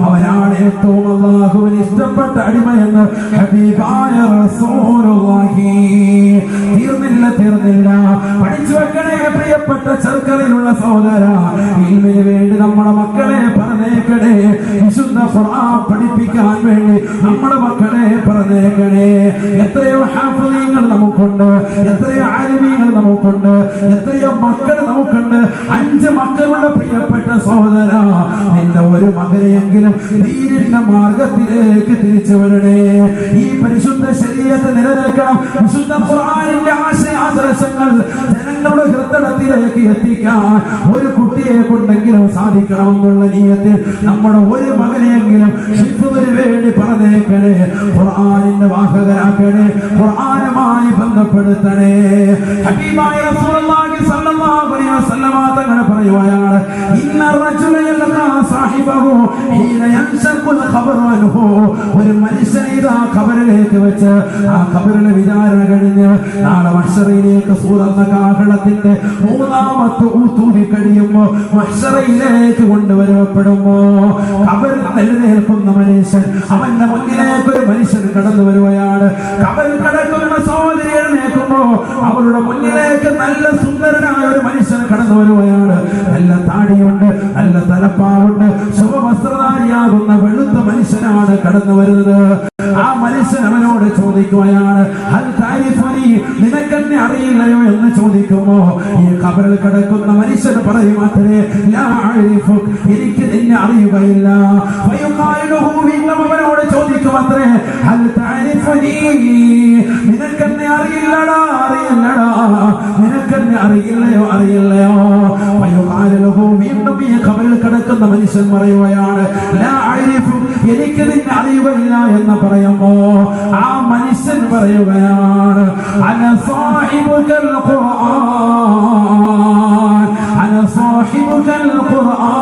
അവനാണ് ഏറ്റവും അല്ലാഹുവിന് ഇഷ്ടപ്പെട്ട അടിമയെന്ന് ഹബീബായ റസൂലുള്ളാഹി. തീർന്നില്ല. പഠിച്ചു വെക്കണേ പ്രിയപ്പെട്ട ചെറുക്കളിലുള്ള സഹോദര, ഇൽമിന് വേണ്ടി നമ്മുടെ മക്കളെ പറഞ്ഞേക്കണേ. വിശുദ്ധ ഖുർആൻ പഠിപ്പിക്കാൻ വേണ്ടി നമ്മുടെ മക്കളെ പറഞ്ഞേക്കണേ. എത്രയോ ഹാഫിളീങ്ങൾ നമുക്കുണ്ട്, എത്രയോ ആലിമീങ്ങൾ നമുക്കുണ്ട്, എത്രയോ മക്കൾ നമുക്കുണ്ട്. 5 മക്കളുടെ പ്രിയപ്പെട്ട സഹോദര, നിന്റെ ഒരു മകനെയെങ്കിലും ദീനിന്റെ മാർഗത്തിലേക്ക് തിരിച്ചു വരണേ. ഈ പരിശുദ്ധ ശരീഅത്ത് നിലനിൽക്കണം. വിശുദ്ധ ഖുർആനിന്റെ ആശയാദർശങ്ങൾ ജനങ്ങളുടെ ഹൃദയത്തിലേക്ക് എത്തിക്കാൻ ഒരു കുട്ടിയെ കൊണ്ടെങ്കിലും സാധിക്കണമെന്നുള്ള നിയത്തിൽ നമ്മുടെ ഒരു മകനെയെങ്കിലും ഹിഫ്ദിന് വേണ്ടി പറഞ്ഞേക്കണേ. ഖുർആനിന്റെ വാഹകരാക്കണേ, ഖുർആനുമായി ബന്ധപ്പെടുത്തണേ. ഹബീബായ റസൂലുള്ളാഹി സ്വല്ലല്ലാഹു അലൈഹി വസല്ലമ തങ്ങൾ പറയുകയാണ്, ഇന്ന റജുല യൽഖാ സാഹിബഹു ഹീന യൻശഖുൽ ഖബറു അൻഹു. ഒരു മനുഷ്യൻ ഇതാ ഖബറിലേക്ക് വെച്ച് ആ ഖബറിലെ വിചാരണ കഴിഞ്ഞ് നാളെ മഹ്ശറിലേക്ക് സൂറന്ന കാഹളത്തിന്റെ 3ാമത്തെ ഊത്തൂരി കഴിയുമ്പോ മഹ്ശറിലേക്ക് കൊണ്ടുവരപ്പെടുമ്പോ ഖബറിൽ എഴുന്നേൽക്കുന്ന മനുഷ്യൻ, അവന്റെ മുന്നിലേക്ക് ഒരു മനുഷ്യൻ കടന്നു വരുകയാണ്. ഖബറിൽ കിടക്കുന്ന സഹോദരി എഴുന്നേൽക്കുമ്പോ അവരുടെ മുന്നിലേക്ക് നല്ല സുന്ദരനായ ഒരു മനുഷ്യൻ കടന്നു വരുകയാണ്. നല്ല താടിയുണ്ട്, നല്ല തലപ്പാവുണ്ട്, ശുഭവസ്ത്രധാരിയാകുന്ന വെളുത്ത മനുഷ്യനാണ് കടന്നു വരുന്നത്. ആ മനുഷ്യൻ അവനോട് ചോദിക്കുകയാണ്, ഹൽ താരിഫുനി, നിനക്കെന്നെ അറിയില്ലയോ എന്ന് ചോദിക്കുമ്പോ ഈ ഖബറിൽ കിടക്കുന്ന മനുഷ്യൻ പറയും, അത്രേ ലാ അഅരിഫു, എനിക്ക് നിന്നെ അറിയുകയില്ല. ഫയുഖാലുഹു, വീണ്ടും അവനോട് ചോദിക്കും, അത്രേ ഹൽ താരിഫുനി, നിനക്കെന്നെ അറിയില്ലടാ, അറിയില്ലടാ, നിനക്കെന്നെ അറിയില്ലയോ, അറിയില്ലയോ. ഫയുഖാലുഹു, വീണ്ടും ഈ ഖബറിൽ കിടക്കുന്ന മനുഷ്യൻ പറയുകയാണ്, ലാ അഅരിഫു, എനിക്ക് നിന്നെ അറിയുകയില്ല എന്ന് പറയുമ്പോ ആ മനുഷ്യൻ പറയുകയാണ്, അന സാഹിബുൽ ഖുർആൻ, അന സാഹിബുൽ ഖുർആൻ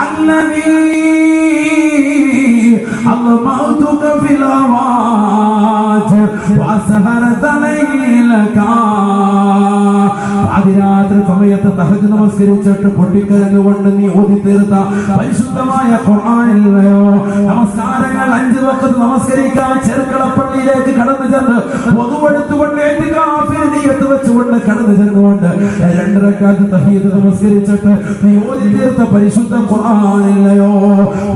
അല്ലദീ അൽമൗതുക ഫിൽ അവാജ് വസഹറത ലൈലക. അതിരാത്രി സമയത്ത് തഹജ്ജുദ് നമസ്കരിച്ചിട്ട് പൊട്ടിക്കരഞ്ഞുകൊണ്ട് നീ ഓതി തീർത്ത പരിശുദ്ധമായ ഖുർആനിലോ നമസ്കാരങ്ങൾ 5 വഖത്ത് നമസ്കരിക്കാൻ ചെറുക്കളപ്പള്ളിയിലേക്ക് കടന്നു ചെന്ന് വധുവെടുത്തുകൊണ്ട് ഇഅ്തികാഫിൽ നിയ്യത്ത് വെച്ചുകൊണ്ട് കടന്നു ചെന്നുകൊണ്ട് 2 റക്അത്ത് തഹജ്ജുദ് നമസ്കരിച്ചിട്ട് നീ ഓതി തീർത്ത പരിശുദ്ധ ഖുർആനിലോ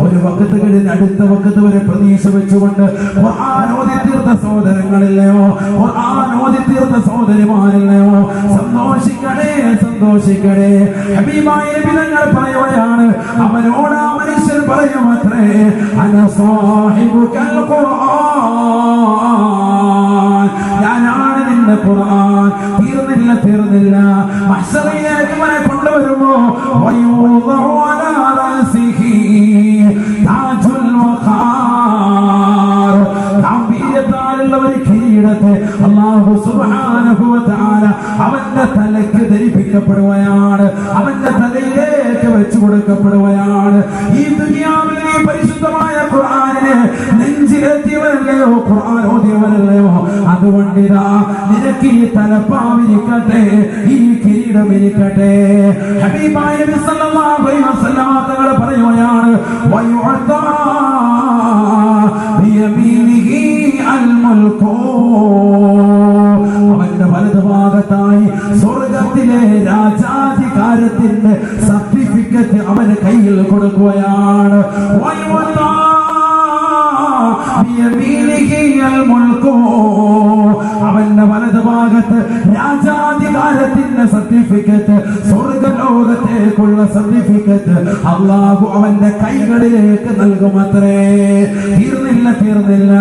ഒരു വഖത്ത് കഴിഞ്ഞ് അടുത്ത വഖത്ത് വരെ പ്രതീക്ഷ വെച്ചുകൊണ്ട് ഖുർആൻ ഓതി തീർത്ത സഹോദരങ്ങളില്ലയോ, ഖുർആൻ ഓതി തീർത്ത സഹോദരിമാരില്ലയോ, സന്തോഷിക്കണേ, സന്തോഷിക്കണേ. ഹബീബായ നബി തങ്ങൾ പറയുകയാണ്, അവനോട് ആ മനുഷ്യൻ പറയും, അത്രേ അന സാഹിബുൽ ഖുർആൻ, ഞാനാണ് നിന്റെ ഖുർആൻ. തീർന്നില്ല, തീർന്നില്ല. മഹ്ശറിലേക്ക് അവനെ കൊണ്ടുവരുമ്പോ വയൂദഉ അലാ റഅസിഹി താജുൽ വഖാർ, ഗംഭീരത്താലുള്ള ഒരു കിരീടത്തെ അല്ലാഹു സുബ്ഹാനഹു വ തആല അവന്റെ തലയ്ക്ക് ധരിപ്പിക്കപ്പെടുകയാണ്, അവന്റെ തലയിലേക്ക് വെച്ചു കൊടുക്കപ്പെടുകയാണ്. ഈ ദുനിയാവിൽ ഈ പരിശുദ്ധമായ ഖുർആനിനെ നെഞ്ചിലെത്തിയവരല്ലയോ, ഖുർആൻ ഓതിയവരല്ലയോ, അതുകൊണ്ടിതാ നിനക്ക് ഈ തലപ്പാവിരിക്കട്ടെ, ഈ കിരീടം ഇരിക്കട്ടെ. ഹബീബായ നബി സല്ലല്ലാഹു അലൈഹി വസല്ലം തങ്ങൾ പറയുകയാണ്, വയുഅതാ ബിയമീനിഹി അൽ മുൽകു, അവന്റെ വലതുഭാഗത്തായി സ്വർഗത്തിലെ രാജാധികാരത്തിന്റെ സർട്ടിഫിക്കറ്റ് അവന് കയ്യിൽ കൊടുക്കുകയാണ്. അവന്റെ വലതുഭാഗത്ത് രാജാധികാരത്തിന്റെ സർട്ടിഫിക്കറ്റ്, സ്വർഗലോകത്തേക്കുള്ള സർട്ടിഫിക്കറ്റ് അല്ലാഹു അവന്റെ കൈകളിലേക്ക് നൽകുമത്രേ. തീർന്നില്ല, തീർന്നില്ല.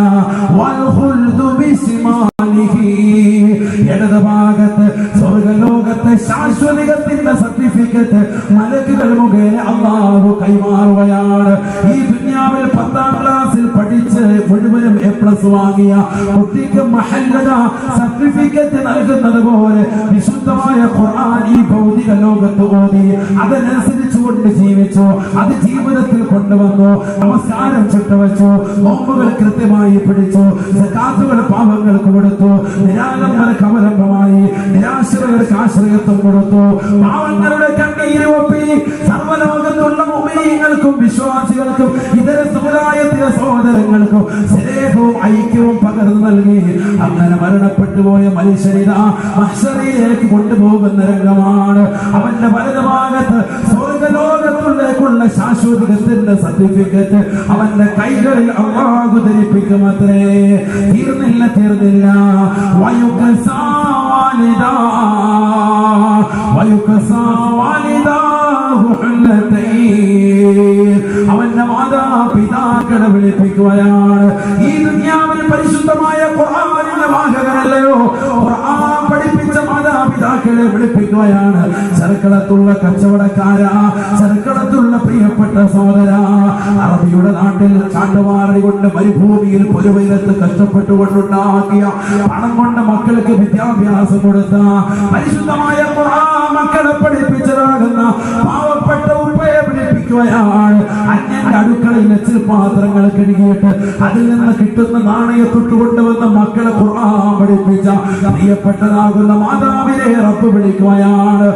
ഇടതുഭാഗത്ത് സ്വർഗലോകത്തെ ശാശ്വതത്തിന്റെ സർട്ടിഫിക്കറ്റ് മലക്കുകൾ മുഖേന അല്ലാഹു കൈമാറുകയാണ്. ഈ ദുനിയാവിൽ 10ാം ക്ലാസ്സിൽ പഠിച്ച് മുഴുവനും A+ വാങ്ങിയ കുട്ടിക്ക് മഹല്ലദ സർട്ടിഫിക്കറ്റ് നൽകുന്നത് പോലെ വിശുദ്ധമായ ഖുർആൻ ഈ ഭൗതിക ലോകത്ത് ഓതി അതനുസരിച്ചുകൊണ്ട് ജീവിച്ചു, അത് ജീവിതത്തിൽ കൊണ്ടുവന്നു. നമസ്കാരം ചുട്ടുവച്ചു, നോമ്പുകൾ കൃത്യമായി പിടിച്ചു, സകാത്തുകൾ പാവങ്ങൾക്ക് കൊടുത്തു, നിരാലംബർക്ക് അവലംബമായി, നിരാശ്രയർക്ക് ആശ്രയത്വം കൊടുത്തു, പാവങ്ങളുടെ കണ്ണീര് ഒപ്പി സർവ്വലോകത്തുള്ള മുഅ്മിനീങ്ങൾക്കും വിശ്വാസികൾക്കും ഇതര സമുദായത്തിലെ സഹോദരങ്ങൾക്കും സ്നേഹവും ഐക്യവും പകർന്നു നൽകി. അങ്ങനെ മരണപ്പെട്ടു പോയ മനുഷ്യരിതാ മഹ്ശറിലേക്ക് കൊണ്ടുപോകുന്ന രംഗമാണ്. അവന്റെ വലതുഭാഗത്ത് സ്വർഗലോകത്തുള്ള എന്നേക്കുള്ള ശാശ്വതത്തിന്റെ സർട്ടിഫിക്കറ്റ് അവന്റെ കൈകളിൽ അല്ലാഹു ധരിപ്പിക്കുമത്രേ. തീർന്നില്ല അവന്റെ മാതാപിതാക്കളെ വിളിപ്പിക്കുകയാണ്. ഈ ദുനിയാവിൽ പരിശുദ്ധമായ ഖുർആനിന്റെ വാഹകരല്ലയോ, ഖുർആൻ പഠിപ്പിച്ച മാതാപിതാക്കളെ വിളിപ്പിക്കുകയാണ്. ചെറുക്കളത്തുള്ള കച്ചവടക്കാരാ, ചെറുക്കളത്തുള്ള പ്രിയപ്പെട്ട സഹോദര, അറബിയുടെ നാട്ടിൽ ചാട്ടുമാറി കൊണ്ട് മരുഭൂമിയിൽ പൊരുവയിലത്ത് കഷ്ടപ്പെട്ടുകൊണ്ടുണ്ടാക്കിയ പണം കൊണ്ട് മക്കൾക്ക് വിദ്യാഭ്യാസം കൊടുത്ത പരിശുദ്ധമായ ഖുർആൻ മക്കളെ പഠിപ്പിച്ചതാകുന്ന പാവപ്പെട്ട ഉപ്പയെ വിളിപ്പിക്കുകയാണ്. അന്യന്റെ അടുക്കളയിൽ വെച്ച് പാത്രങ്ങൾ കഴുകിയിട്ട് അതിൽ നിന്ന് കിട്ടുന്ന നാണയത്തൊട്ട് കൊണ്ടുവന്ന മക്കളെ ഖുർആൻ പഠിപ്പിച്ച പ്രിയപ്പെട്ടതാകുന്ന മാതാവിനെ റബ്ബ് വിളിക്കുകയാണ്.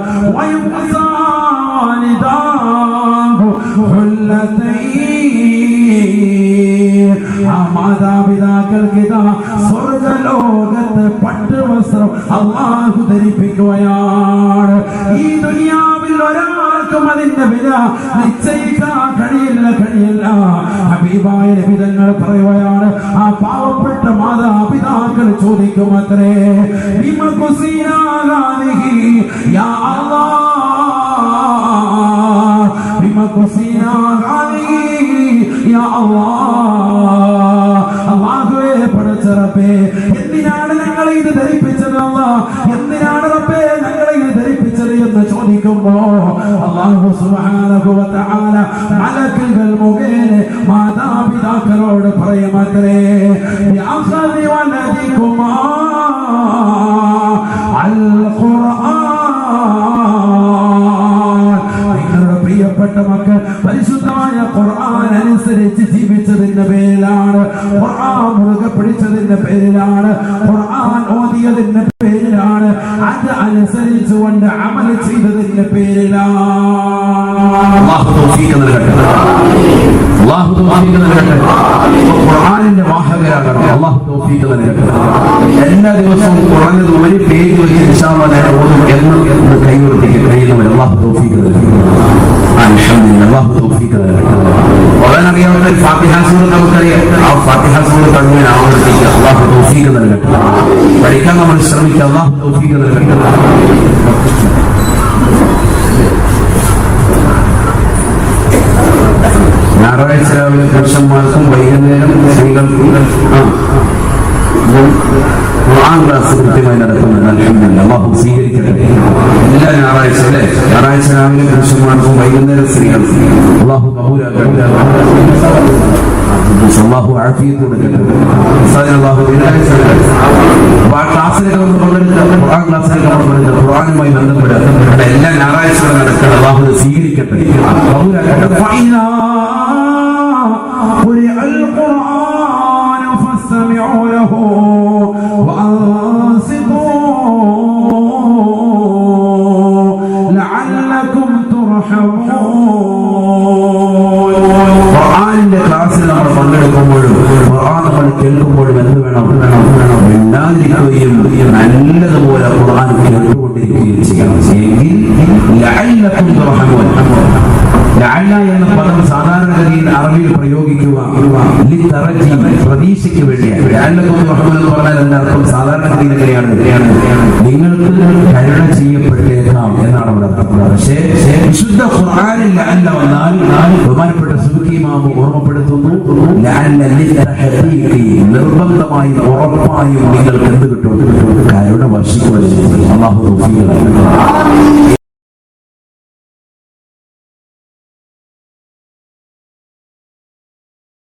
ആ മാതാപിതാക്കൾക്ക് ഇതാ സ്വർഗലോകത്ത് പട്ടുവസ്ത്രം അല്ലാഹു ധരിപ്പിക്കുകയാണ്. ഈ ദുനിയാവിൽ ഒരാൾക്കും അതിന്റെ വില നിശ്ചയിക്കാൻ കഴിയില്ല. ഹബീബായ നബി തങ്ങൾ പറയുകയാണ്, ആ പാവപ്പെട്ട മാതാപിതാക്കൾ ചോദിക്കുമത്രേ, യാ അല്ലാഹ് എന്തിനാണ് ഞങ്ങളെ ഇത് ധരിപ്പിച്ചത്? എന്തിനാണ് റബ്ബേ ഞങ്ങളെ ഇത് ധരിപ്പിച്ചത് എന്ന് ചോദിക്കുമ്പോ അല്ലാഹു സുബ്ഹാനഹു വ തആല മലക്കുകൾ മുഖേന മാതാപിതാക്കളോട് പറയുമത്രേ, യാഖദി വലദികുമാ അൽ ഖുർആൻ. പ്രിയപ്പെട്ട മക്കൾ പരിശുദ്ധമായ ഖുർആൻ അനുസരിച്ച് ജീവിച്ചതിന്റെ പേരിലാണ്, ഖുർആൻ മുറുകെ പിടിച്ചതിന്റെ പേരിലാണ്, ഖുർആൻ ഓതിയതിന്റെ പേരിലാണ്, അത് അനുസരിച്ചുകൊണ്ട് അമൽ ചെയ്തതിന്റെ പേരിലാണ്. ഖുർആനിന്റെ വാഹകരാകണം. അല്ലാഹു തൗഫീഖ് നൽകട്ടെ. എല്ലാ ദിവസവും കുറഞ്ഞത് ഒരു പേജ് വെച്ച് ഇൻഷാ അല്ലാഹ് ഞാൻ ഓതും എന്ന് കൈവർത്തിക്ക് കഴിയുന്നവർ അല്ലാഹു തൗഫീഖ് നൽകട്ടെ. അല്ലാഹു തൗഫീഖ് നൽകട്ടെ. ഓതാനറിയാവുന്ന ഫാത്തിഹ സൂറത്ത് നമുക്കറിയാം. ആ ഫാത്തിഹ സൂറത്ത് അങ്ങനെ ആവർത്തിക്കുക. അല്ലാഹു തൗഫീഖ് നൽകട്ടെ. പഠിക്കാൻ നമ്മൾ ശ്രമിക്കുക. അല്ലാഹു തൗഫീഖ് നൽകട്ടെ. ഞായറാഴ്ച രാവിലെ പുരുഷന്മാർക്കും വൈകുന്നേരം സ്ത്രീകൾക്കും ഖുർആൻ ക്ലാസ് കൃത്യമായി നടക്കുന്നുണ്ട്. അൽഹംദുലില്ലാഹ്. അല്ലാഹു സ്വീകരിക്കട്ടെ. എല്ലാ ഞായറാഴ്ച അല്ലേ, ഞായറാഴ്ച രാവിലെ പുരുഷന്മാർക്കും വൈകുന്നേരം സ്ത്രീകൾക്കും അല്ലാഹു കബൂലാക്കട്ടെ. അല്ലാഹു ആഫിയത്ത് കൊടുക്കട്ടെ. അല്ലാഹു ആ ക്ലാസ്സിലൊക്കെ നമ്മൾ പങ്കെടുക്കുക. ഖുർആൻ ക്ലാസ്സിലൊക്കെ നമ്മൾ പങ്കെടുക്കുക. ഖുർആനുമായി ബന്ധപ്പെടുക. എല്ലാ ഞായറാഴ്ചകളും നടക്കണം. അല്ലാഹു സ്വീകരിക്കട്ടെ. കബൂലാക്കട്ടെ. فاستمعوا له وأنصتوا لعلكم ترحمون. ഖുർആനിന്റെ ക്ലാസ്സിൽ നമ്മൾ പങ്കെടുക്കുമ്പോഴും ഖുർആൻ നമ്മൾ കേൾക്കുമ്പോഴും എന്ത് വേണം? മിണ്ടാതിരിക്കുകയും നല്ലതുപോലെ ഖുർആൻ കേട്ടുകൊണ്ടിരിക്കുകയും ചെയ്യണം. എങ്കിൽ ലഅല്ലകും തുർഹമൂൻ. ലഅല്ല എന്ന പദം സാധാരണഗതിയിൽ അറബിയിൽ പ്രയോഗിക്കുക പ്രതീക്ഷയ്ക്ക് വേണ്ടിയാണ്. ലഅല്ലകും തുർഹമൂൻ എന്ന് പറഞ്ഞാൽ അതിന്റെ അർത്ഥം സാധാരണഗതിയിൽ എങ്ങനെയാണ്? നിങ്ങൾക്ക് കരുണ ചെയ്യപ്പെട്ടേക്കാം എന്നാണ് അവിടെ അർത്ഥം. പക്ഷേ വിശുദ്ധ ഖുർആനിൽ ലഅല്ല വന്നാൽ ബഹുമാനപ്പെട്ട സുബ്കി ഇമാം ഓർമ്മപ്പെടുത്തുന്നു, ലഅല്ല ലിത്തഹഖീഖി, നിർബന്ധമായും ഉറപ്പായും നിങ്ങൾക്ക് എന്ത് കിട്ടും? കരുണ വർഷിക്കുകയും. അല്ലാഹു തൗഫീഖ് നൽകട്ടെ.